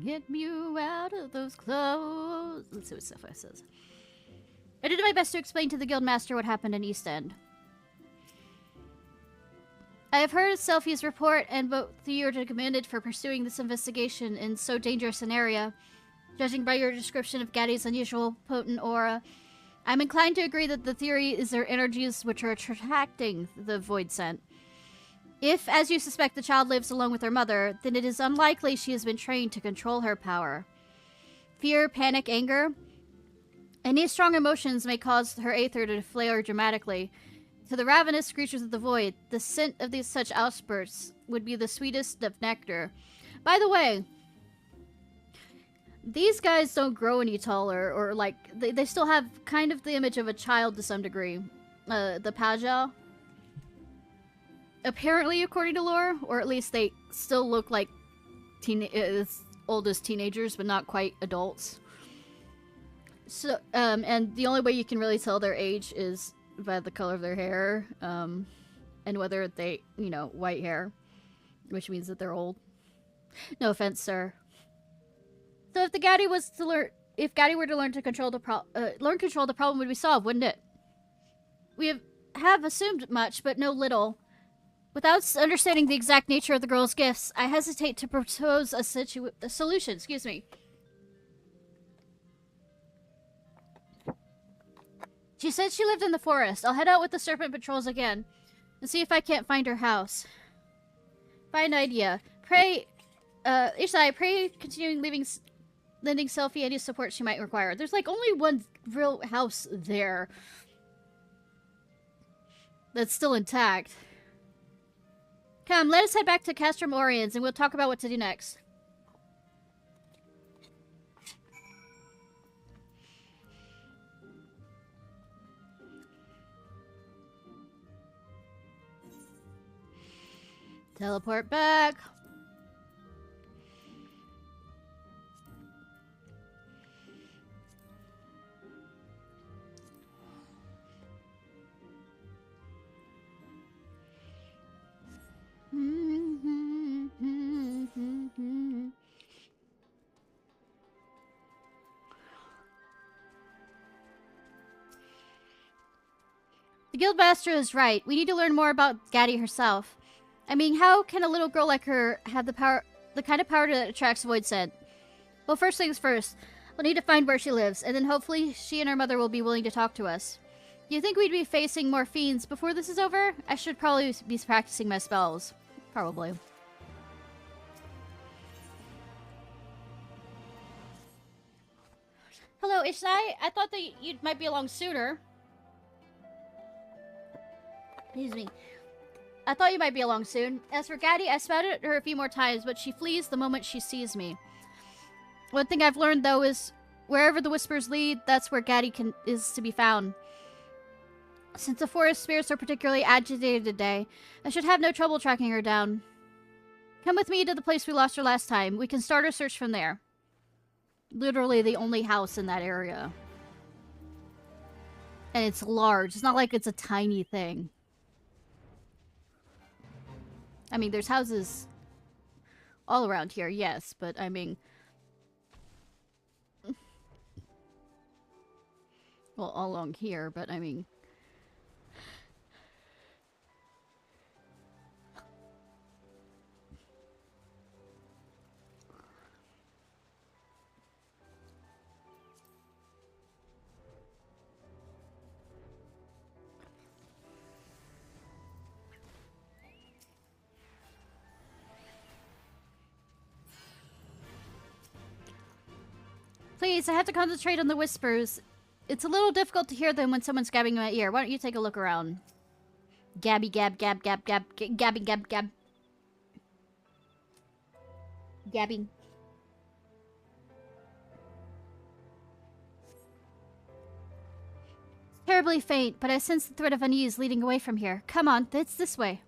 Get you out of those clothes. Let's see what Sapphire says. I did my best to explain to the Guildmaster what happened in East End. I have heard Selphie's report, and both you are commended for pursuing this investigation in so dangerous an area. Judging by your description of Gaddy's unusual potent aura, I'm inclined to agree that the theory is their energies which are attracting the Void Scent. If, as you suspect, the child lives alone with her mother, then it is unlikely she has been trained to control her power. Fear, panic, anger. Any strong emotions may cause her aether to flare dramatically. To the ravenous creatures of the void, the scent of these such outbursts would be the sweetest of nectar. By the way, these guys don't grow any taller, or like, they still have kind of the image of a child to some degree. The Paja. Apparently, according to lore, or at least they still look like as old as teenagers, but not quite adults. So, and the only way you can really tell their age is by the color of their hair, and whether they, white hair, which means that they're old. No offense, sir. So if Gaddy were to learn to control the problem would be solved, wouldn't it? We have assumed much, but no little. Without understanding the exact nature of the girl's gifts, I hesitate to propose a solution. Excuse me. She said she lived in the forest. I'll head out with the serpent patrols again and see if I can't find her house. Fine idea. Pray, Ishnai, pray continuing lending Selphie any support she might require. There's like only one real house there that's still intact. Come, let us head back to Castrum Oriens and we'll talk about what to do next. Teleport back. The Guildmaster is right. We need to learn more about Gaddy herself. I mean, how can a little girl like her have the power The kind of power that attracts void scent. Well, first things first. We'll need to find where she lives, and then hopefully she and her mother will be willing to talk to us. Do you think we'd be facing more fiends before this is over? I should probably be practicing my spells. Probably. Hello, Ishnai. I thought that you might be along sooner. Excuse me. I thought you might be along soon. As for Gaddy, I spouted at her a few more times, but she flees the moment she sees me. One thing I've learned, though, is wherever the whispers lead, that's where Gaddy is to be found. Since the forest spirits are particularly agitated today, I should have no trouble tracking her down. Come with me to the place we lost her last time. We can start our search from there. Literally the only house in that area. And it's large. It's not like it's a tiny thing. I mean, there's houses all around here, yes, but I mean... well, all along here, but I mean... Please, I have to concentrate on the whispers. It's a little difficult to hear them when someone's gabbing in my ear. Why don't you take a look around? Gabby, gab, gab, gab, gab, gabbing, gab, gab. Gabbing. Terribly faint, but I sense the threat of unease leading away from here. Come on, it's this way.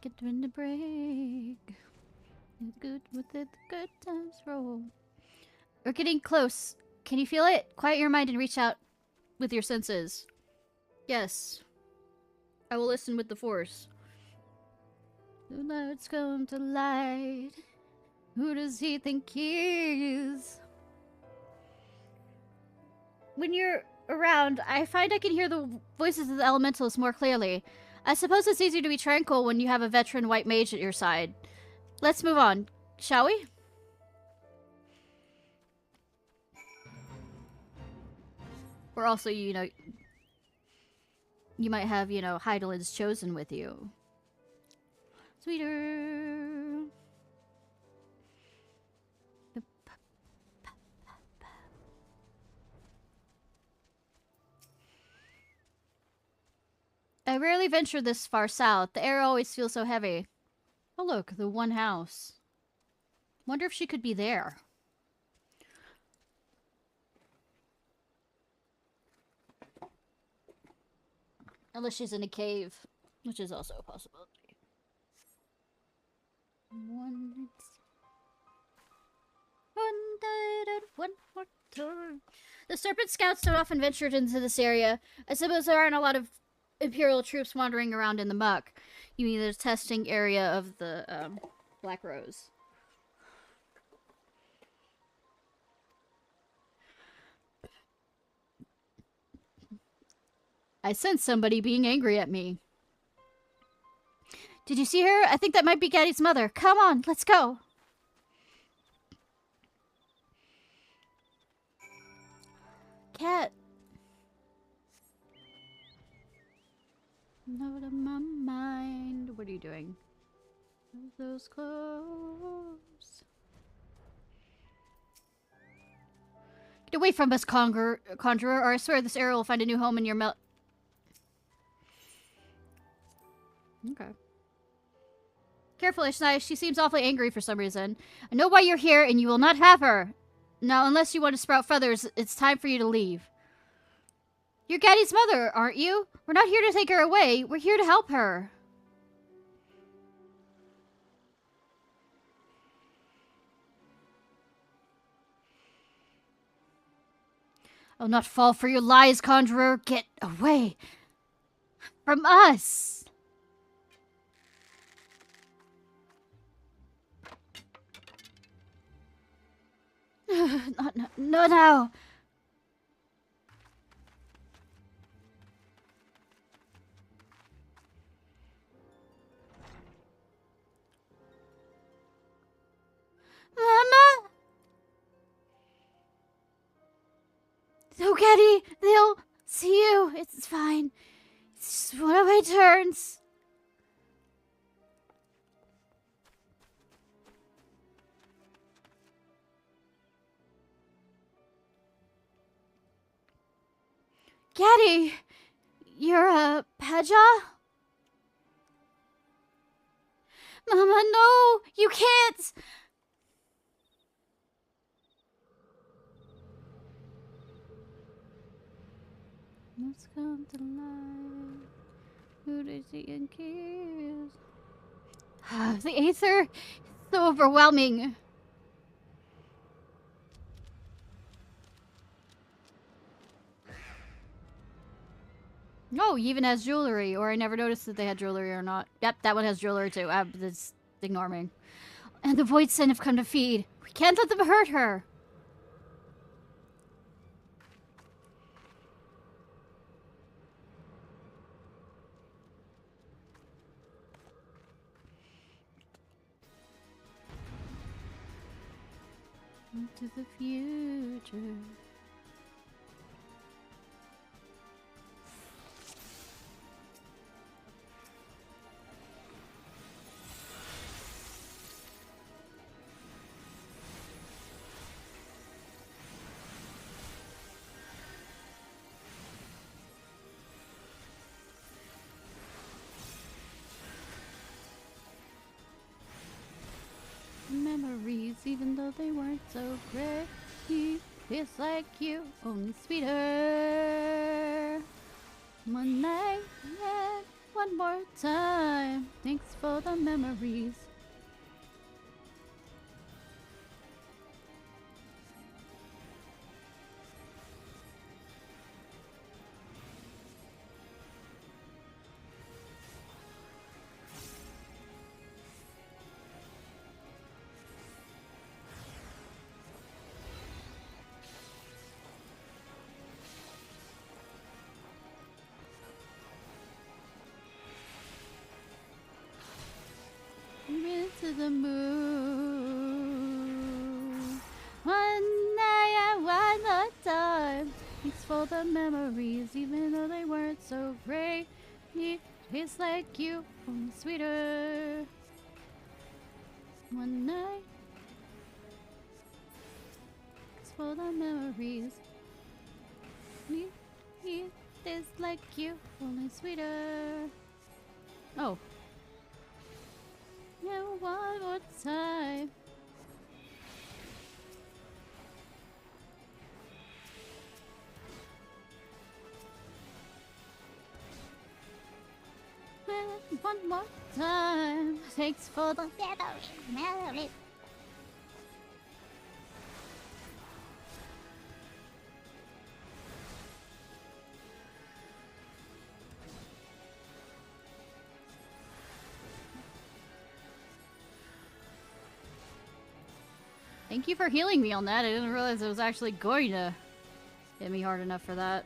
Get in the break. Good with it, the good times roll. We're getting close. Can you feel it? Quiet your mind and reach out with your senses. Yes. I will listen with the force. The lights come to light. Who does he think he is? When you're around, I find I can hear the voices of the elementals more clearly. I suppose it's easier to be tranquil when you have a veteran white mage at your side. Let's move on, shall we? Or also, you know, you might have, you know, Heidelin's Chosen with you. Sweeter. I rarely venture this far south. The air always feels so heavy. Oh look, the one house. Wonder if she could be there. Unless she's in a cave, which is also a possibility. One more time. The Serpent Scouts don't often venture into this area. I suppose there aren't a lot of Imperial troops wandering around in the muck. You mean the testing area of the Black Rose? I sense somebody being angry at me. Did you see her? I think that might be Gaddy's mother. Come on, let's go. Cat. Out of my mind. What are you doing? Those clothes. Get away from us, conjurer, or I swear this arrow will find a new home in your mouth. Okay. Careful, Ishnai. She seems awfully angry for some reason. I know why you're here, and you will not have her. Now, unless you want to sprout feathers, it's time for you to leave. You're Gaddy's mother, aren't you? We're not here to take her away. We're here to help her. I'll not fall for your lies, conjurer. Get away from us. No, no. No, Getty, they'll see you. It's fine. It's just one of my turns. Getty, you're a Paja? Mama, no, you can't. Let's come to life. Who does he and kiss? The Aether is so overwhelming. No, he even has jewelry, or I never noticed that they had jewelry or not. Yep, that one has jewelry too. Just ignore me. And the Void Sin have come to feed. We can't let them hurt her. Into the future. Memories, even though they weren't so great. It's like you, only sweeter. One night, yeah, one more time. Thanks for the memories. To the moon. One night and one more time. Thanks for the memories, even though they weren't so great. It tastes like you, only sweeter. One night. Thanks for the memories. It tastes like you, only sweeter. Oh. Yeah, one more time. One more time. Thanks for the memory. Thank you for healing me on that. I didn't realize it was actually going to hit me hard enough for that.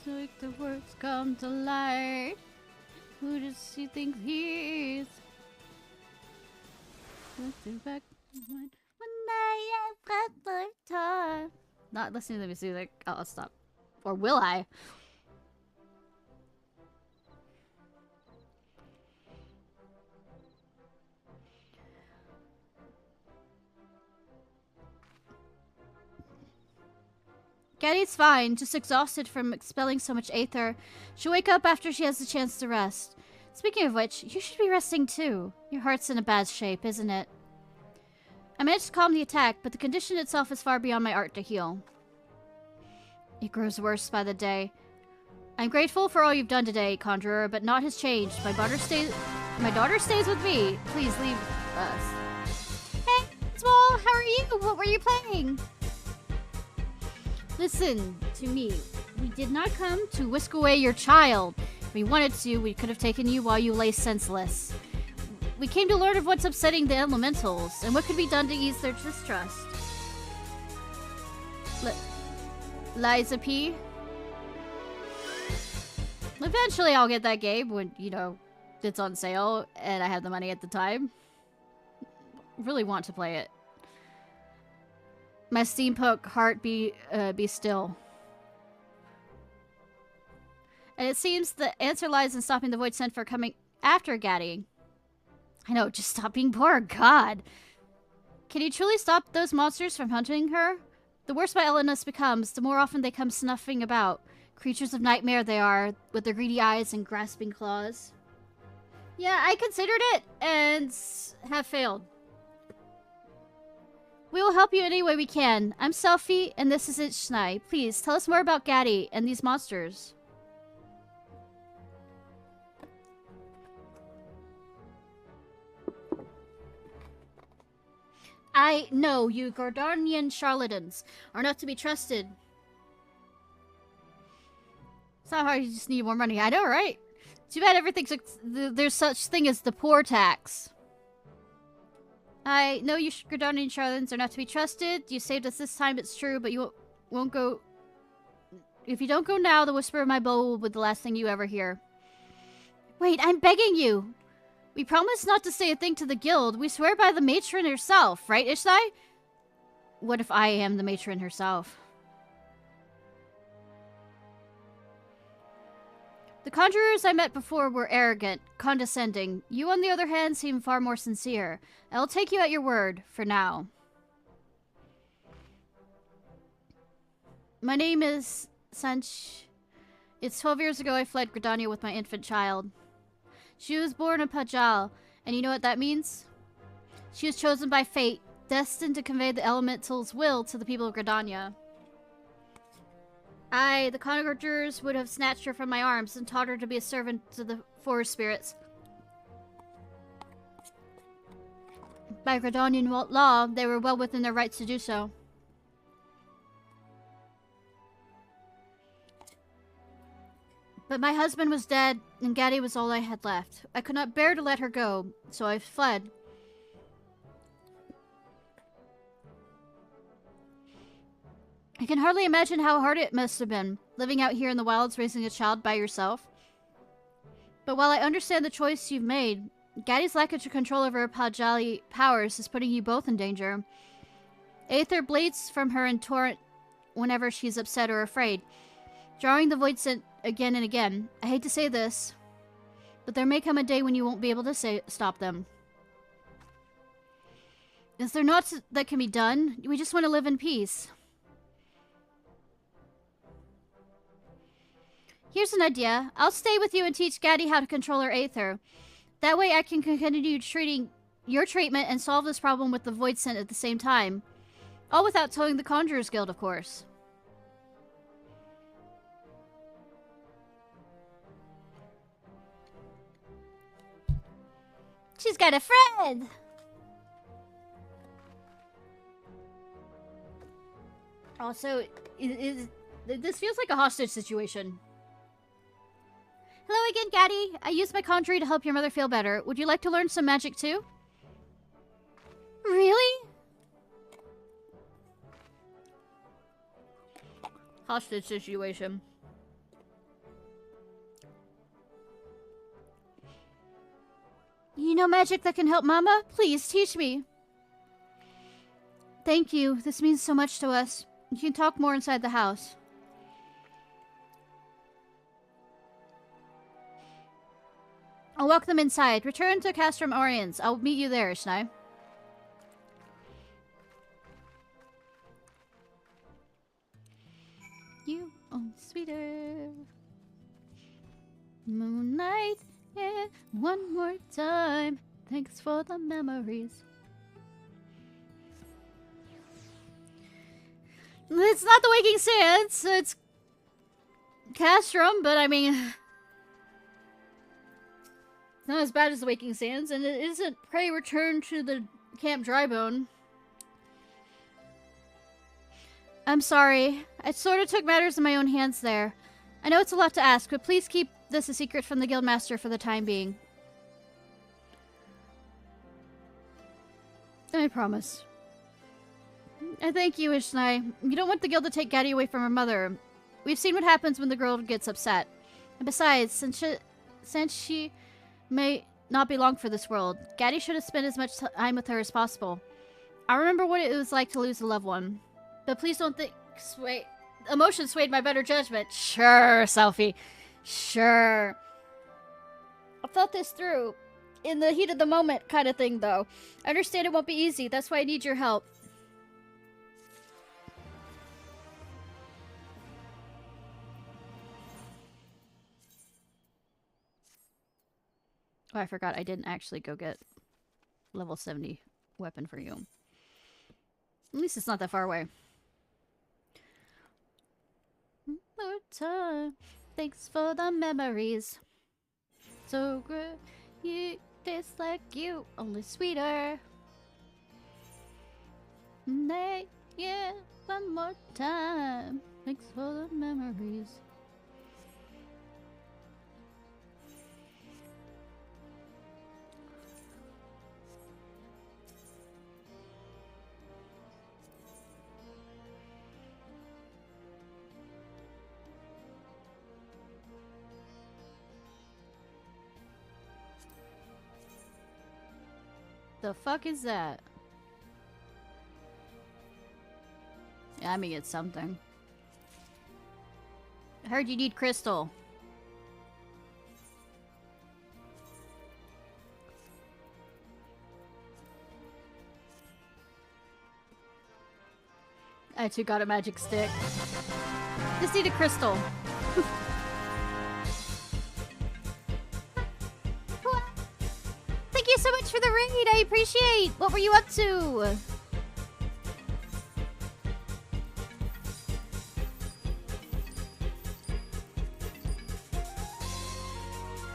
Like the words come to light. Who does he think he is? Back one night at time. Not listening to the music. Oh, I'll stop. Or will I? Getty's fine, just exhausted from expelling so much aether. She'll wake up after she has the chance to rest. Speaking of which, you should be resting too. Your heart's in a bad shape, isn't it? I managed to calm the attack, but the condition itself is far beyond my art to heal. It grows worse by the day. I'm grateful for all you've done today, Conjurer, but naught has changed. My daughter stays with me. Please leave us. Hey, Small, how are you? What were you playing? Listen to me. We did not come to whisk away your child. If we wanted to, we could have taken you while you lay senseless. We came to learn of what's upsetting the elementals, and what could be done to ease their distrust. Liza P. Eventually I'll get that game when, you know, it's on sale and I have the money at the time. Really want to play it. My steampunk heart be still. And it seems the answer lies in stopping the void sent for coming after Gaddy. I know, just stop being poor, God. Can you truly stop those monsters from hunting her? The worse my illness becomes, the more often they come snuffing about. Creatures of nightmare they are, with their greedy eyes and grasping claws. Yeah, I considered it, and have failed. We will help you any way we can. I'm Selfie, and this is Ishnai. Please, tell us more about Gaddy and these monsters. I know you Gordanian charlatans are not to be trusted. It's not hard, you just need more money. I know, right? Too bad everything's... there's such thing as the poor tax. I know you Gordanian charlatans are not to be trusted. You saved us this time, it's true, but you won't go... If you don't go now, the whisper of my bow will be the last thing you ever hear. Wait, I'm begging you. We promise not to say a thing to the guild. We swear by the matron herself, right, Ishnai? What if I am the matron herself? The conjurers I met before were arrogant, condescending. You, on the other hand, seem far more sincere. I'll take you at your word, for now. My name is Sanch. It's 12 years ago I fled Gridania with my infant child. She was born in Pajal, and you know what that means? She was chosen by fate, destined to convey the elemental's will to the people of Gridania. The conjurers would have snatched her from my arms and taught her to be a servant to the forest spirits. By Gridanian law, they were well within their rights to do so. But my husband was dead, and Gaddy was all I had left. I could not bear to let her go, so I fled. I can hardly imagine how hard it must have been, living out here in the wilds raising a child by yourself. But while I understand the choice you've made, Gaddy's lack of control over her Pajali powers is putting you both in danger. Aether bleeds from her in torrent whenever she's upset or afraid, drawing the void scent again and again. I hate to say this, but there may come a day when you won't be able to stop them. Is there naught that can be done? We just want to live in peace. Here's an idea. I'll stay with you and teach Gaddy how to control her Aether. That way I can continue treating your treatment and solve this problem with the void scent at the same time. All without telling the Conjurers Guild, of course. She's got a friend! Also, this feels like a hostage situation. Hello again, Gaddy. I used my conjury to help your mother feel better. Would you like to learn some magic too? Really? Hostage situation. You know magic that can help Mama? Please, teach me. Thank you. This means so much to us. You can talk more inside the house. I'll walk them inside. Return to Castrum Oriens. I'll meet you there, Ishnai. You are sweeter. Moonlight, yeah, one more time. Thanks for the memories. It's not the Waking Sands. It's Castrum, but I mean... It's not as bad as the Waking Sands, and it isn't Pray Return to the Camp Drybone. I'm sorry. I sort of took matters in my own hands there. I know it's a lot to ask, but please keep this a secret from the Guildmaster for the time being. I promise. I thank you, Ishnai. You don't want the guild to take Gaddy away from her mother. We've seen what happens when the girl gets upset. And besides, since she may not be long for this world, Gaddy should have spent as much time with her as possible. I remember what it was like to lose a loved one. But please don't think... Emotion swayed my better judgment. Sure, Selfie. Sure. I thought this through. In the heat of the moment kind of thing, though. I understand it won't be easy. That's why I need your help. Oh, I forgot. I didn't actually go get level 70 weapon for you. At least it's not that far away. More time. Thanks for the memories. So good. You taste like you, only sweeter. Yeah, one more time. Thanks for the memories. The fuck is that? Yeah, I mean, it's something. I heard you need crystal. I too got a magic stick. Just need a crystal. Thank you so much for the raid. I appreciate. What were you up to?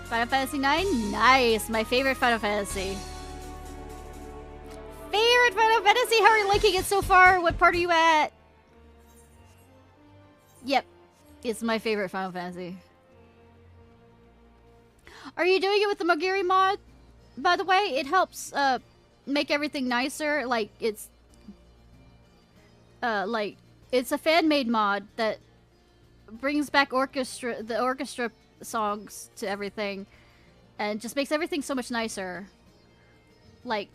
Final Fantasy 9? Nice. My favorite Final Fantasy. Favorite Final Fantasy? How are you liking it so far? What part are you at? Yep. It's my favorite Final Fantasy. Are you doing it with the Mogiri mod? By the way, it helps make everything nicer. Like it's a fan-made mod that brings back the orchestra songs to everything and just makes everything so much nicer. Like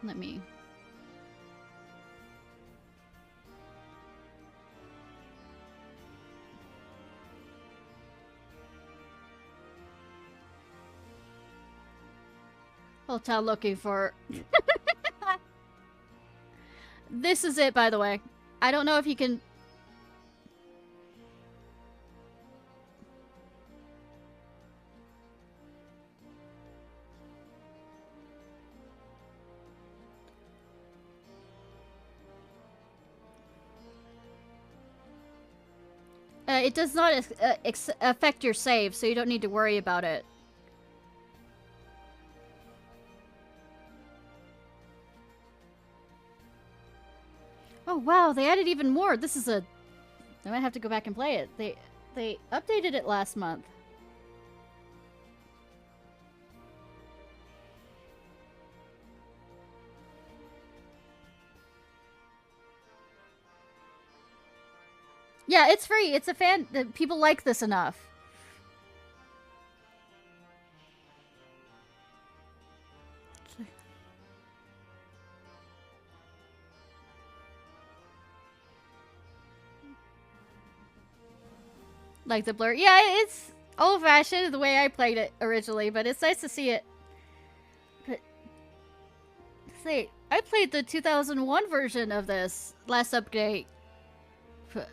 let me hotel looking for this is it, by the way. I don't know if you can it does not affect your save, so you don't need to worry about it. Oh wow, they added even more. This is I might have to go back and play it. They updated it last month. Yeah, it's free. It's a fan. People like this enough. Like the blur. Yeah, it's old-fashioned the way I played it originally, but it's nice to see it. But see, I played the 2001 version of this last update.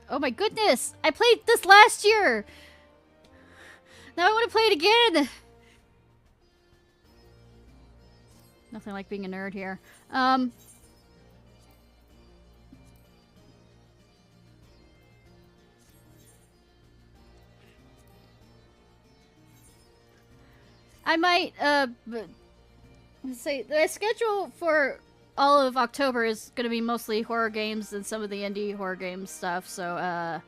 Oh my goodness! I played this last year! Now I want to play it again! Nothing like being a nerd here. I might, say, the schedule for all of October is gonna be mostly horror games and some of the indie horror games stuff. So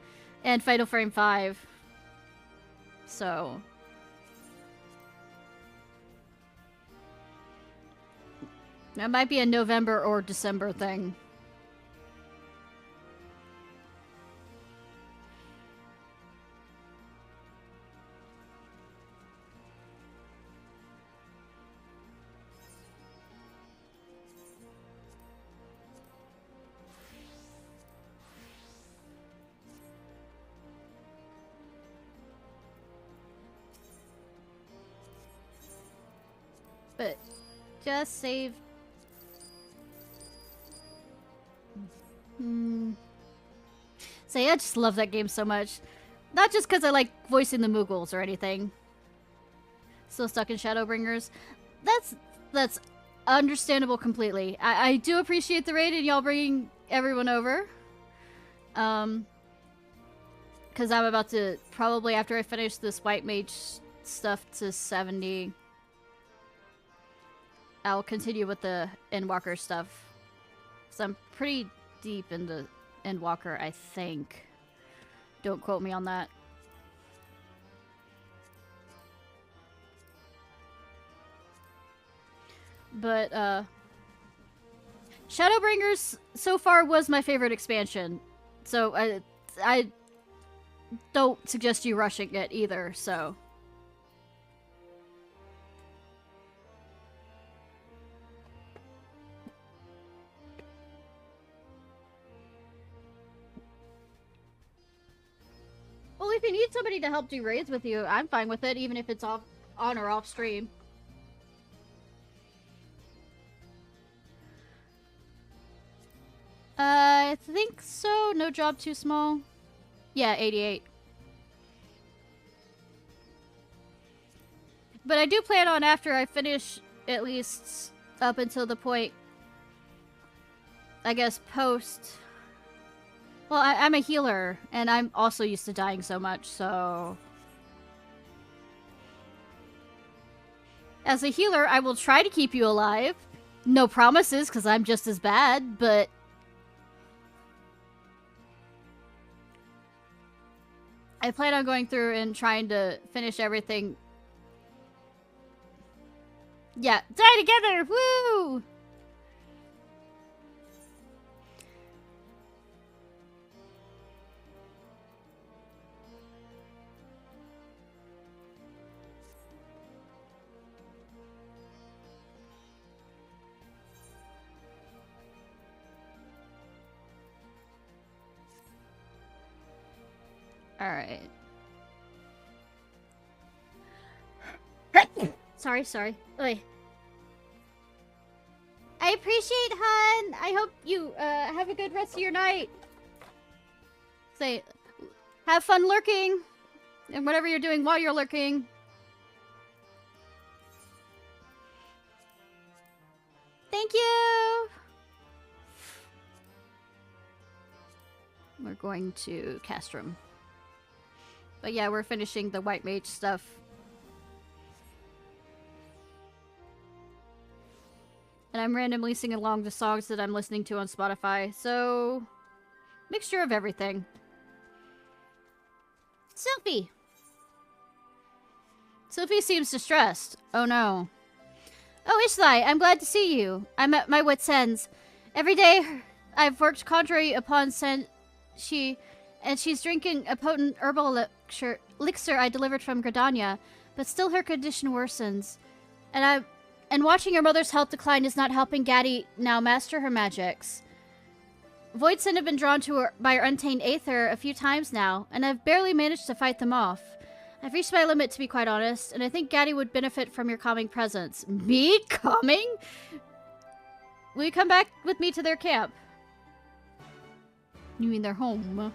and Fatal Frame 5. So that might be a November or December thing. But just save. Say, I just love that game so much. Not just because I like voicing the Moogles or anything. Still stuck in Shadowbringers. That's understandable completely. I do appreciate the raid and y'all bringing everyone over. Because I'm about to, probably after I finish this White Mage stuff to 70, I'll continue with the Endwalker stuff. So I'm pretty deep into Endwalker, I think. Don't quote me on that. But, Shadowbringers so far was my favorite expansion. So, I don't suggest you rushing it either, so. Well, if you need somebody to help do raids with you, I'm fine with it, even if it's on or off stream. I think so. No job too small. Yeah, 88. But I do plan on, after I finish, at least up until the point, I guess, post. Well, I'm a healer, and I'm also used to dying so much, so. As a healer, I will try to keep you alive. No promises, because I'm just as bad, but. I plan on going through and trying to finish everything. Yeah, die together! Woo! Alright. Sorry. Oi. I appreciate, hun. I hope you have a good rest of your night. Say, have fun lurking. And whatever you're doing while you're lurking. Thank you. We're going to Castrum. But yeah, we're finishing the White Mage stuff. And I'm randomly singing along to songs that I'm listening to on Spotify, so mixture of everything. Sylphie! Sylphie seems distressed. Oh no. Oh, Ishnai, I'm glad to see you. I'm at my wit's ends. Every day I've worked contrary upon and she's drinking a potent herbal elixir I delivered from Gridania, but still her condition worsens. And watching her mother's health decline is not helping Gaddy now master her magics. Voidsen have been drawn to her by her untamed aether a few times now, and I've barely managed to fight them off. I've reached my limit, to be quite honest, and I think Gaddy would benefit from your calming presence. Me? Calming? Will you come back with me to their camp? You mean their home?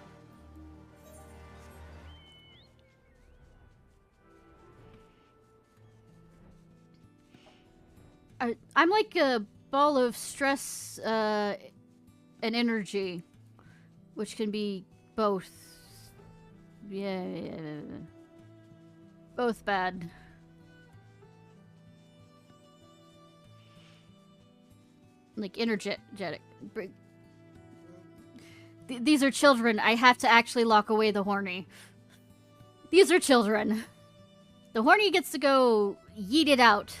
I'm like a ball of stress and energy, which can be both. Yeah. Both bad. like, energetic. These are children. I have to actually lock away the horny. These are children. The horny gets to go yeet it out.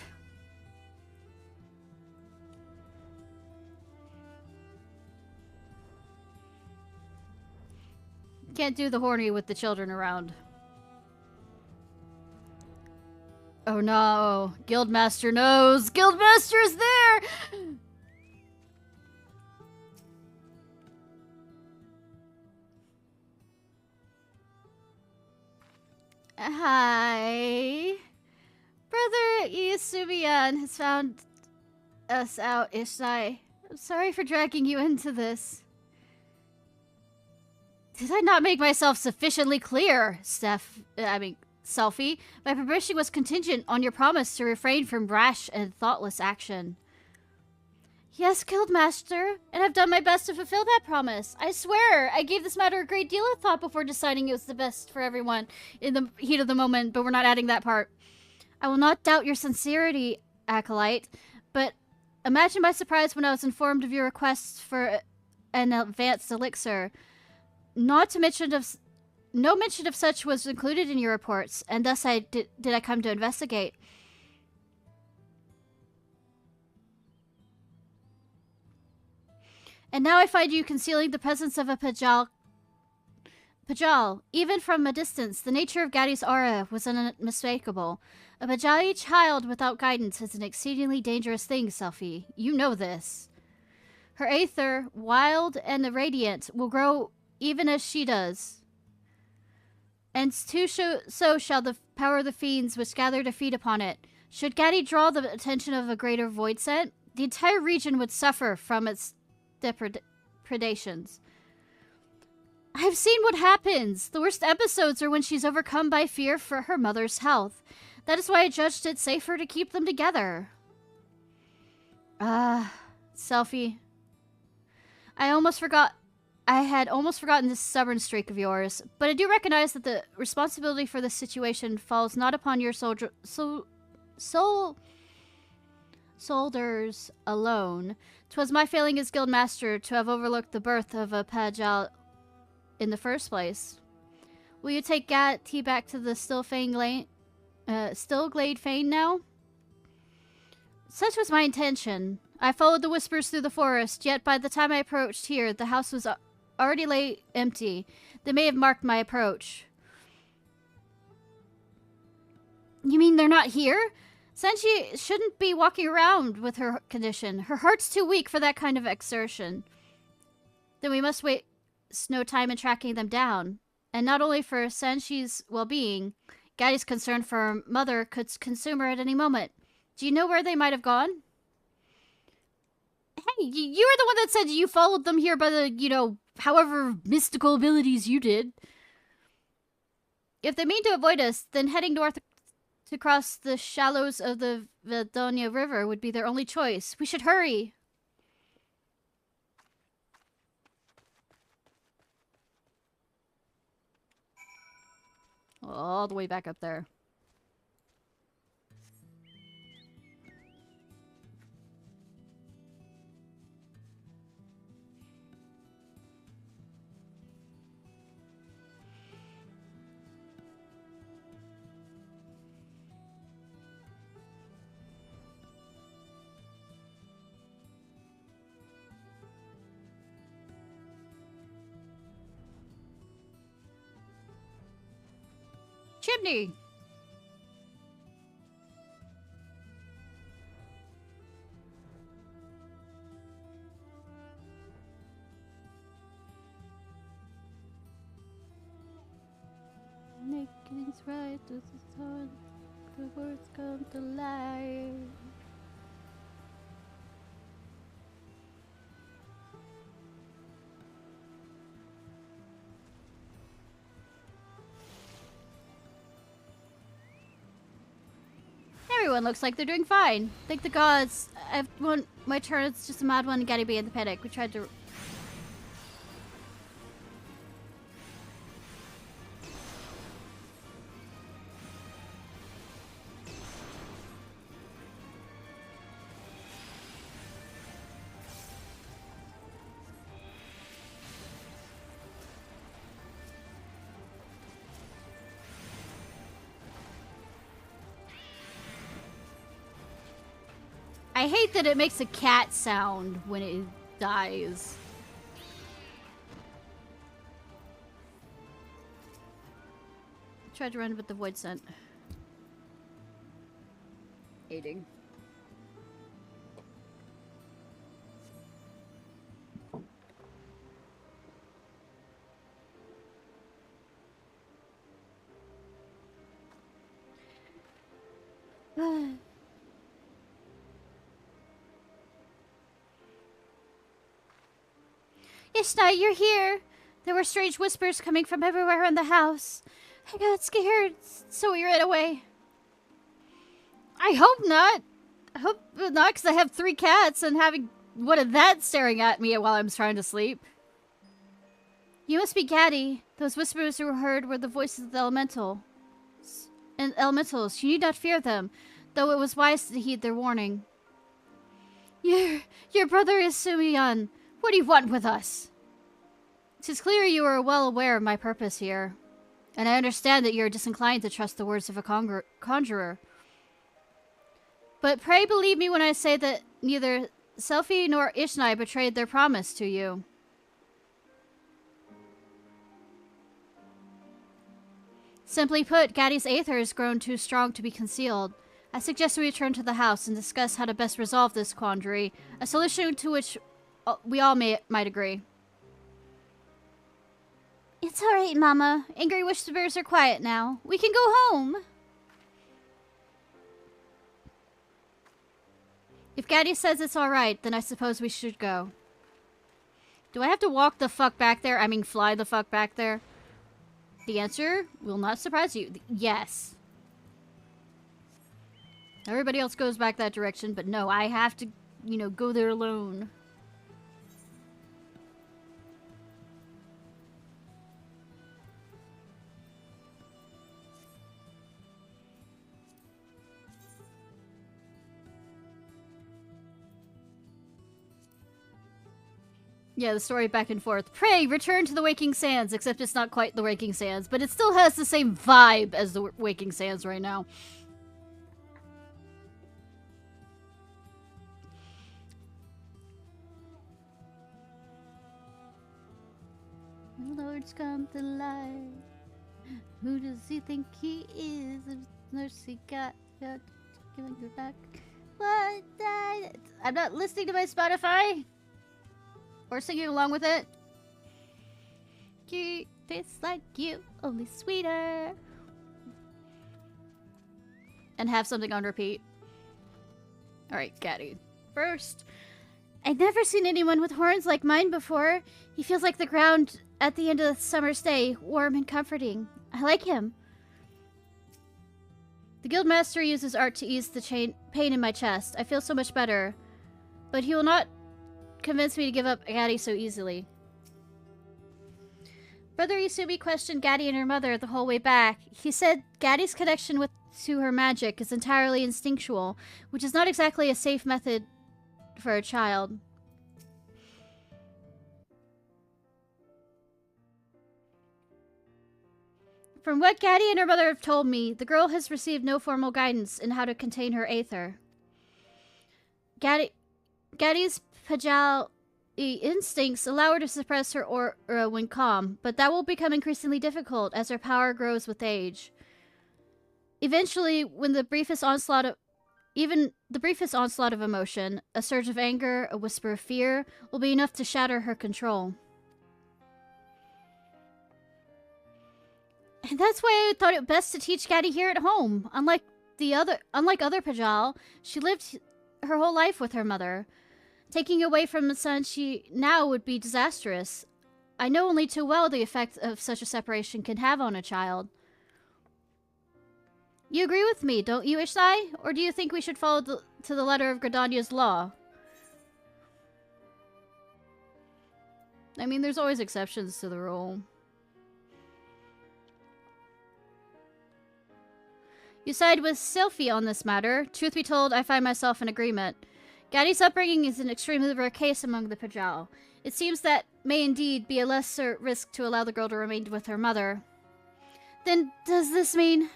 Can't do the horny with the children around. Oh no. Guildmaster knows. Guildmaster is there! Hi. Brother Isumiyan has found us out, Ishnai. I'm sorry for dragging you into this. Did I not make myself sufficiently clear, Selfie? My permission was contingent on your promise to refrain from rash and thoughtless action. Yes, Guildmaster, and I've done my best to fulfill that promise. I swear, I gave this matter a great deal of thought before deciding it was the best for everyone in the heat of the moment, but we're not adding that part. I will not doubt your sincerity, Acolyte, but imagine my surprise when I was informed of your request for an advanced elixir. No mention of such was included in your reports, and thus did I come to investigate. And now I find you concealing the presence of a Pajal. Even from a distance, the nature of Gaddy's aura was unmistakable. A Pajali child without guidance is an exceedingly dangerous thing, Selfie. You know this. Her aether, wild and radiant, will grow even as she does. And so shall the power of the fiends which gather to feed upon it. Should Gaddy draw the attention of a greater void scent, the entire region would suffer from its predations. I've seen what happens. The worst episodes are when she's overcome by fear for her mother's health. That is why I judged it safer to keep them together. Selfie. I had almost forgotten this stubborn streak of yours, but I do recognize that the responsibility for this situation falls not upon your soldiers alone. 'Twas my failing as Guildmaster to have overlooked the birth of a Pajal in the first place. Will you take Gat back to the Stillglade Fane now? Such was my intention. I followed the whispers through the forest, yet by the time I approached here, the house was already lay empty. They may have marked my approach. You mean they're not here? Senshi shouldn't be walking around with her condition. Her heart's too weak for that kind of exertion. Then we must waste no time in tracking them down. And not only for Senshi's well-being, Gaddy's concern for her mother could consume her at any moment. Do you know where they might have gone? Hey, you were the one that said you followed them here by the, however mystical abilities you did. If they mean to avoid us, then heading north to cross the shallows of the Vadonia River would be their only choice. We should hurry. All the way back up there. Chimney! Making things right, this is how the words come to life. Everyone looks like they're doing fine. Thank the gods. My turn. It's just a mad one and Gaddy be in the panic. We tried to... I hate that it makes a cat sound when it dies. Tried to run with the void scent. Aiding. Ishnai, you're here! There were strange whispers coming from everywhere in the house. I got scared, so we ran away. I hope not. I hope not, because I have 3 cats and having one of that staring at me while I'm trying to sleep. You must be Gaddy. Those whispers you heard were the voices of the elementals. You need not fear them, though it was wise to heed their warning. Your brother is Sumiyan. What do you want with us? 'Tis clear you are well aware of my purpose here, and I understand that you are disinclined to trust the words of a conjurer. But pray believe me when I say that neither Selphie nor Ishnai betrayed their promise to you. Simply put, Gaddy's aether has grown too strong to be concealed. I suggest we return to the house and discuss how to best resolve this quandary, a solution to which we all might agree. It's alright, Mama. Angry whispers are quiet now. We can go home. If Gaddy says it's alright, then I suppose we should go. Do I have to walk the fuck back there? I mean, fly the fuck back there? The answer will not surprise you. Yes. Everybody else goes back that direction, but no, I have to, you know, go there alone. Yeah, the story back and forth. Pray, return to the Waking Sands, except it's not quite the Waking Sands, but it still has the same vibe as the Waking Sands right now. The Lord's come to life. Who does he think he is? If mercy got giving her back. What? I'm not listening to my Spotify. Or singing along with it. Cute, tastes like you, only sweeter. And have something on repeat. Alright, Gaddy. First, I've never seen anyone with horns like mine before. He feels like the ground at the end of the summer's day, warm and comforting. I like him. The Guildmaster uses art to ease the pain in my chest. I feel so much better. But he will not convince me to give up Gaddy so easily. Brother Isumi questioned Gaddy and her mother the whole way back. He said Gaddy's connection to her magic is entirely instinctual, which is not exactly a safe method for a child. From what Gaddy and her mother have told me, the girl has received no formal guidance in how to contain her aether. Gaddy's Pajal instincts allow her to suppress her aura when calm, but that will become increasingly difficult as her power grows with age. Eventually, when the briefest onslaught of emotion, a surge of anger, a whisper of fear, will be enough to shatter her control. And that's why I thought it best to teach Gaddy here at home. Unlike other Pajal, she lived her whole life with her mother. Taking away from the son she now would be disastrous. I know only too well the effect of such a separation can have on a child. You agree with me, don't you, Ishnai? Or do you think we should follow to the letter of Gridania's law? I mean, there's always exceptions to the rule. You side with Sylphie on this matter. Truth be told, I find myself in agreement. Gaddy's upbringing is an extremely rare case among the Pajal. It seems that may indeed be a lesser risk to allow the girl to remain with her mother. Then, does this mean...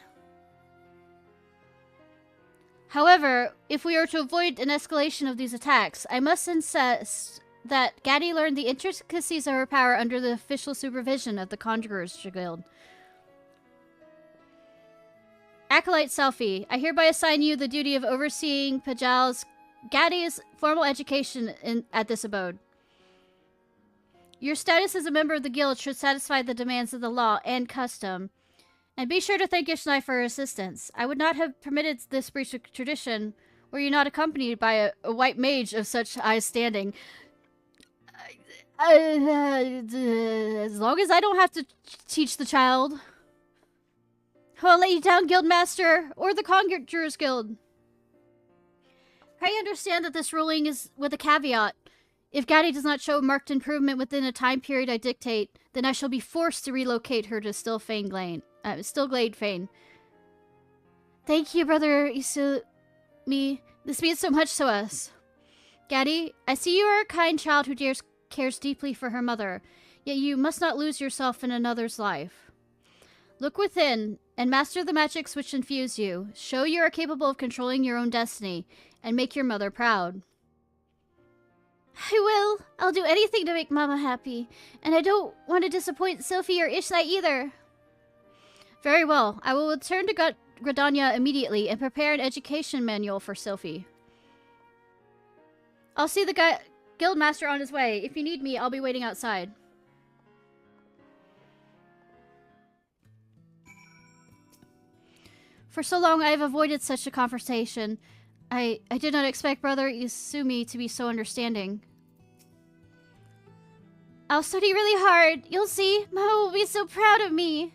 However, if we are to avoid an escalation of these attacks, I must insist that Gaddy learn the intricacies of her power under the official supervision of the Conjurer's Guild. Acolyte Selfie, I hereby assign you the duty of overseeing Gaddy's formal education at this abode. Your status as a member of the guild should satisfy the demands of the law and custom. And be sure to thank Ishnai for her assistance. I would not have permitted this breach of tradition were you not accompanied by a white mage of such high standing. As long as I don't have to teach the child. I'll let you down, Guildmaster, or the Conjurer's Guild. I understand that this ruling is with a caveat. If Gaddy does not show marked improvement within a time period I dictate, then I shall be forced to relocate her to Stillglade Fane. Thank you, Brother Isumi. This means so much to us. Gaddy, I see you are a kind child who cares deeply for her mother, yet you must not lose yourself in another's life. Look within, and master the magics which infuse you. Show you are capable of controlling your own destiny, and make your mother proud. I will. I'll do anything to make Mama happy, and I don't want to disappoint Sophie or Ishnai either. Very well. I will return to Gridania immediately and prepare an education manual for Sophie. I'll see the Guildmaster on his way. If you need me, I'll be waiting outside. For so long, I have avoided such a conversation. I did not expect Brother Isumi to be so understanding. I'll study really hard. You'll see. Mama will be so proud of me.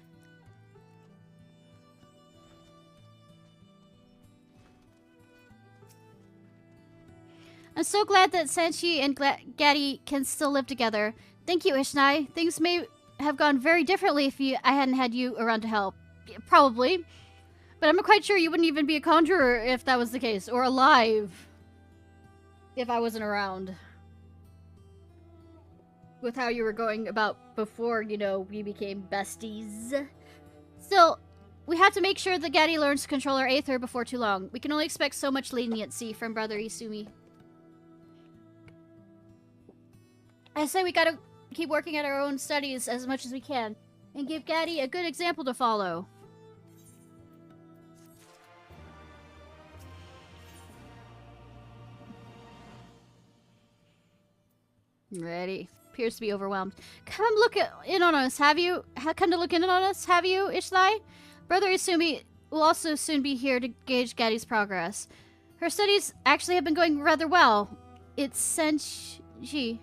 I'm so glad that Sanchi and Gaddy can still live together. Thank you, Ishnai. Things may have gone very differently if I hadn't had you around to help. Probably. But I'm quite sure you wouldn't even be a conjurer if that was the case. Or alive. If I wasn't around. With how you were going about before, you know, we became besties. Still, we have to make sure that Gaddy learns to control her Aether before too long. We can only expect so much leniency from Brother Isumi. I say we gotta keep working at our own studies as much as we can. And give Gaddy a good example to follow. Ready. Appears to be overwhelmed. Come look in on us, have you? Come to look in on us, have you, Ishnai? Brother Isumi will also soon be here to gauge Gaddy's progress. Her studies actually have been going rather well. It's Senshi.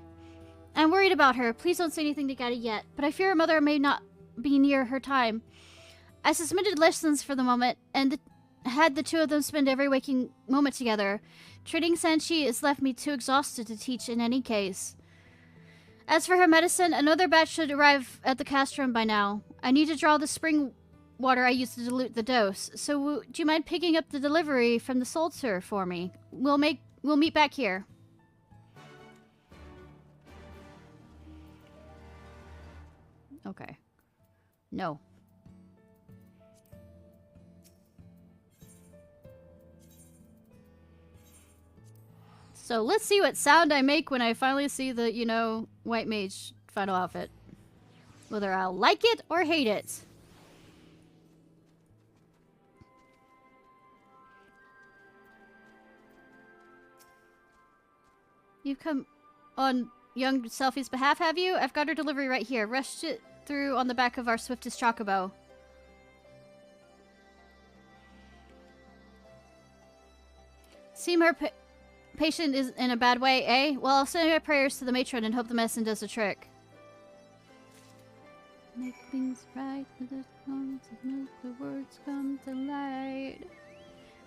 I'm worried about her. Please don't say anything to Gaddy yet, but I fear her mother may not be near her time. I suspended lessons for the moment, and had the two of them spend every waking moment together. Treating Senshi has left me too exhausted to teach in any case. As for her medicine, another batch should arrive at the castrum by now. I need to draw the spring water I used to dilute the dose, so do you mind picking up the delivery from the Soldier for me? We'll meet back here. Okay. No. So let's see what sound I make when I finally see the, you know, white mage final outfit. Whether I'll like it or hate it. You've come on young Selfie's behalf, have you? I've got her delivery right here. Rushed it through on the back of our swiftest chocobo. Seem her patient is in a bad way, eh? Well, I'll send my prayers to the matron and hope the medicine does the trick. Make things right with the tongues and make the words come to light.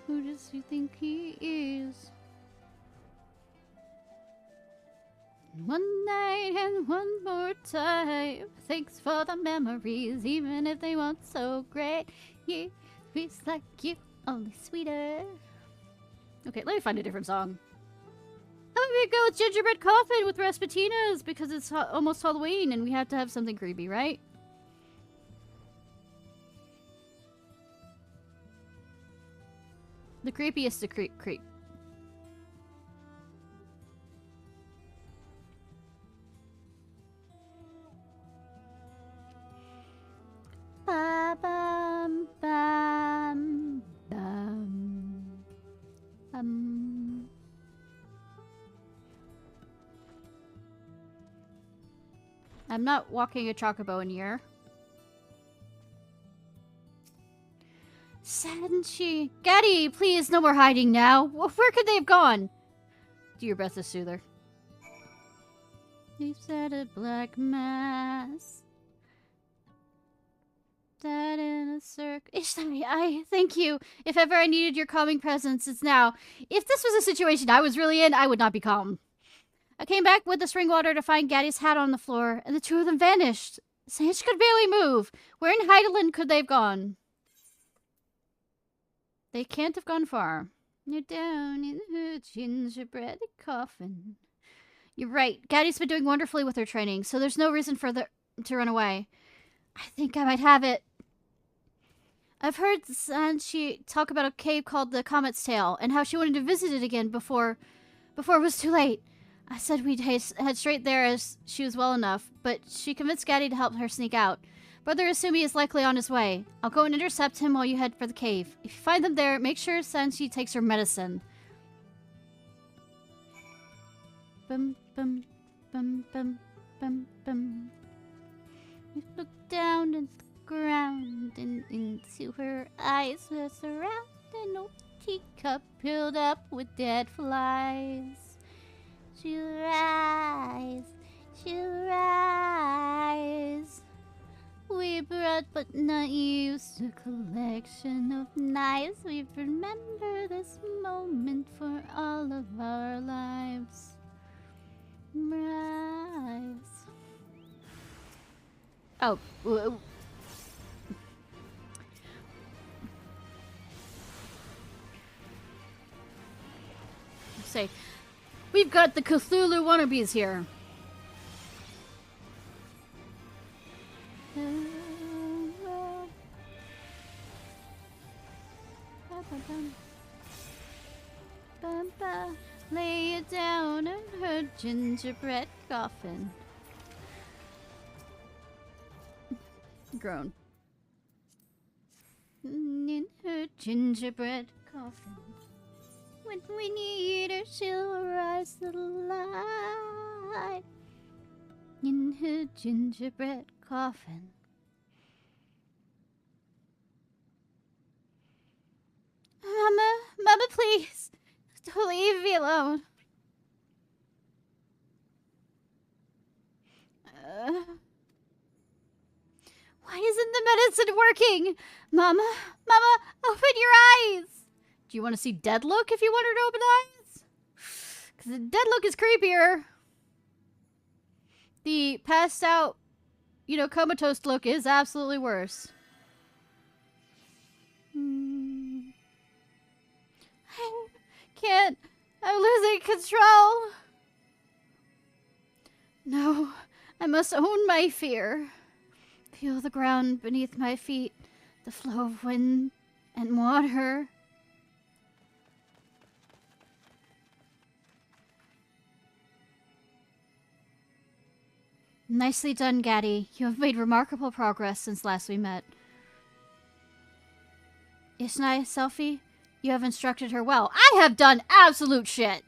Who does he think he is? One night and one more time. Thanks for the memories, even if they weren't so great. Yeah, feels like you, only sweeter. Okay, let me find a different song. I'm gonna go with Gingerbread Coffin with Rasputinas because it's almost Halloween and we have to have something creepy, right? The creepiest of creep. Ba-bum, bum, bum, I'm not walking a chocobo in here. Sanchi. Gaddy, please, no more hiding now. Where could they have gone? Do your best to soothe her. You said a black mass. Dead in a circle. Ishnai, I thank you. If ever I needed your calming presence, it's now. If this was a situation I was really in, I would not be calm. I came back with the spring water to find Gaddy's hat on the floor, and the two of them vanished. Sanch could barely move. Where in Heidelin could they have gone? They can't have gone far. You're down in her gingerbread coffin. You're right. Gaddy's been doing wonderfully with her training, so there's no reason for to run away. I think I might have it. I've heard Sanchi talk about a cave called the Comet's Tail, and how she wanted to visit it again before it was too late. I said we'd head straight there as she was well enough, but she convinced Gaddy to help her sneak out. Brother Asumi is likely on his way. I'll go and intercept him while you head for the cave. If you find them there, make sure Sanchi takes her medicine. Bum bum bum bum bum bum. You look down at the ground and into her eyes were surrounded an old teacup filled up with dead flies. She'll rise, she'll rise. We brought but not used a collection of knives. We remember this moment for all of our lives. Rise. Oh. Say, we've got the Cthulhu wannabes here. Lay it down in her gingerbread coffin. Groan. In her gingerbread coffin. When we need her, she'll rise to life. In her gingerbread coffin. Mama, please. Don't leave me alone. Why isn't the medicine working? Mama, open your eyes. Do you want to see dead look if you want her to open eyes? Because the dead look is creepier. The passed out, comatose look is absolutely worse. I can't. I'm losing control. No, I must own my fear. Feel the ground beneath my feet, the flow of wind and water. Nicely done, Gaddy. You have made remarkable progress since last we met. Ishnai, Selfie, you have instructed her well. I have done absolute shit!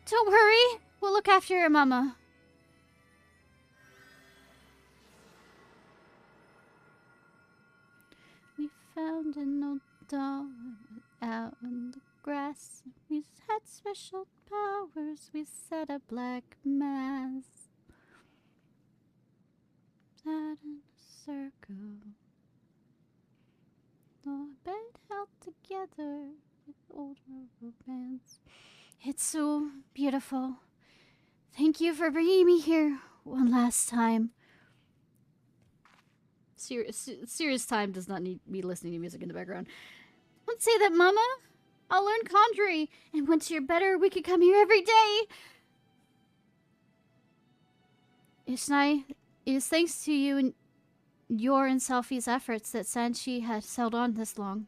Don't worry. We'll look after your mama. We found an old doll out in the grass. We had special powers. We set a black mass. Sat in a circle. The bed held together with old rubber bands. It's so beautiful. Thank you for bringing me here one last time. Serious time does not need me listening to music in the background. Don't say that, Mama. I'll learn conjuring, and once you're better, we can come here every day. Ishnai, it is thanks to you and your and Selfie's efforts that Sanchi has held on this long.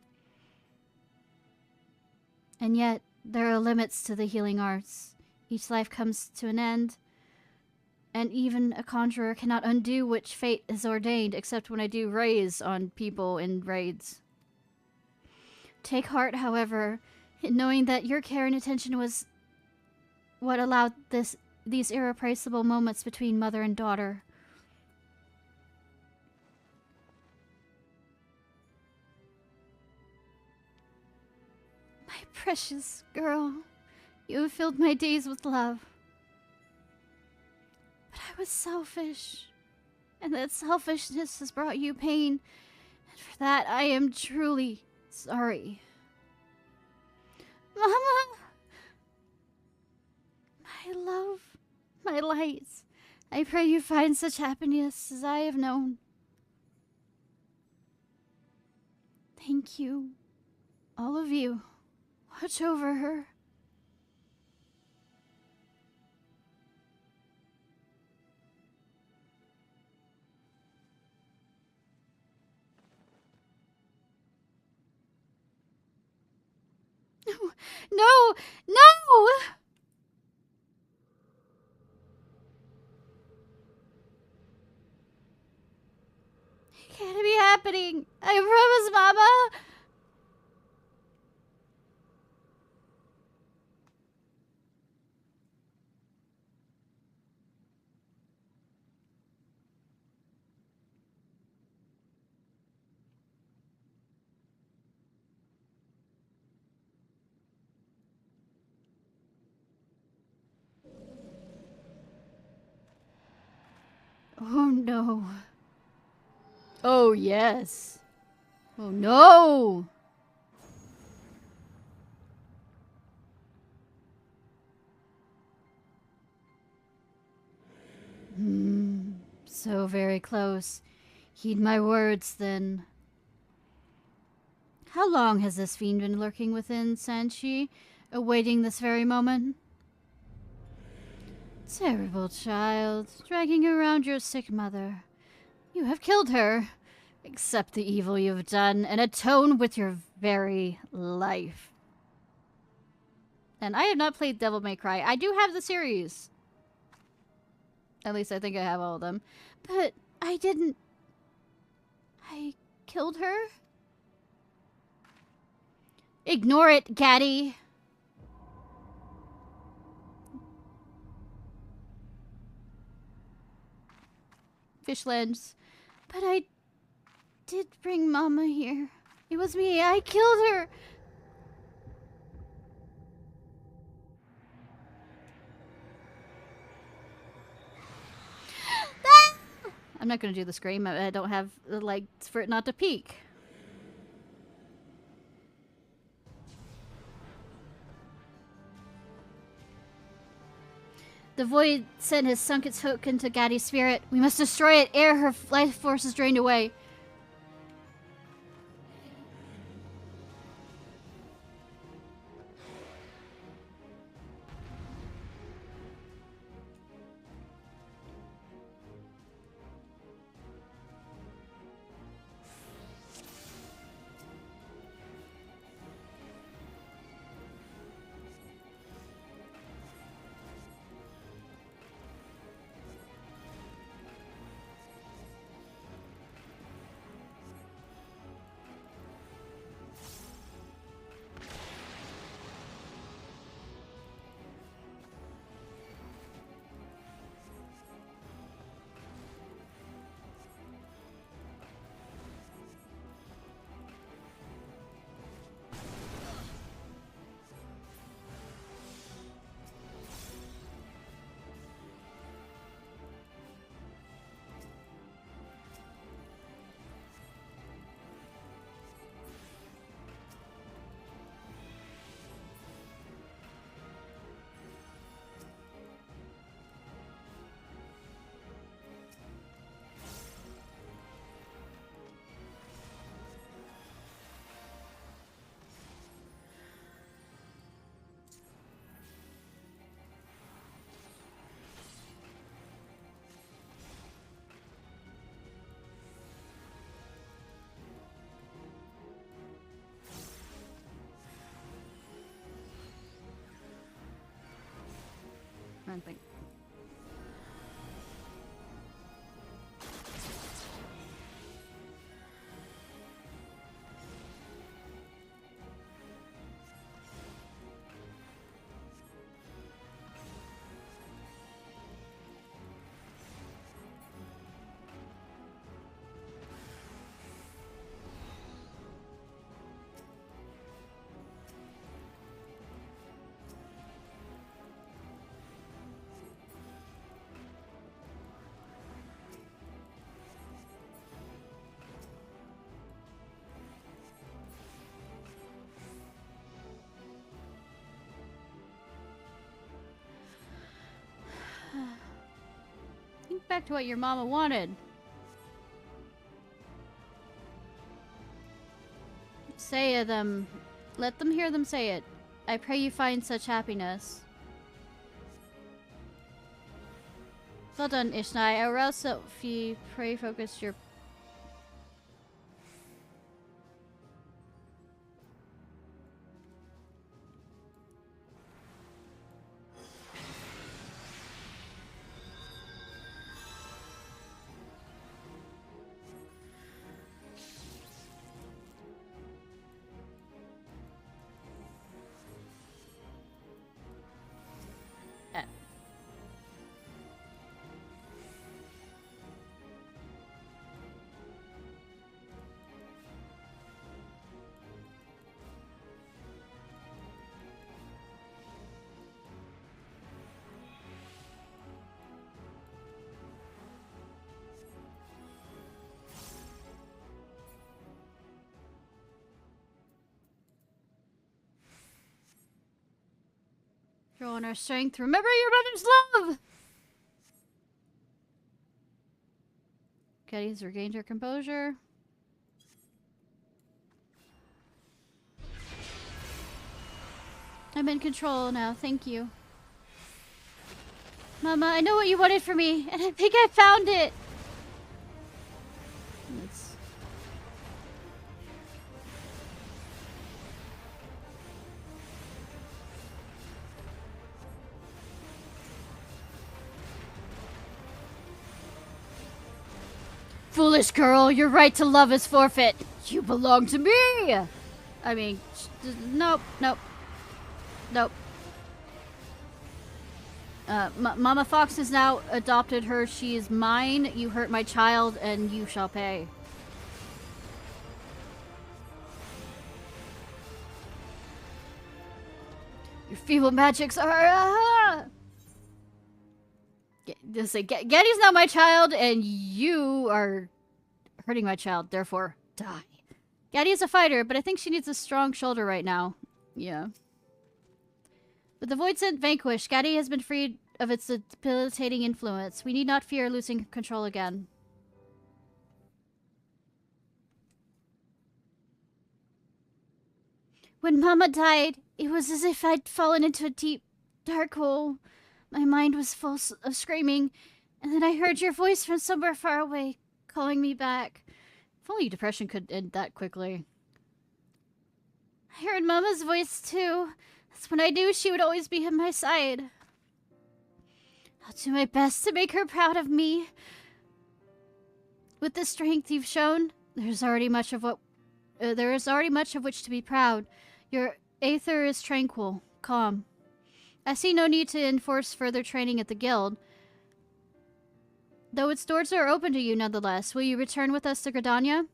And yet, there are limits to the healing arts. Each life comes to an end, and even a conjurer cannot undo which fate is ordained, except when I do raids on people in raids. Take heart, however, in knowing that your care and attention was what allowed these irreplaceable moments between mother and daughter. My precious girl, you have filled my days with love. But I was selfish, and that selfishness has brought you pain, and for that I am truly sorry. Mama! My love, my lights, I pray you find such happiness as I have known. Thank you, all of you. Watch over her. No! No! It can't be happening. I promise, Mama. Oh no. Oh yes. Oh no. So very close. Heed my words, then. How long has this fiend been lurking within Sanchi, awaiting this very moment? Terrible child, dragging around your sick mother. You have killed her. Accept the evil you have done and atone with your very life. And I have not played Devil May Cry. I do have the series. At least I think I have all of them. But I didn't... I killed her? Ignore it, Gaddy. Fishlands. But I did bring Mama here. It was me. I killed her. I'm not going to do the scream. I don't have the legs for it not to peek. The void scent has sunk its hook into Gaddy's spirit. We must destroy it ere her life force is drained away. trying to think. Think back to what your mama wanted. Say them. Let them hear them say it. I pray you find such happiness. Well done, Ishnai. Or else, Sophie, pray focus your... Draw on our strength. Remember your mother's love! Getty's regained her composure. I'm in control now, thank you. Mama, I know what you wanted for me, and I think I found it! Let's... Foolish girl, your right to love is forfeit. You belong to me! I mean, nope, nope. Nope. Mama Fox has now adopted her. She is mine. You hurt my child, and you shall pay. Your feeble magics are... Just say, Getty's not my child, and you are hurting my child. Therefore, die. Getty is a fighter, but I think she needs a strong shoulder right now. Yeah. With the Void Scent vanquished, Getty has been freed of its debilitating influence. We need not fear losing control again. When Mama died, it was as if I'd fallen into a deep, dark hole. My mind was full of screaming, and then I heard your voice from somewhere far away, calling me back. If only depression could end that quickly. I heard Mama's voice, too. That's when I knew she would always be at my side. I'll do my best to make her proud of me. With the strength you've shown, there is already much of which to be proud. Your aether is tranquil, calm. I see no need to enforce further training at the guild. Though its doors are open to you nonetheless, will you return with us to Gridania?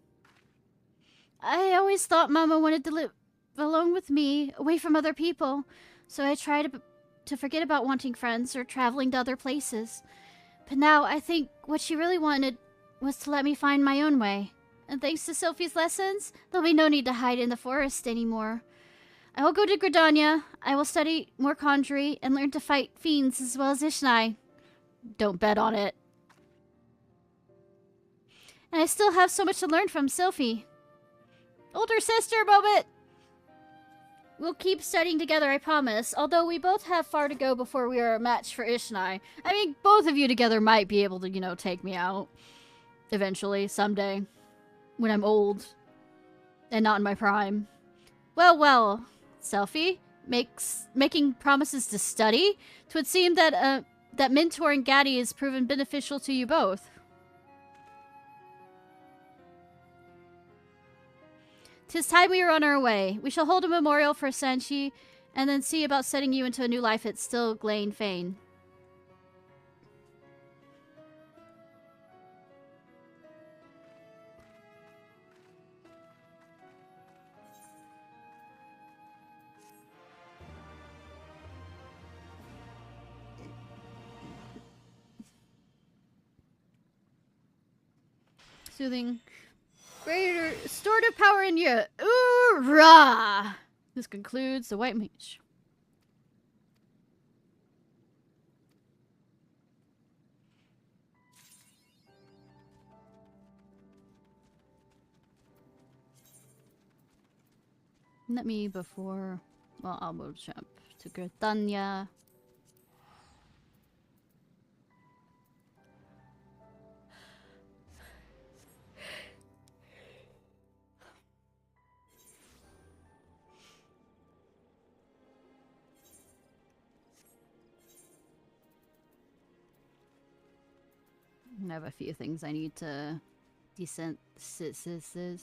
I always thought Mama wanted to live alone with me, away from other people, so I tried to forget about wanting friends or traveling to other places. But now I think what she really wanted was to let me find my own way. And thanks to Sophie's lessons, there'll be no need to hide in the forest anymore. I will go to Gridania, I will study more conjury, and learn to fight fiends as well as Ishnai. Don't bet on it. And I still have so much to learn from Sophie. Older sister moment! We'll keep studying together, I promise, although we both have far to go before we are a match for Ishnai. I mean, both of you together might be able to, you know, take me out. Eventually, someday. When I'm old. And not in my prime. Well, well. Selfie, making promises to study. 'Twould seem that that mentoring Gaddy has proven beneficial to you both. 'Tis time we were on our way. We shall hold a memorial for Sanchi, and then see about setting you into a new life at Still Glane Fane. Soothing. Greater restorative power in you. Oorah! This concludes the White Mage. Let me before... Well, I'll move jump to Gritanya. I have a few things I need to desynthesize.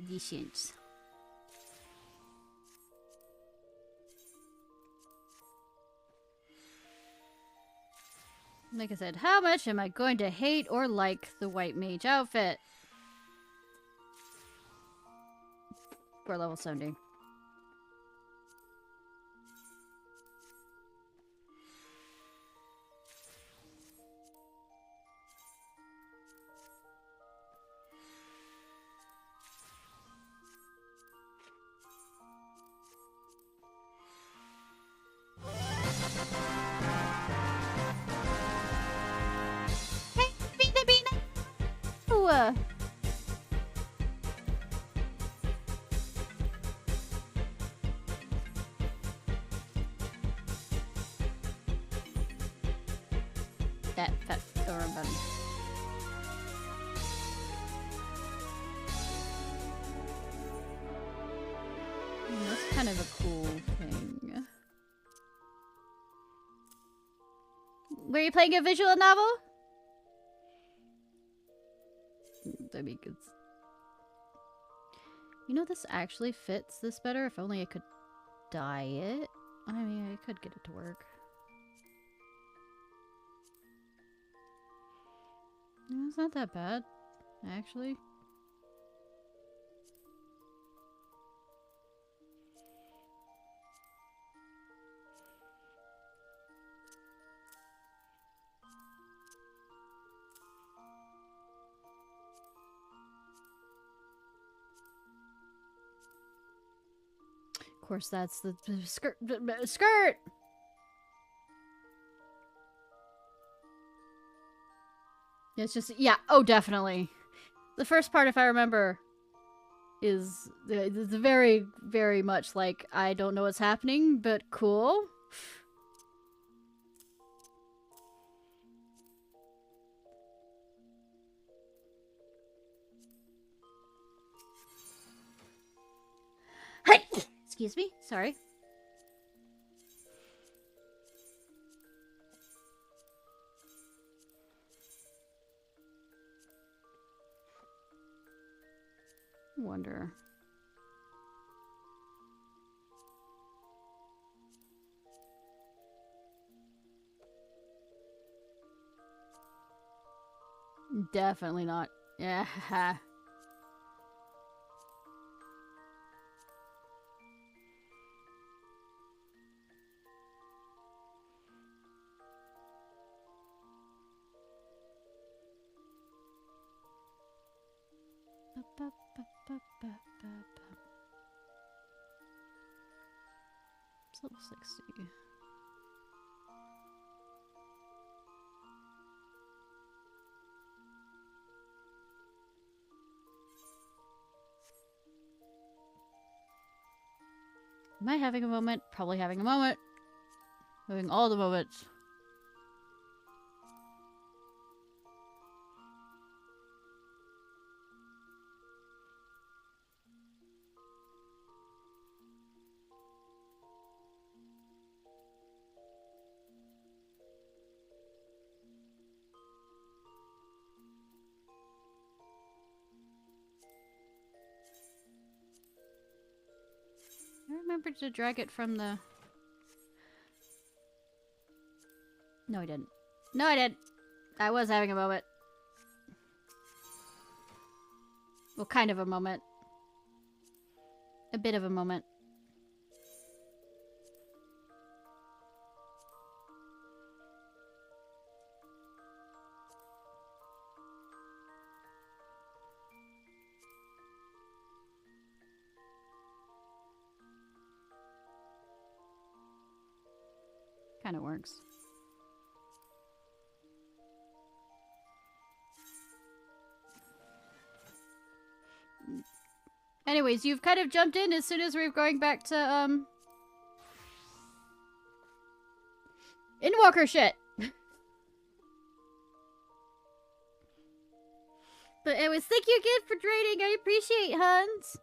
Decent. Like I said, how much am I going to hate or like the White Mage outfit? For level 70. That's kind of a cool thing. Were you playing a visual novel? I mean, it's... You know, this actually fits this better. If only I could dye it. I mean, I could get it to work. No, it's not that bad, actually. Of course, that's the skirt. Skirt! It's just, yeah, oh, definitely. The first part, if I remember, is very, very much like, I don't know what's happening, but cool. Excuse me, sorry. Wonder. Definitely not. Yeah. It's level 60. Am I having a moment? Probably having a moment. Having all the moments. I remembered to drag it from the... No, I didn't. No, I didn't. I was having a moment. Well, kind of a moment. A bit of a moment. Kind of works. Anyways, you've kind of jumped in as soon as we're going back to, Inwalker shit! But anyways, thank you again for trading. I appreciate, Hans.